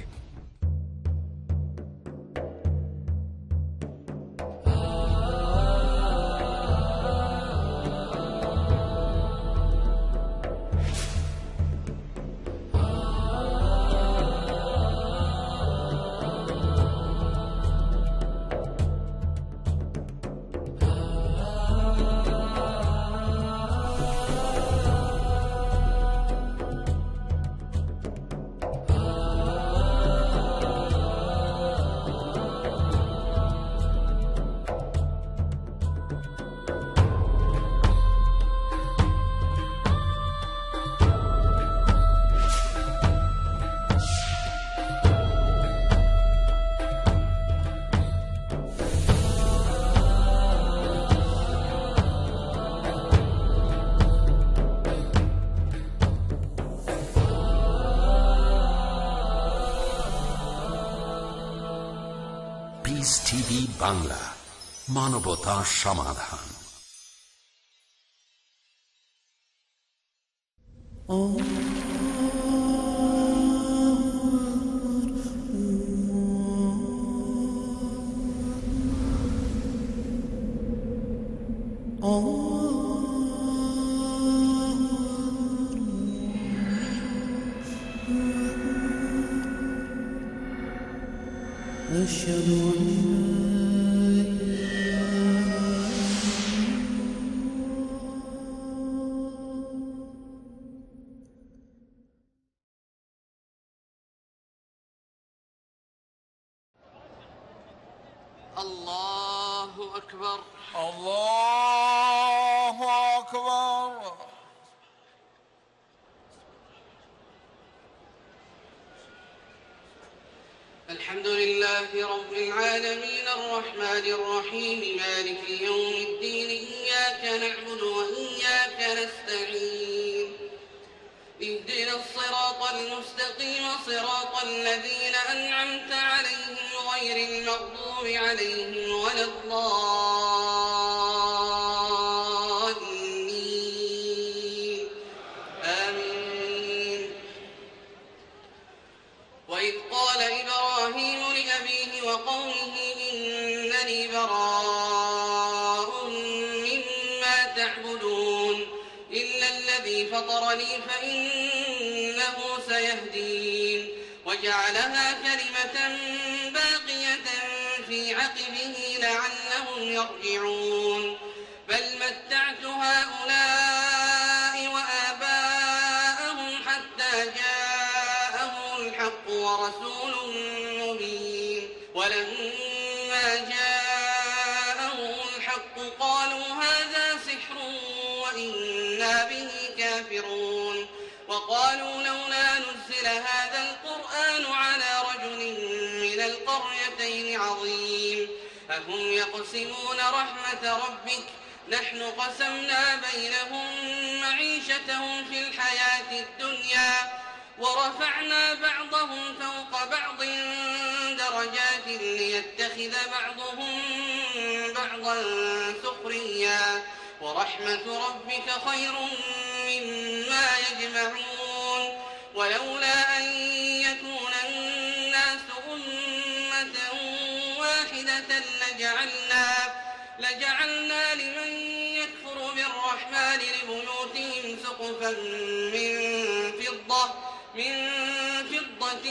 বাংলা, মানবতা সমাধান। أشهد أن الله أكبر الله أكبر. الحمد لله رب العالمين الرحمن الرحيم مالك يوم الدين إياك نعبد وإياك نستعين اهدنا الصراط المستقيم صراط الذين أنعمت عليهم غير المغضوب عليهم ولا الضالين آمين. وإذ قال إبراهيم لأبيه وقومه إنني براء مما تعبدون إلا الذي فطرني فإنه سيهدين وجعلها كلمة باقية في عقبه لعلهم يرجعون بل متعت هؤلاء وآباءهم حتى جاءهم الحق ورسول مبين ولما جاءهم الحق قالوا هذا سحر وإنا به كافرون وقالوا لولا نزل هذا القرآن على رجل من القريتين عظيم أهم يقسمون رحمة ربك نحن قسمنا بينهم معيشتهم في الحياة الدنيا ورفعنا بعضهم فوق بعض درجات ليتخذ بعضهم بعضا سخريا ورحمة ربك خير مما يجمعون ولولا أن يكون الناس أمة واحدة لجعلنا لمن يكفر بالرحمن لبيوتهم سقفا من فضة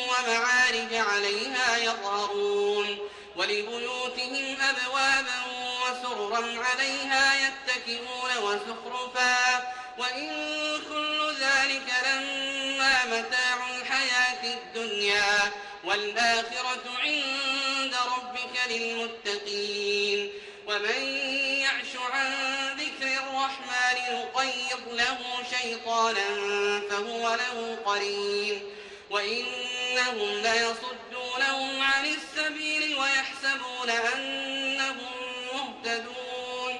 ومعارج عليها يظهرون ولبيوتهم أبوابا وسررا عليها يتكئون وزخرفا وإن كل ذلك لما متاع الحياة الدنيا والآخرة عند ربك للمتقين ومن يعش عن ذكر الرحمن نقيض له شيطانا فهو له قرين وإنهم ليصدونهم عن السبيل ويحسبون أنهم مهتدون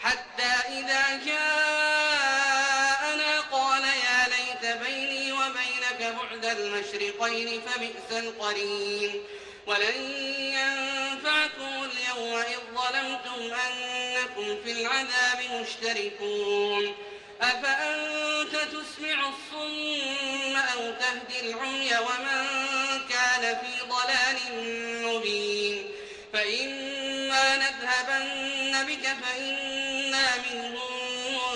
حتى إذا جاءنا قال يا ليت بيني وبينك بعد المشرقين فبئس القرين ولن ينفعكم اليوم إذ ظلمتم أنكم في العذاب مشتركون أفأنت تسمع الصم أو تهدي العمي ومن كان في ضلال مبين فإما نذهبن بك فإنا منهم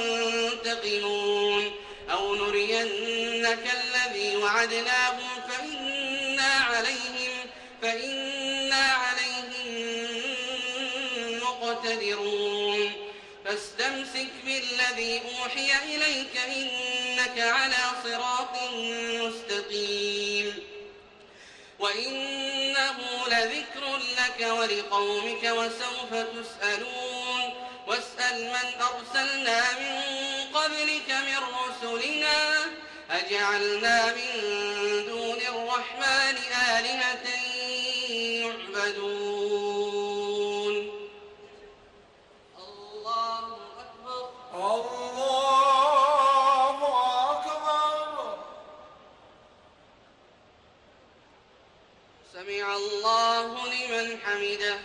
منتقمون أو نرينك الذي وعدناهم فإنا عليهم مقتدرون فاستمسك بالذي أوحي إليك إنك على صراط مستقيم وإنه لذكر لك ولقومك وسوف تسألون واسأل من أرسلنا من قبلك من رسلنا أجعلنا من دون الرحمن آلهة يعبدون الله أكبر الله أكبر. سمع الله لمن حمده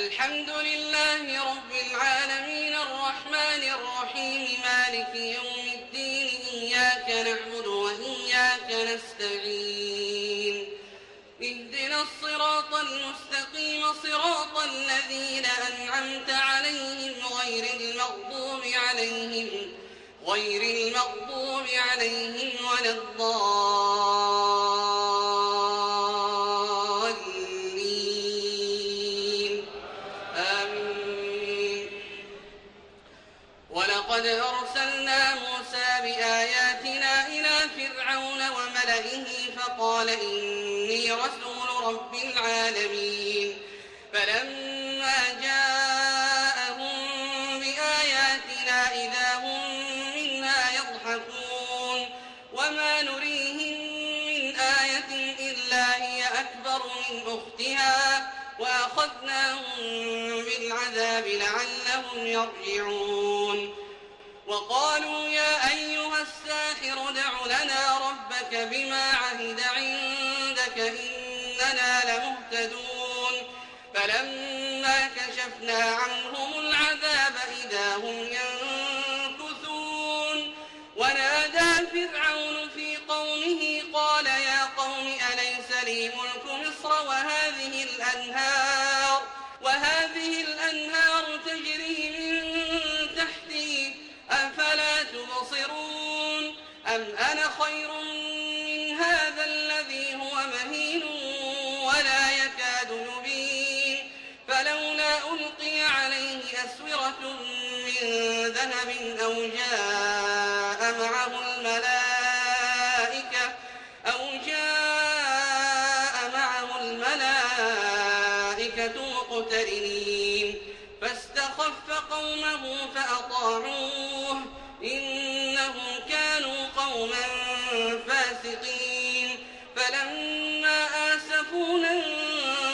الحمد لله رب العالمين الرحمن الرحيم مالك يوم الدين إياك نعبد وإياك نستعين اهدنا الصراط المستقيم صراط الذين أنعمت عليهم غير المغضوب عليهم ولا الضالين آمين. ولقد أرسلنا موسى بآياتنا إلى فرعون وملئه فقال إني رسول رب العالمين. فلما جاءهم بآياتنا إذا هم منها يضحكون وما نريهم من آية إلا هي أكبر من أختها وأخذناهم بالعذاب لعلهم يرجعون. وقالوا يا أيها الساحر ادع لنا ربك بما عهد عندك إننا لمهتدون. فلما كشفنا عنهم العذاب إذا هم ينكثون. ونادى فرعون في قومه قال يا قوم أليس لي ملك مصر وهذه الأنهار تجري من تحتي أفلا تبصرون أم أنا خير من هذا الذي هو مهين ولا يكاد يبين. فلولا ألقي عليه أسورة من ذهب أو جاء معه الملائكة مقترنين. فاستخف قومه فأطاعوه إنهم كانوا قوما فاسقين. فلما آسفونا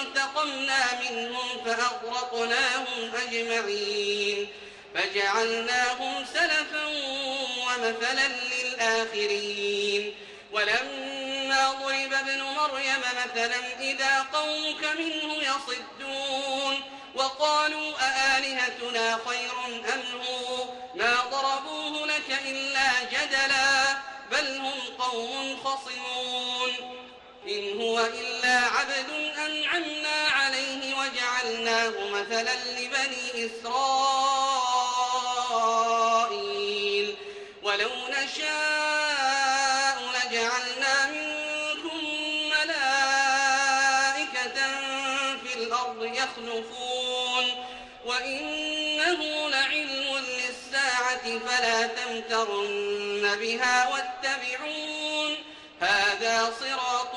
انتقمنا منهم فأغرقناهم أجمعين فجعلناهم سلفا ومثلا للآخرين. ولما ضرب ابن مريم مثلا إذا قومك منه يصدون. وقالوا أآلهتنا خير أم هو ما ضربوه لك إلا جدلا بل هم قوم خصمون. إن هو إلا عبد أنعمنا عليه وجعلناه مثلا لبني إسرائيل. ولو نشاء لجعلنا منكم ملائكة في الأرض يخلفون وإنه لعلم للساعة فلا تمترن بها واتبعون هذا صراط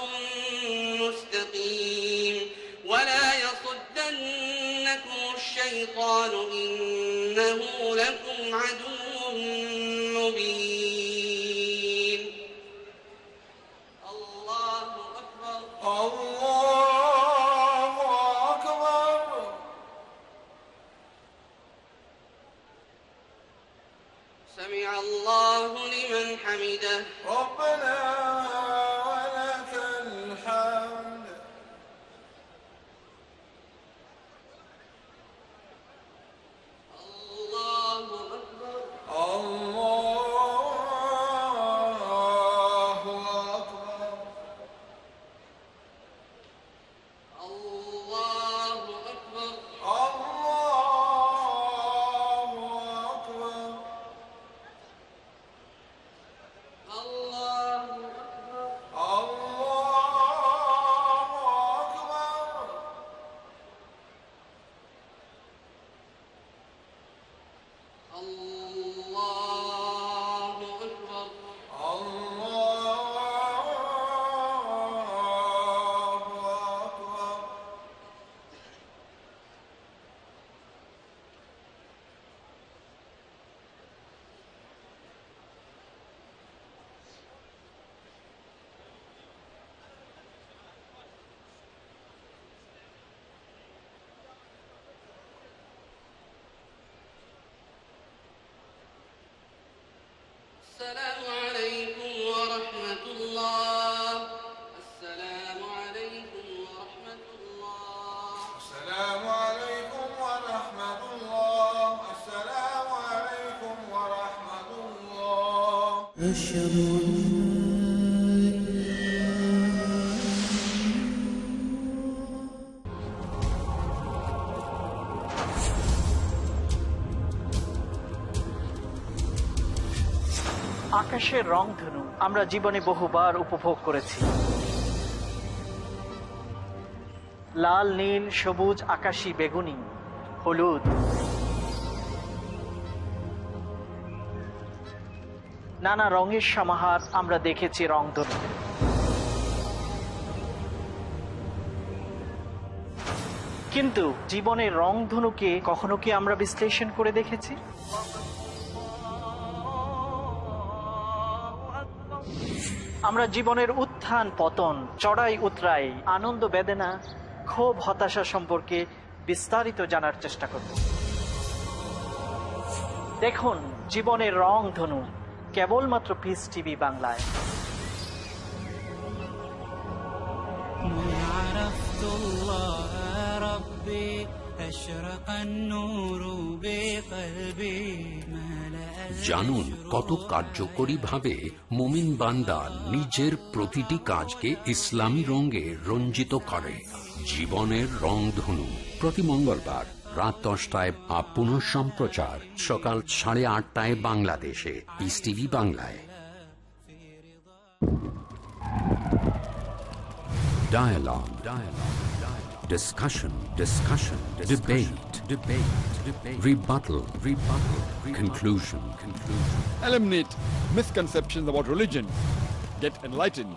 مستقيم. ولا يصدنكم الشيطان إنه لكم عدو مبين. الله أكبر. الله أكبر. سمع الله لمن حمده. ربنا ولك الحمد. الله أكبر. الله أكبر. الله أكبر. الله أكبر. الله أكبر. السلام عليكم ورحمة الله. السلام عليكم ورحمة الله. السلام عليكم أشهد أن আকাশের রংধনু আমরা জীবনে বহুবার উপভোগ করেছি। লাল, নীল, সবুজ, আকাশী, বেগুনি, হলুদ। নানা রঙের সমাহার আমরা দেখেছি রংধনু। কিন্তু জীবনের রংধনুকে কখনো কি আমরা বিশ্লেষণ করে দেখেছি? আমরা জীবনের উত্থান পতন, চড়াই উতরাই, আনন্দ বেদনা, ক্ষোভ হতাশা সম্পর্কে বিস্তারিত জানার চেষ্টা করব। দেখুন জীবনের রংধনু কেবলমাত্র পিস টিভি বাংলায়। জানুন কত কার্যকরী ভাবে মুমিন বান্দা নিজের প্রতিটি কাজকে ইসলামী রঙে রঞ্জিত করে। জীবনের রংধনু প্রতি মঙ্গলবার রাত 10টায় বা পুনঃ সম্প্রচার সকাল 8:30 বাংলাদেশে পিস টিভি বাংলায়। Dialogue. Discussion. Debate. Rebuttal. Conclusion. Eliminate misconceptions about religion. Get enlightened.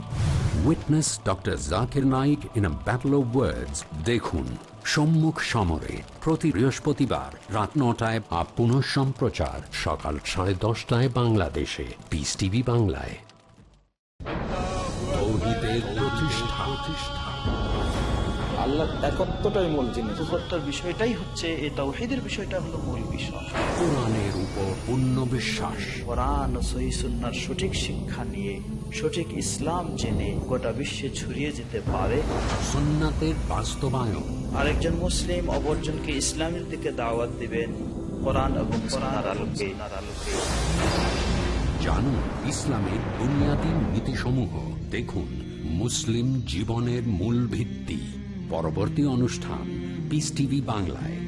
Witness Dr. Zakir Naik in a battle of words. দেখুন সম্মুখ সমরে প্রতি বৃহস্পতিবার রাত 9টায় বা পুনঃ সম্প্রচার সকাল 10:30 বাংলাদেশে পিস টিভি বাংলায়। তৌহিদের প্রতিষ্ঠা। আল্লাহর একত্বটাই মূল জিনিস। বিষয়টাই হচ্ছে এই তাওহীদের বিষয়টা হলো মূল বিষয়। কোরআনের উপর পূর্ণ বিশ্বাস। কোরআন ও সহিহ সুন্নাহর সঠিক শিক্ষা নিয়ে সঠিক ইসলাম জেনে গোটা বিশ্বে ছড়িয়ে যেতে পারে। সুন্নাতের বাস্তবায়ন। আরেকজন মুসলিম অপরজনকে ইসলামের দিকে দাওয়াত দিবেন কোরআন এবং সুন্নাহর আলোকে। জানুন ইসলামের বুনিয়াদি নীতিসমূহ। দেখুন মুসলিম জীবনের মূল ভিত্তি। পরবর্তী অনুষ্ঠান পিস টিভি বাংলায়।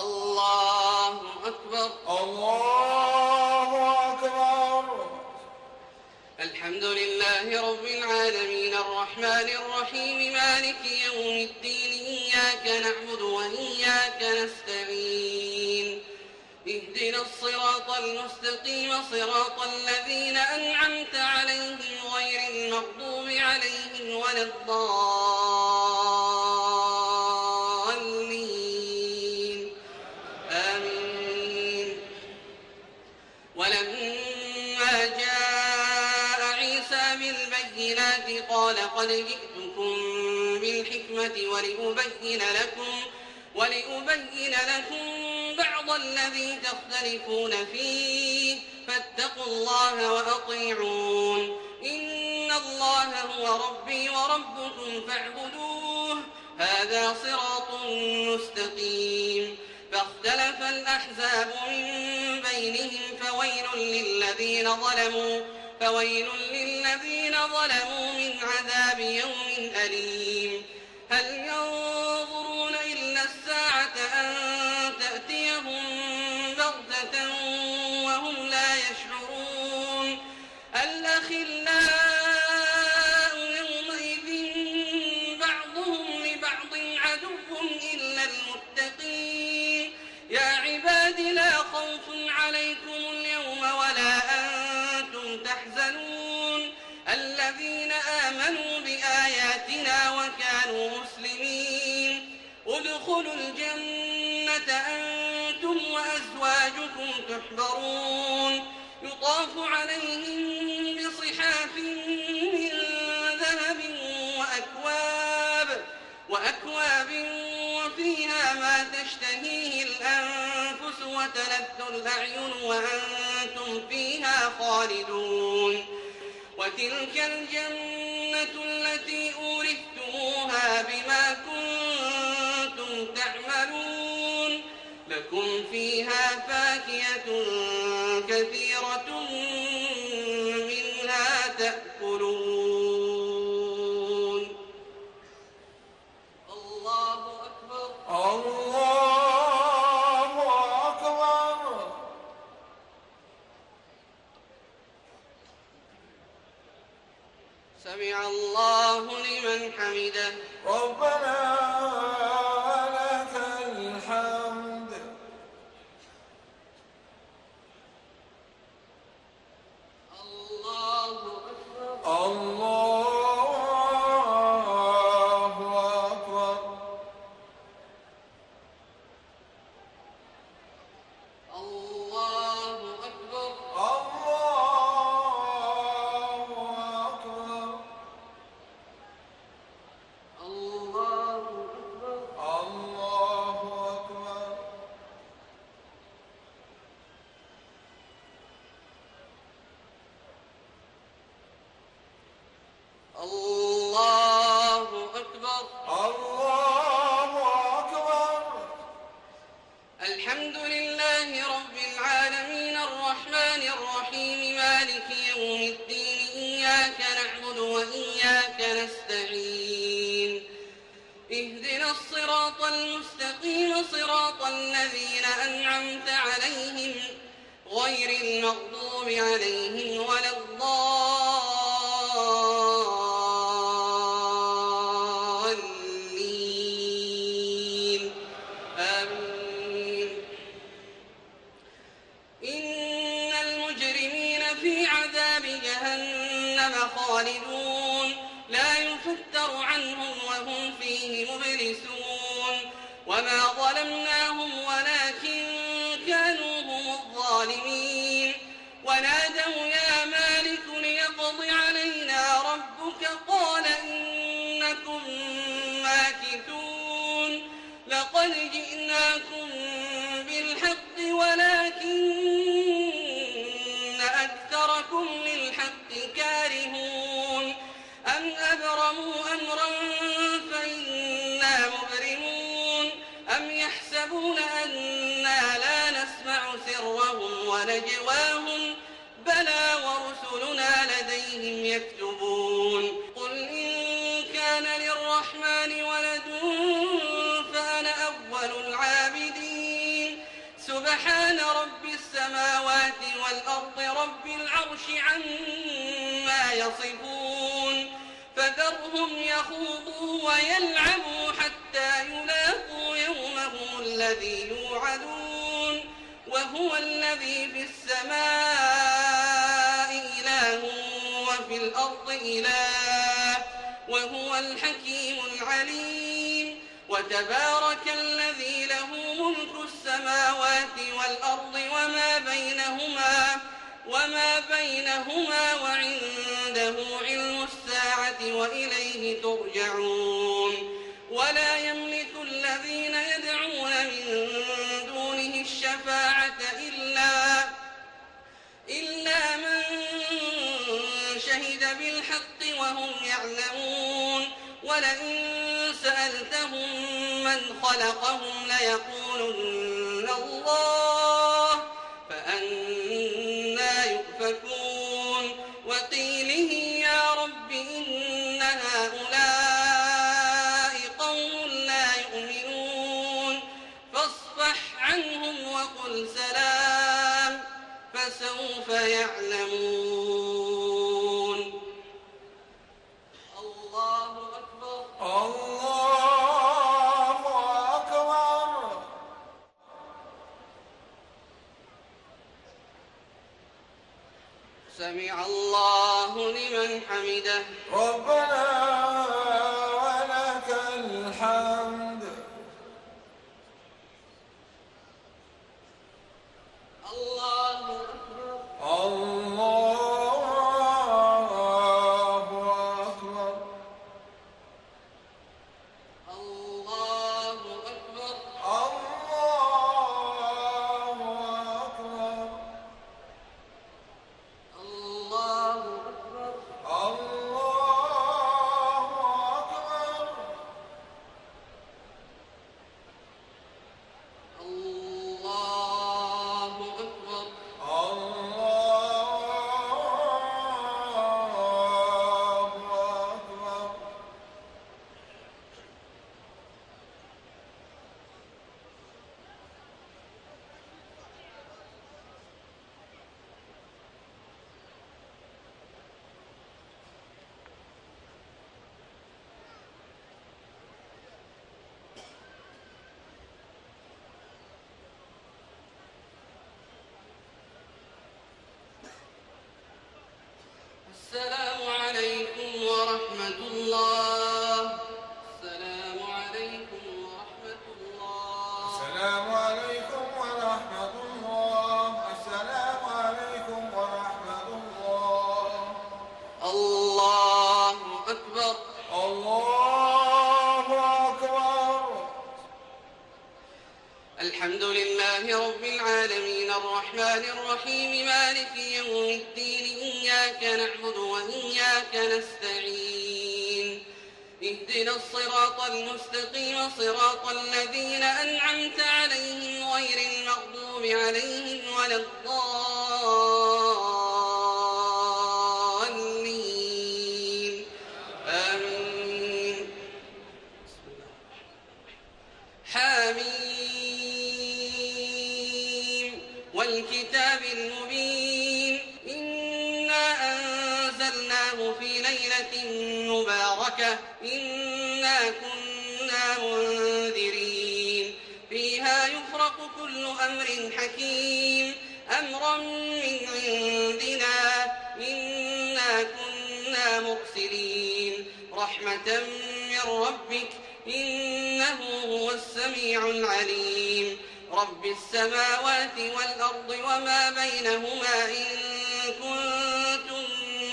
الله أكبر الله أكبر الحمد لله رب العالمين الرحمن الرحيم مالك يوم الدين إياك نعبد وإياك نستعين اهدنا الصراط المستقيم صراط الذين أنعمت عليهم غير المغضوب عليهم ولا الضالين آمين ولما جاء عيسى بالبينات قال قد جئتكم بالحكمة ولأبين لكم بعض الذي تختلفون فيه فاتقوا الله وأطيعون إن الله هو ربي وربكم فاعبدوه هذا صراط مستقيم فاختلف الأحزاب من بينهم فويل للذين ظلموا من عذاب يوم أليم هل ينظرون إلا الساعة أن تأتيهم بغتة وهم لا يشعرون الأخلاء يومئذ بعضهم لبعض عدو إلا المتقين يا عباد لا خوف عليكم اليوم ولا أنتم تحزنون الذين آمنوا بآياتنا وكانوا مسلمين ادخلوا الجنة أنتم وأزواجكم تحبرون يطاف عليهم بصحاف من ذهب وأكواب وفيها ما تشتهيه الأنفس وتلذ الأعين وأنتم فيها خالدون وتلك الجنة التي أورثتموها بما كنتم تعملون لكم فيها فاكهة كثيرة منها تأكلون. الله أكبر. الله أكبر. سمع الله لمن حمده. ربنا لك الحمد. الله أكبر. الله أكبر. الله أكبر. الله أكبر. الله أكبر. الله أكبر. الله أكبر. الله أكبر. الحمد لله رب العالمين الرحمن الرحيم مالك يوم الدين إياك نعبد وإياك نستعين اهدنا الصراط المستقيم صراط الذين أنعمت عليهم غير المغضوب عليهم ولا الضالين آمين. إن المجرمين في عذاب جهنم خالدون لا يفتر عنهم وهم فيه مبلسون وما ظلمناهم ولكن كانوا هم الظالمين ونادوا يا مالك ليقض علينا ربك قال إنكم ماكثون لقد جئناكم بالحق ولكن أكثركم للحق كارهون أم أبرموا أمرا فإنا مبرمون أم يحسبون أنا لا نسمع سرهم ونجواهم بلى ورسلنا لديهم يكتبون قل إن كان للرحمن ولد فأنا أول العابدين سبحان رب السماوات والأرض رب العرش عما يصفون فذرهم يخوضوا ويلعبوا حتى يلاقوا يومهم الذي يوعدون وهو الذي في السماء إله وفي الأرض إله وهو الحكيم العليم وتبارك الذي له ملك السماوات والأرض وما بينهما وعنده علم الساعة وإليه ترجعون ولا يملك الذين يدعون من دونه الشفاعة إلا من شهد بالحق وهم يعلمون ولئن سألتهم من خلقهم ليقولن الله فأنى يؤفكون وقيله يا رب إن هؤلاء قوم لا يؤمنون فاصفح عنهم وقل سلام فسوف يعلمون. الله أكبر. الله أكبر. سمع الله لمن حمده. ربنا ولك الحمد. الله أكبر. الله أكبر. الله أكبر. الله أكبر. الله أكبر. السلام عليكم ورحمة الله. السلام عليكم ورحمة الله. السلام عليكم ورحمة الله. السلام عليكم ورحمة الله. الله أكبر. الله أكبر. الحمد لله رب العالمين الرحمن الرحيم مالك يوم الدين إياك نعبد وإياك نستعين اهدنا الصراط المستقيم صراط الذين أنعمت عليهم غير المغضوب عليهم ولا الضالين آمين. حميم والكتاب المبين إنا أنزلناه في ليلة مباركة إنا كنا منذرين فيها يفرق كل أمر حكيم أمرا من عندنا إنا كنا مرسلين رحمة من ربك إنه هو السميع العليم رب السماوات والأرض وما بينهما إن كنتم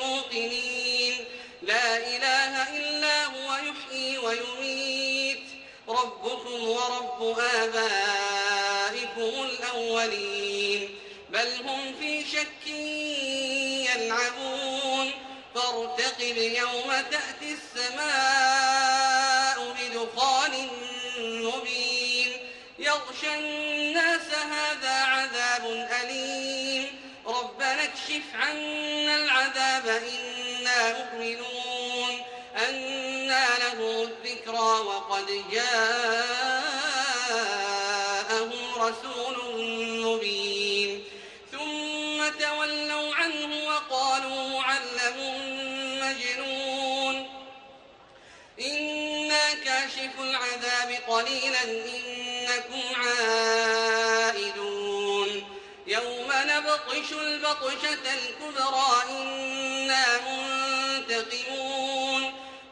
موقنين لا إله إلا هو يحيي ويميت ربكم ورب آبائكم الأولين بل هم في شك يلعبون فارتقب يوم تأتي السماء بدخان مبين يغشى الناس هذا عذاب أليم ربنا اكشف عنا العذاب إنا مؤمنون أنى له الذكرى وقد جاءهم رسول مبين ثم تولوا عنه وقالوا معلم مجنون إنا كاشف العذاب قليلا إنكم عائدون يوم نبطش البطشة الكبرى إنا منتقمون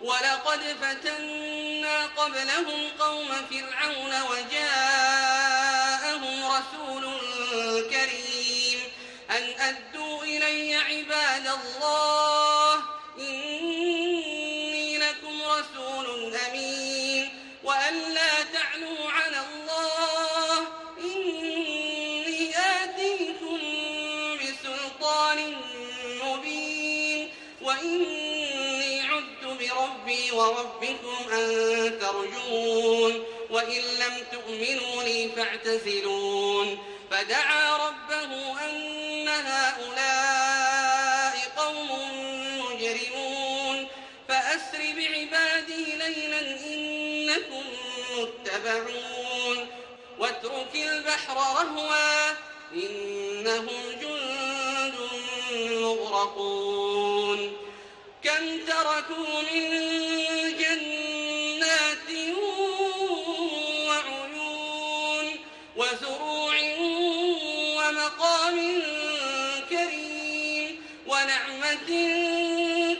ولقد فتنا قبلهم قوم فرعون وجاءهم رسول كريم أن أدوا إلي عباد الله إني لكم رسول أمين وأن لا تعلوا على الله إني آتيكم بسلطان مبين وإني عدت بربي وربكم أن ترجون وإن لم تؤمنوا لي فاعتزلون فدعا ربه أن هؤلاء قوم مجرمون فأسر بعبادي ليلا إنكم متبعون واترك البحر رهوا إنهم جند مغرقون كم تركوا من جنات وعيون وزروع ومقام كريم ونعمة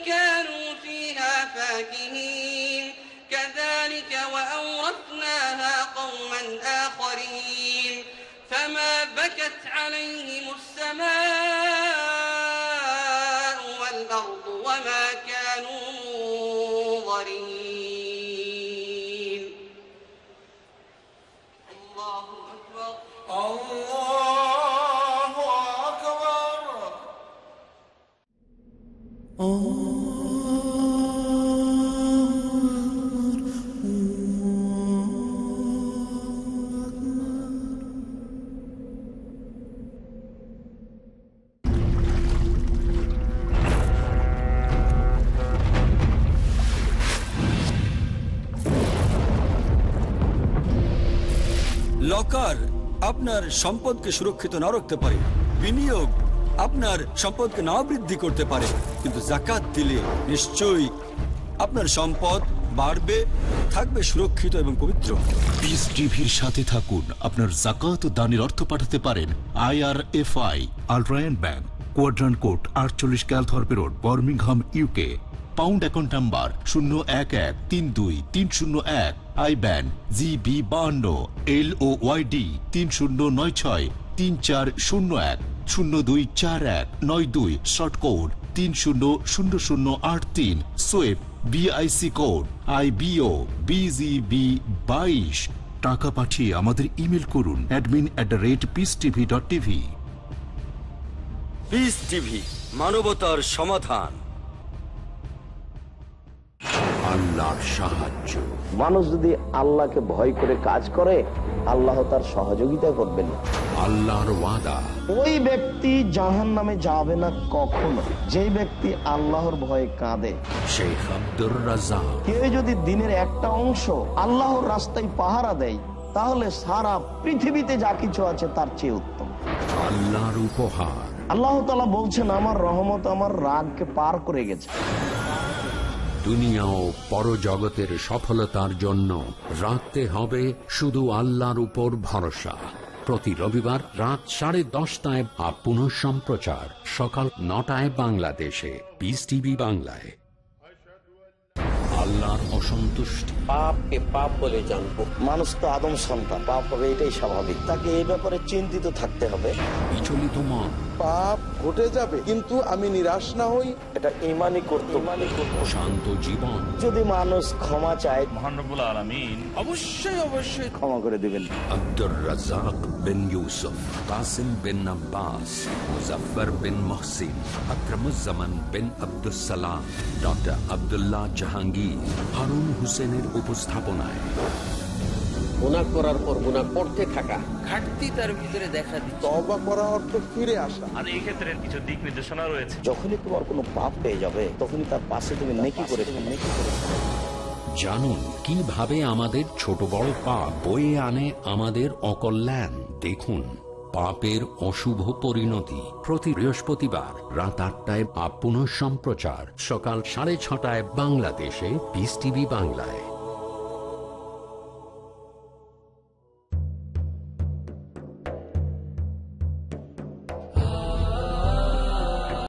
كانوا فيها فاكهين كذلك وأورثناها قوما آخرين فما بكت عليهم السماء والأرض وما كانوا منظرين الله أكبر الله أكبر. লকার আপনার সম্পদকে সুরক্ষিত না রাখতে পারে, বিনিয়োগ আপনার সম্পদকে না বৃদ্ধি করতে পারে, কিন্তু যাকাত দিলে নিশ্চয়ই আপনার সম্পদ বাড়বে, থাকবে সুরক্ষিত এবং পবিত্র। পিস টিভির সাথে থাকুন। আপনার যাকাত দানের অর্থ পাঠাতে পারেন IRFI, আল Ryan bank, quadrant code 48 Calthorpe road, Birmingham, UK। Pound account number 011323001, IBAN GB52 LOYD 30963401 024192, short code 300083, সোয়েব BIC কোড IBO BGB22। টাকা পাঠিয়ে আমাদের ইমেল করুন admin@peacetv.tv। পিস টিভি, মানবতার সমাধান। আল্লাহর সাহায্য। মানুষ যদি আল্লাহকে ভয় করে কাজ করে, আল্লাহ তার সহযোগিতা করবেন। আল্লাহর ওয়াদা, ওই ব্যক্তি জাহান্নামে যাবে না কখনো, যে ব্যক্তি আল্লাহর ভয়ে কাঁদে। শেখ আব্দুর রাজ্জাক। কেউ যদি দিনের একটা অংশ আল্লাহর রাস্তায় পাহারা দেয়, তাহলে সারা পৃথিবীতে যা কিছু আছে তার চেয়ে উত্তম। আল্লাহর উপহার। আল্লাহ তাআলা বলছেন, আমার রহমত আমার রাগকে পার করে গেছে। দুনিয়া ও পরজগতের সফলতার জন্য রাখতে হবে শুধু আল্লাহর উপর ভরসা। প্রতি রবিবার রাত 10:30 আর পুনঃ সম্প্রচার সকাল 9টায় বাংলাদেশে পিস টিভি বাংলায়। আল্লাহর অসন্তুষ্টি। পাপকে পাপ বলে জানবো। মানুষ তো আদম সন্তান, পাপ হবে এটাই স্বাভাবিক। তাকে এই ব্যাপারে চিন্তিত থাকতে হবে। বিচলিত মন। পাপ ঘটে যাবে, কিন্তু আমি নিরাশ না হই, এটা ঈমানই করতে। শান্ত জীবন। যদি মানুষ ক্ষমা চায়, মহান রব্বুল আলামিন অবশ্যই ক্ষমা করে দিবেন। আব্দুর রাজ্জাক বিন ইউসুফ, কাসিম বিন আব্বাস, মুজাফফর বিন মুহসিন, আকরামুজ্জামান বিন আব্দুস সালাম, ডক্টর আব্দুল্লাহ জাহাঙ্গীর, হারুন হোসেনের উপস্থাপনায়। গুনাহ করার পর গুনাহ করতে থাকা, ঘাটতি তার ভিতরে দেখা দিচ্ছে। তওবা করা অর্থ ফিরে আসা। আর এই ক্ষেত্রে কিছু দিক নির্দেশনা রয়েছে। যখনই তোমার কোনো পাপ পেয়ে যাবে, তখনই তার পাশে তুমি নেকি করে জানুন কিভাবে আমাদের ছোট বড় পাপ বয়ে আনে আমাদের অকল্যাণ। দেখুন পাপের অশুভ পরিণতি প্রতি বৃহস্পতিবার রাত 8টায়, পুনঃ সম্প্রচার সকাল 6:30 বাংলাদেশে পিস টিভি বাংলায়।